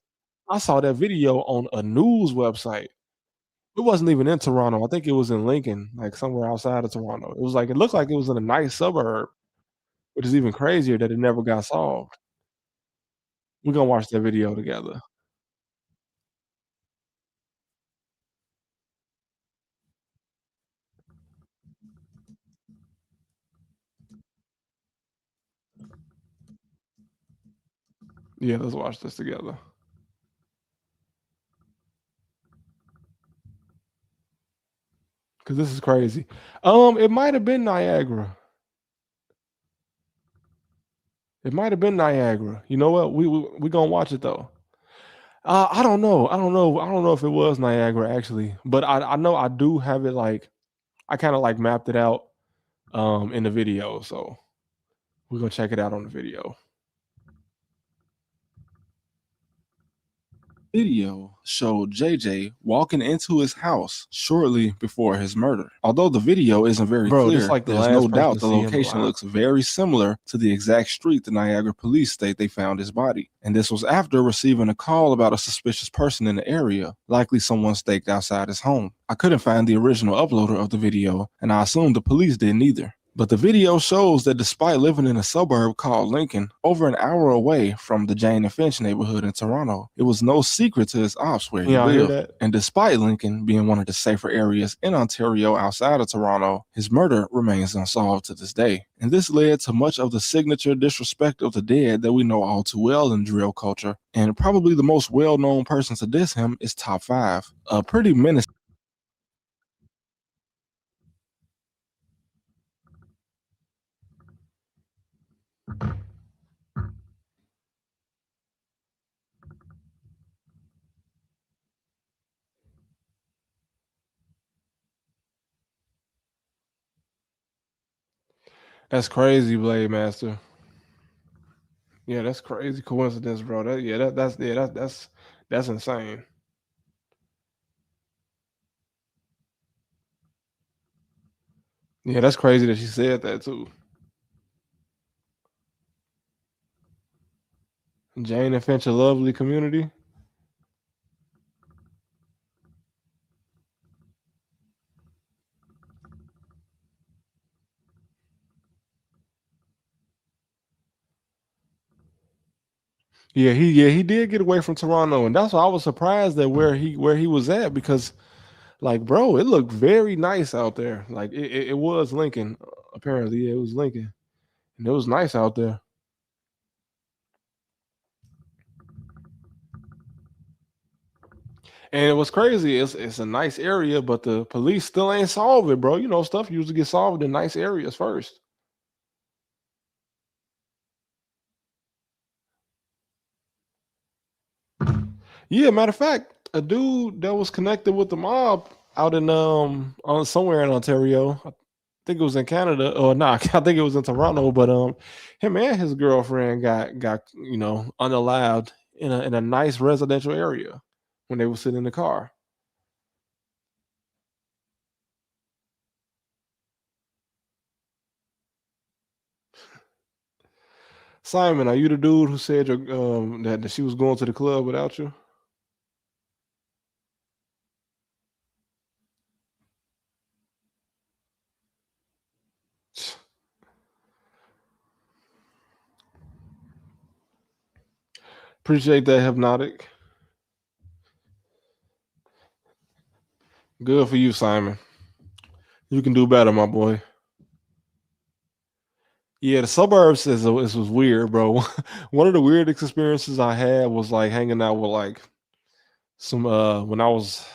I saw that video on a news website. It wasn't even in Toronto. I think it was in Lincoln, like somewhere outside of Toronto. It was like it looked like it was in a nice suburb, which is even crazier that it never got solved. We're gonna watch that video together. Yeah, let's watch this together. Cause this is crazy. It might have been Niagara. It might have been Niagara. You know what? We gonna watch it though. I don't know. I don't know if it was Niagara actually, but I know I do have it like I kind of like mapped it out in the video. So we're gonna check it out on the video. Video showed JJ walking into his house shortly before his murder. Although the video isn't very clear, like there's no doubt the location looks very similar to the exact street the Niagara police state they found his body. And this was after receiving a call about a suspicious person in the area, likely someone staked outside his home. I couldn't find the original uploader of the video, and I assumed the police didn't either. But the video shows that despite living in a suburb called Lincoln, over an hour away from the Jane and Finch neighborhood in Toronto, it was no secret to his ops where he lived. And despite Lincoln being one of the safer areas in Ontario outside of Toronto, his murder remains unsolved to this day. And this led to much of the signature disrespect of the dead that we know all too well in drill culture. And probably the most well-known person to diss him is Top 5, a pretty menacing. That's crazy, Blade Master. Yeah, that's crazy coincidence, bro. That's insane. Yeah, that's crazy that she said that too. Jane and Finch, a lovely community. he did get away from Toronto, and that's why I was surprised at where he was at, because like, bro, it looked very nice out there. Like it was Lincoln, apparently. Yeah, it was Lincoln, and it was nice out there. And it was crazy. It's a nice area, but the police still ain't solved it, bro. You know, stuff usually gets solved in nice areas first. Yeah, matter of fact, a dude that was connected with the mob out in on somewhere in Ontario. I think it was in Canada, or not. I think it was in Toronto. But him and his girlfriend got unalived in a nice residential area when they were sitting in the car. Simon, are you the dude who said that she was going to the club without you? Appreciate that, Hypnotic. Good for you, Simon. You can do better, my boy. Yeah, the suburbs was weird, bro. One of the weirdest experiences I had was like hanging out with like some when I was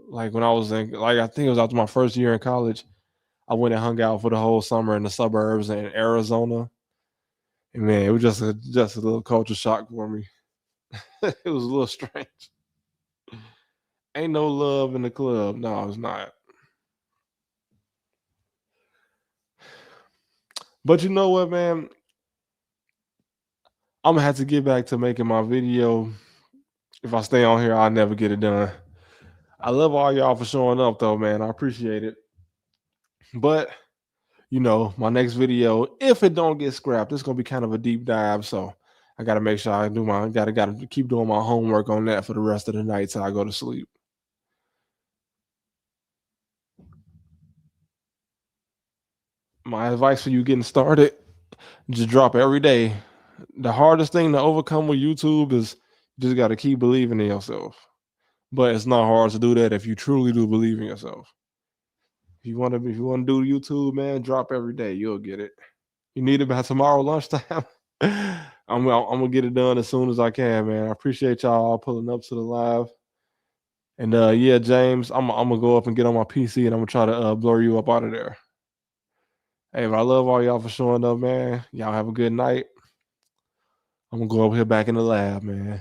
in, like, I think it was after my first year in college. I went and hung out for the whole summer in the suburbs in Arizona. And man, it was just a little culture shock for me. It was a little strange. Ain't no love in the club. No, it's not. But you know what, man? I'm gonna have to get back to making my video. If I stay on here, I'll never get it done. I love all y'all for showing up, though, man. I appreciate it. But my next video, if it don't get scrapped, it's gonna be kind of a deep dive. So I gotta make sure I do gotta keep doing my homework on that for the rest of the night till I go to sleep. My advice for you getting started: just drop every day. The hardest thing to overcome with YouTube is you just gotta keep believing in yourself. But it's not hard to do that if you truly do believe in yourself. If you want to do YouTube, man, drop every day. You'll get it. You need it by tomorrow lunchtime. I'm gonna get it done as soon as I can, man. I appreciate y'all pulling up to the live. And yeah, James, I'm gonna go up and get on my PC, and I'm gonna try to blur you up out of there. Hey, but I love all y'all for showing up, man. Y'all have a good night. I'm gonna go over here back in the lab, man.